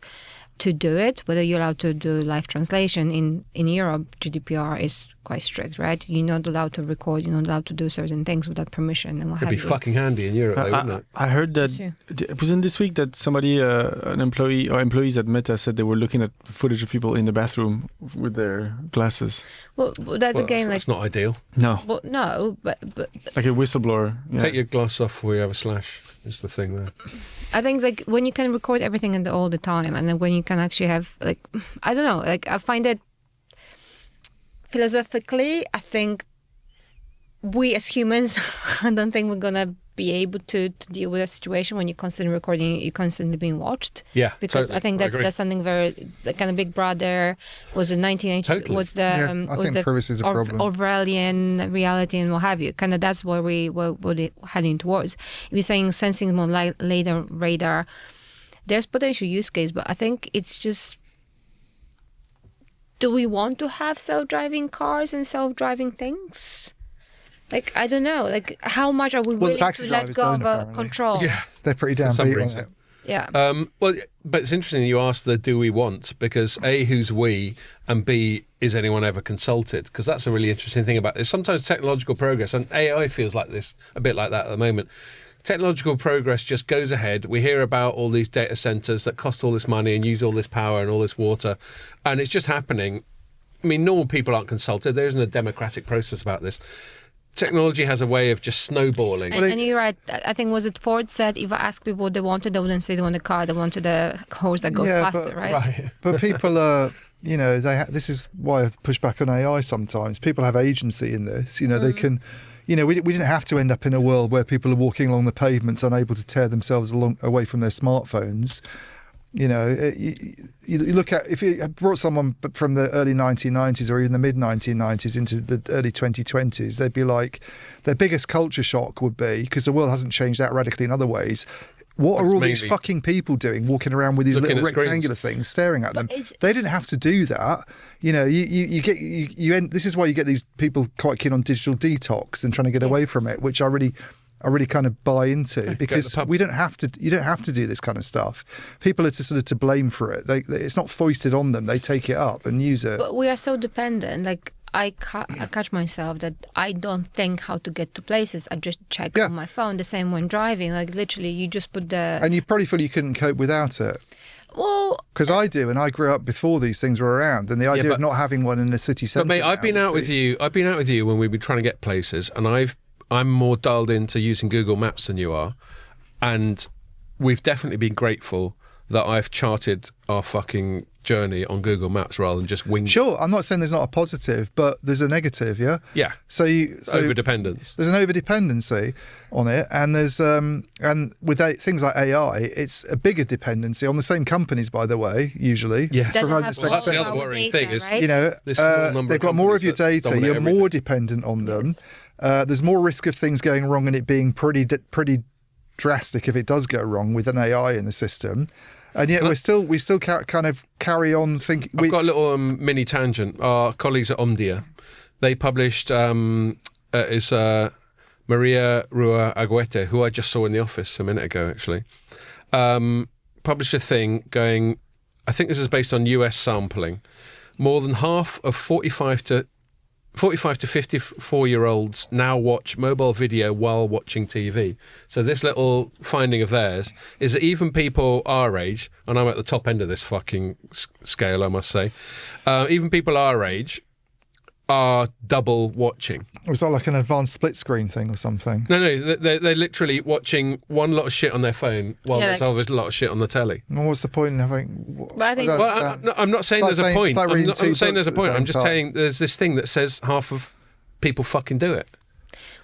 to do it, whether you're allowed to do live translation. In Europe, GDPR is quite strict, right? You're not allowed to record, you're not allowed to do certain things without permission. And It'd be fucking handy in Europe, though, wouldn't it? I heard that, it wasn't this week that somebody, an employee or employees at Meta said they were looking at footage of people in the bathroom with their glasses. Well, that's not ideal. No. Well, no, but like a whistleblower. Yeah. Take your glass off before you have a slash. Is the thing there. I think like when you can record everything all the time, and then when you can actually have I don't know, I find it philosophically, I think we as humans, I don't think we're gonna be able to deal with a situation when you're constantly recording, you're constantly being watched. Yeah, because totally. I think that's something very kind of Big Brother was in 1980. Totally. Was the I think privacy is a problem. Orwellian reality and what have you. Kind of that's where we're heading towards. If you're saying sensing more later radar, there's potential use case, but I think it's just. Do we want to have self-driving cars and self-driving things? Like, I don't know. Like, how much are we willing to let go of control? Yeah, they're pretty damn big on it. Yeah. Well, but it's interesting you asked the do we want, because A, who's we, and B, is anyone ever consulted? Because that's a really interesting thing about this. Sometimes technological progress, and AI feels like this, a bit like that at the moment. Technological progress just goes ahead. We hear about all these data centers that cost all this money and use all this power and all this water, and it's just happening. I mean, normal people aren't consulted. There isn't a democratic process about this. Technology has a way of just snowballing. And you're right. I think was it Ford said if I ask people what they wanted, they wouldn't say they want a car. They wanted a horse that goes faster, right? But people are, this is why I push back on AI sometimes. People have agency in this. They can, we didn't have to end up in a world where people are walking along the pavements unable to tear themselves away from their smartphones. You look at, if you brought someone from the early 1990s or even the mid 1990s into the early 2020s, they'd be like, their biggest culture shock would be, because the world hasn't changed that radically in other ways, what are all these fucking people doing, walking around with these little rectangular things, staring at them? They didn't have to do that. This is why you get these people quite keen on digital detox and trying to get away from it, which I really kind of buy into, because you don't have to do this kind of stuff. People are sort of to blame for it. It's not foisted on them. They take it up and use it. But we are so dependent. Like I catch myself that I don't think how to get to places. I just check on my phone. The same when driving. Like literally, you just put the. And you probably feel you couldn't cope without it. Well, because I do, and I grew up before these things were around, and the idea of not having one in the city centre. But mate, I've been out with you when we've been trying to get places, and I'm more dialed into using Google Maps than you are, and we've definitely been grateful that I've charted our fucking journey on Google Maps rather than just winging. Sure, I'm not saying there's not a positive, but there's a negative, yeah? Yeah. So over-dependence. There's an over-dependency on it, and there's and with things like AI, it's a bigger dependency on the same companies, by the way, usually. Yeah. That's the other worrying thing, is right? They've got more of your data, you're more dependent on them. There's more risk of things going wrong and it being pretty drastic if it does go wrong with an AI in the system. And yet we still kind of carry on thinking. I've got a little mini tangent. Our colleagues at Omdia, they published is Maria Rua Aguete, who I just saw in the office a minute ago, actually, published a thing going, I think this is based on US sampling. More than half of 45 to 54-year-olds now watch mobile video while watching TV. So this little finding of theirs is that even people our age, and I'm at the top end of this fucking scale, I must say, even people our age are double watching. Was that like an advanced split screen thing or something? No, they're literally watching one lot of shit on their phone while there's always a lot of shit on the telly. Well, what's the point in having... I'm not saying there's a point. I'm not saying there's a point. I'm just saying there's this thing that says half of people fucking do it.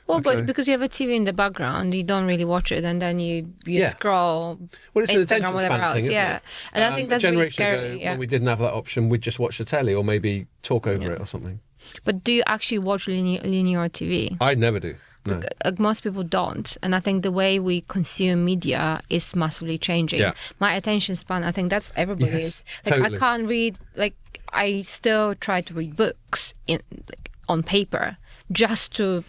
Well, but because you have a TV in the background, you don't really watch it, and then you scroll. Well, it's an attention span thing, isn't it? And I think that's really scary. When we didn't have that option, we'd just watch the telly or maybe talk over it or something. But do you actually watch linear TV? I never do. No. Most people don't, and I think the way we consume media is massively changing. Yeah. My attention span, I think that's everybody's. Totally. I can't read. I still try to read books on paper just to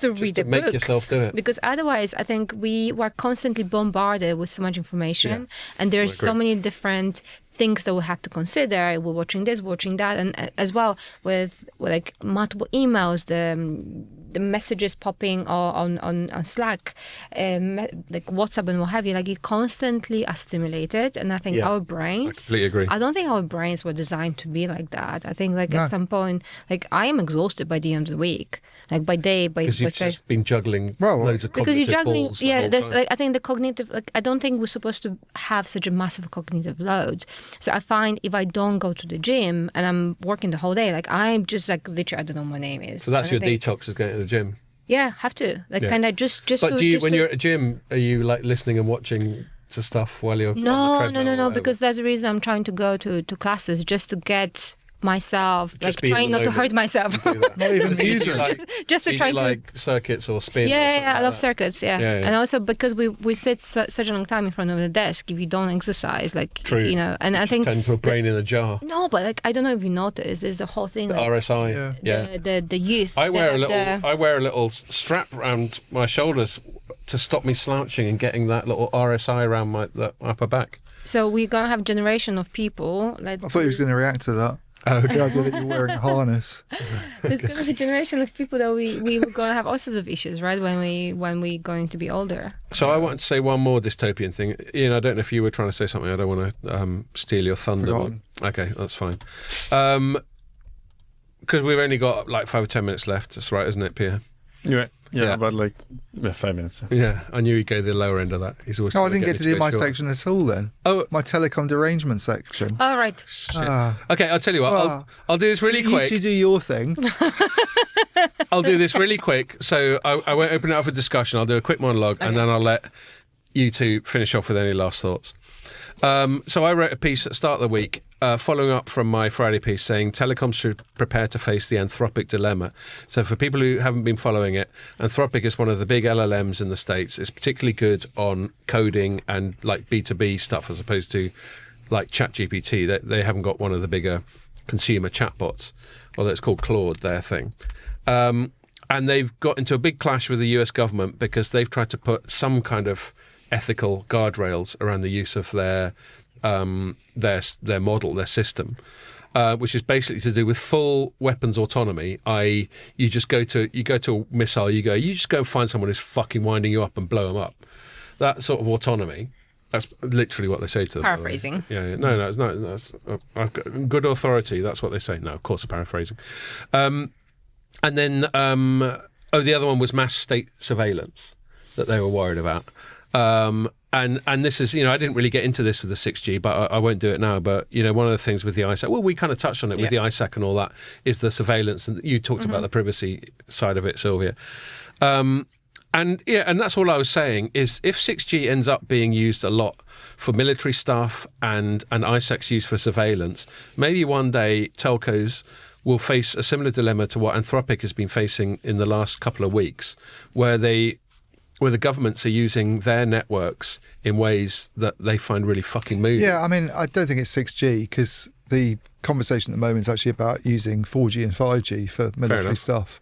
read a book. Make yourself do it. Because otherwise, I think we were constantly bombarded with so much information, and there's so many different things that we have to consider. We're watching this, watching that, and as well with multiple emails, the messages popping on Slack, like WhatsApp and what have you. Like you constantly are stimulated, and I think our brains. I completely agree. I don't think our brains were designed to be like that. I think at some point, I am exhausted by the end of the week. Like by day, because you've just been juggling loads of cognitive because you're juggling, balls I think the cognitive, I don't think we're supposed to have such a massive cognitive load. So I find if I don't go to the gym and I'm working the whole day, I'm just literally, I don't know what my name is. So that's your detox, is going to the gym. Yeah, have to kind of just. But when you're at a gym, are you listening and watching to stuff while you're on the treadmill? No, because there's a reason I'm trying to go to classes, just to get myself, trying not to hurt myself. Not even music. Just to try to circuits or spin. Yeah, I love circuits. Yeah. And also because we sit such a long time in front of the desk, if you don't exercise, true. And I think tend to a brain in a jar. No, but I don't know if you noticed, there's the whole thing. The RSI. The youth. I wear a little strap around my shoulders to stop me slouching and getting that little RSI around the upper back. So we're gonna have a generation of people. I thought he was going to react to that. The idea that you're wearing a harness. There's going to be a generation of people that we're going to have all sorts of issues, right? When we're going to be older. So I wanted to say one more dystopian thing. Ian, I don't know if you were trying to say something. I don't want to steal your thunder. Okay, that's fine. Because we've only got 5 or 10 minutes left. That's right, isn't it, Pierre? Yeah, about 5 minutes. Yeah, I knew he'd go the lower end of that. He's always. No, I didn't get to do my section at all then. Oh, my telecom derangement section. All right. Okay, I'll tell you what. I'll do this really quick. You do your thing. I'll do this really quick. So I won't open it up for discussion. I'll do a quick monologue, and then I'll let you two finish off with any last thoughts. So I wrote a piece at the start of the week, following up from my Friday piece, saying telecoms should prepare to face the Anthropic dilemma. So for people who haven't been following it, Anthropic is one of the big LLMs in the States. It's particularly good on coding and like B2B stuff as opposed to like ChatGPT. They haven't got one of the bigger consumer chatbots, although it's called Claude, their thing. And they've got into a big clash with the US government because they've tried to put some kind of ethical guardrails around the use of their model, their system, which is basically to do with full weapons autonomy. I.e., you go to a missile, you just go and find someone who's fucking winding you up and blow them up. That sort of autonomy. That's literally what they say to them. Paraphrasing. Yeah. No, it's not. I've got good authority. That's what they say. No, of course, paraphrasing. And then, the other one was mass state surveillance that they were worried about. And this is, I didn't really get into this with the 6G, but I won't do it now. But, one of the things with the ISAC, well, we kind of touched on it with the ISAC and all that, is the surveillance. And you talked about the privacy side of it, Sylvia. And that's all I was saying is if 6G ends up being used a lot for military stuff and ISAC's used for surveillance, maybe one day telcos will face a similar dilemma to what Anthropic has been facing in the last couple of weeks, where the governments are using their networks in ways that they find really fucking moving. Yeah, I mean, I don't think it's 6G because the conversation at the moment is actually about using 4G and 5G for military stuff.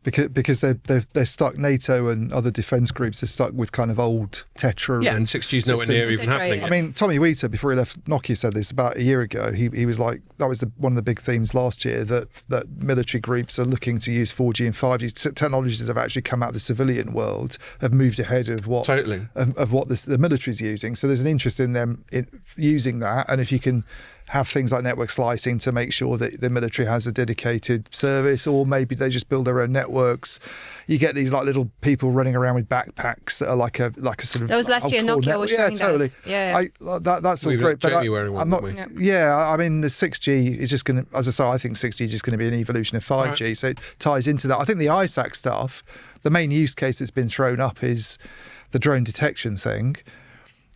Because they're stuck, NATO and other defence groups are stuck with kind of old Tetra. Yeah, and 6G is nowhere near even happening. I mean, Tommy Wheater, before he left Nokia, said this about a year ago. He was like, that was one of the big themes last year, that military groups are looking to use 4G and 5G. Technologies that have actually come out of the civilian world have moved ahead of what the military's using. So there's an interest in them in using that. And if you can have things like network slicing to make sure that the military has a dedicated service, or maybe they just build their own networks. You get these like little people running around with backpacks that are like a sort of. That was last year. Nokia was showing totally. That. Yeah, that's all great. But I'm not. Yeah, I mean the 6G is just going to, as I say, I think 6G is just going to be an evolution of 5G. Right. So it ties into that. I think the ISAC stuff, the main use case that's been thrown up is the drone detection thing.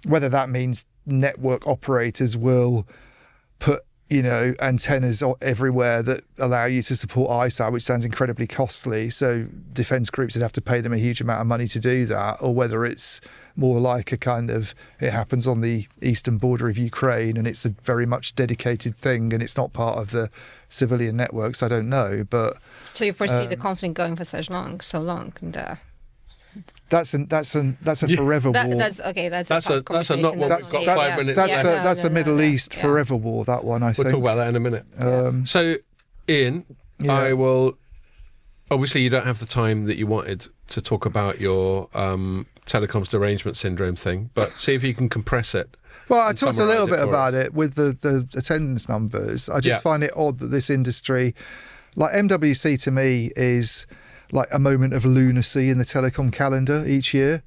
Whether that means network operators will put antennas everywhere that allow you to support ISAT, which sounds incredibly costly. So defence groups would have to pay them a huge amount of money to do that, or whether it's more like a kind of, it happens on the eastern border of Ukraine and it's a very much dedicated thing and it's not part of the civilian networks. I don't know, but so you foresee the conflict going for so long and That's a forever war. That's a not one we've got 5 minutes. That's a Middle East forever war. That one, I think. We'll talk about that in a minute. So, Ian, I will. Obviously, you don't have the time that you wanted to talk about your telecoms derangement syndrome thing, but see if you can compress it. Well, I talked a little bit about it with the attendance numbers. I just find it odd that this industry, like MWC, to me is like a moment of lunacy in the telecom calendar each year.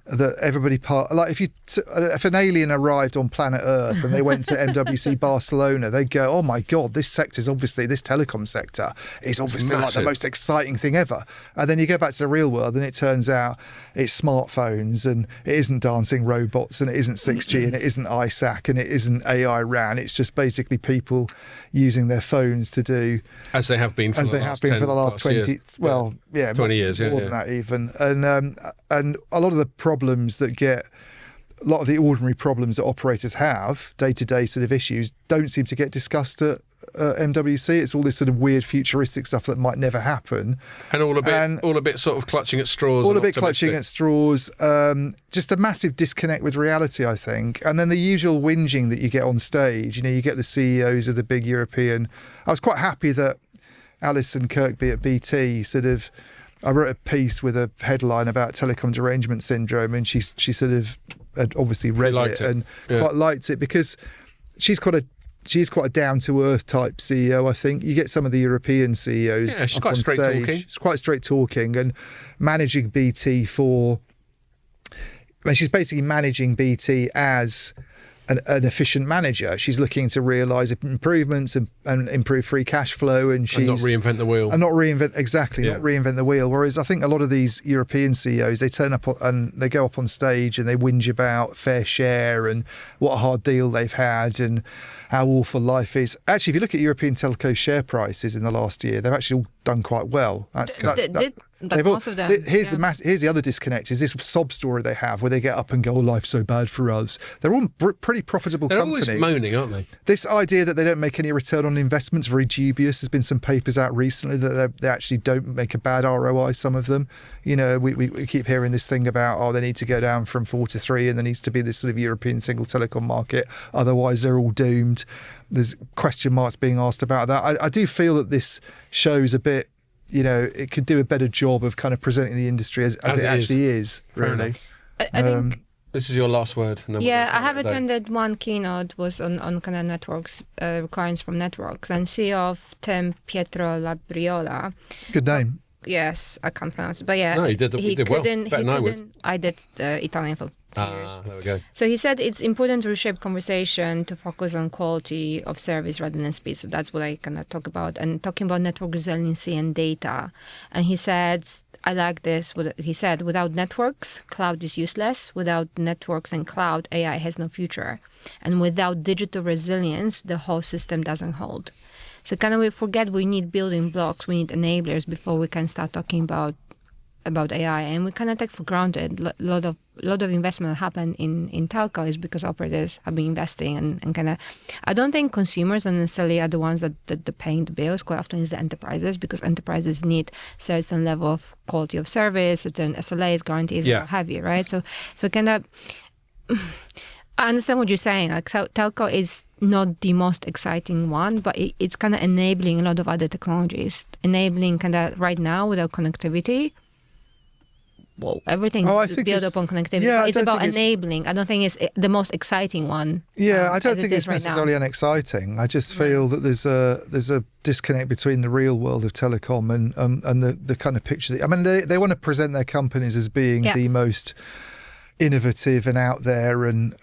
That everybody if an alien arrived on planet Earth and they went to MWC Barcelona, they'd go, "Oh my God, this telecom sector is obviously like the most exciting thing ever." And then you go back to the real world, and it turns out it's smartphones, and it isn't dancing robots, and it isn't 6G, and it isn't ISAC, and it isn't AI RAN. It's just basically people using their phones to do as they have been for the last 20. Well, 20 years, more than that even, and a lot of the problems that a lot of the ordinary problems that operators have, day-to-day sort of issues, don't seem to get discussed at MWC. It's all this sort of weird futuristic stuff that might never happen. And all a bit sort of clutching at straws. All a bit clutching at straws. Just a massive disconnect with reality, I think. And then the usual whinging that you get on stage. You get the CEOs of the big European. I was quite happy that Alison Kirkby at BT I wrote a piece with a headline about telecom derangement syndrome, and she sort of had obviously read it and quite liked it because she's quite a down-to-earth type CEO, I think. You get some of the European CEOs she's up quite on straight stage. talking. She's quite straight talking and managing BT she's basically managing BT as an efficient manager. She's looking to realise improvements and improve free cash flow, and she's not reinvent the wheel. Not reinvent the wheel. Whereas I think a lot of these European CEOs, they turn up and they go up on stage and they whinge about fair share and what a hard deal they've had and how awful life is. Actually, if you look at European telco share prices in the last year, they've actually all done quite well. Most of them. Here's the other disconnect: is this sob story they have where they get up and go, "Oh, life's so bad for us." They're all pretty profitable companies. They're always moaning, aren't they? This idea that they don't make any return on investments very dubious. There's been some papers out recently that they actually don't make a bad ROI. Some of them, we keep hearing this thing about they need to go down from 4 to 3, and there needs to be this sort of European single telecom market. Otherwise, they're all doomed. There's question marks being asked about that. I do feel that this shows a bit. It could do a better job of kind of presenting the industry as it actually is, really. I think this is your last word. I have attended one keynote, was on kind of networks, requirements from networks, and CEO of Tim Pietro Labriola. Good name. Yes, I can't pronounce it, but yeah. No, he did well, better than I would. I did Italian for years. There we go. So he said it's important to reshape conversation to focus on quality of service rather than speed. So that's what I kind of talk about. And talking about network resiliency and data. And he said, I like this. He said, without networks, cloud is useless. Without networks and cloud, AI has no future. And without digital resilience, the whole system doesn't hold. So kind of we forget we need building blocks, we need enablers before we can start talking about AI, and we kind of take for granted a lot of investment happen in telco is because operators have been investing and kind of. I don't think consumers are necessarily the ones that are paying the bills. Quite often it's the enterprises, because enterprises need certain level of quality of service, certain SLAs, guarantees, and what have you, right? So kind of. I understand what you're saying. Like, so telco is not the most exciting one, but it's kind of enabling a lot of other technologies. Enabling kind of right now without connectivity. Well, everything is built upon connectivity. Yeah, it's about enabling. I don't think it's the most exciting one. Yeah, I don't think it's necessarily unexciting. I just feel that there's a disconnect between the real world of telecom and the kind of picture. They want to present their companies as being the most innovative and out there, and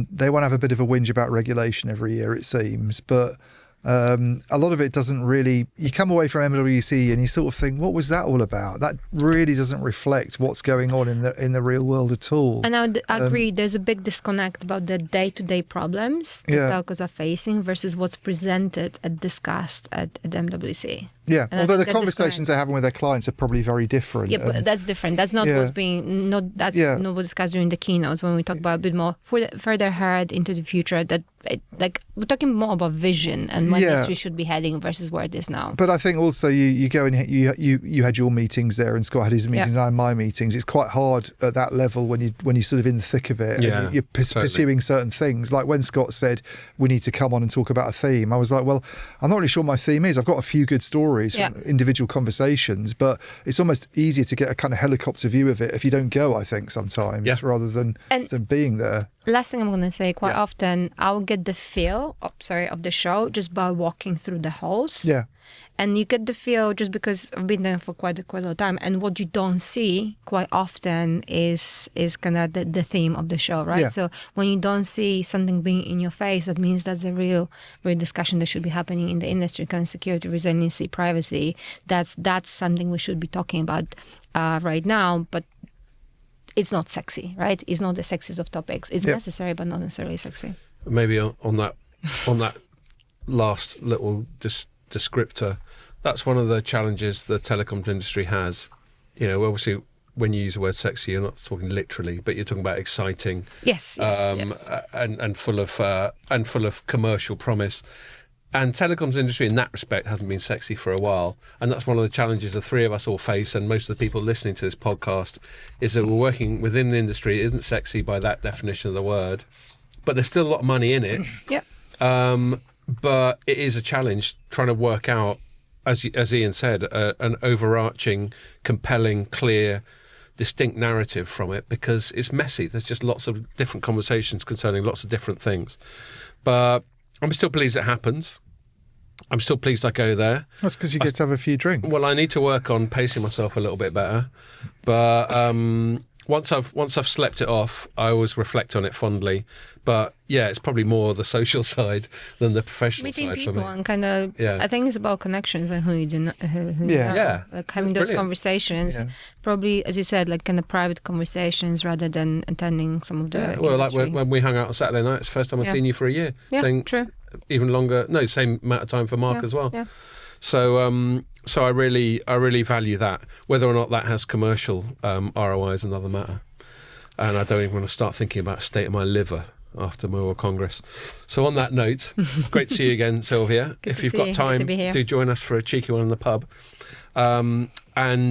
they want to have a bit of a whinge about regulation every year, it seems, but a lot of it doesn't really. You come away from MWC and you sort of think, what was that all about? That really doesn't reflect what's going on in the real world at all. And I agree, there's a big disconnect about the day-to-day problems that telcos are facing versus what's presented and discussed at MWC. Yeah, although the conversations they're having with their clients are probably very different. Yeah, but that's different. That's not what's being not what's discussed during the keynotes when we talk about a bit more further ahead into the future. That we're talking more about vision and where the industry should be heading versus where it is now. But I think also you go and you had your meetings there, and Scott had his meetings, and I had my meetings. It's quite hard at that level when you're sort of in the thick of it. Yeah, and you're pursuing certain things. Like when Scott said we need to come on and talk about a theme, I was like, well, I'm not really sure what my theme is. I've got a few good stories from individual conversations, but it's almost easier to get a kind of helicopter view of it if you don't go, I think, sometimes, rather than being there. Last thing I'm going to say, quite often I'll get the feel of the show just by walking through the halls. Yeah. And you get the feel just because I've been there for quite a lot of time. And what you don't see quite often is kind of the theme of the show, right? Yeah. So when you don't see something being in your face, that means that's a real discussion that should be happening in the industry, kind of security, resiliency, privacy. That's something we should be talking about right now. But it's not sexy, right? It's not the sexiest of topics. It's necessary, but not necessarily sexy. Maybe on that last little descriptor, that's one of the challenges the telecoms industry has. Obviously, when you use the word sexy, you're not talking literally, but you're talking about exciting, yes. and full of commercial promise. And telecoms industry in that respect hasn't been sexy for a while. And that's one of the challenges the three of us all face, and most of the people listening to this podcast, is that we're working within an industry that isn't sexy by that definition of the word, but there's still a lot of money in it. But it is a challenge trying to work out, as Ian said, an overarching, compelling, clear, distinct narrative from it, because it's messy. There's just lots of different conversations concerning lots of different things. But I'm still pleased it happens. I'm still pleased I go there. That's because you get to have a few drinks. Well, I need to work on pacing myself a little bit better. But once I've slept it off, I always reflect on it fondly. But yeah, it's probably more the social side than the professional Meeting side people for me. and kind of, I think it's about connections and who you do not, who you know. Yeah. Like having That's those brilliant. conversations, probably, as you said, like kind of private conversations rather than attending some of the Well, like industry. when we hung out on Saturday night, it's the first time I've seen you for a year. Yeah, Saying true. even longer. No, same amount of time for Mark as well. Yeah. So, so I really value that. Whether or not that has commercial ROI is another matter. And I don't even want to start thinking about state of my liver after World Congress. So on that note, great to see you again, Sylvia. Good If to you've see got you. time, Good to be here. do join us for a cheeky one in the pub. And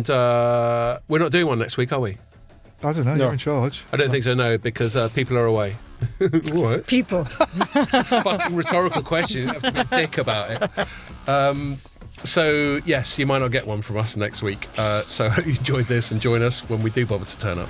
we're not doing one next week, are we? I don't know. No. You're in charge. I don't think so, no, because people are away. What? People. Fucking rhetorical question. You don't have to be a dick about it. So, yes, you might not get one from us next week. So I hope you enjoyed this and join us when we do bother to turn up.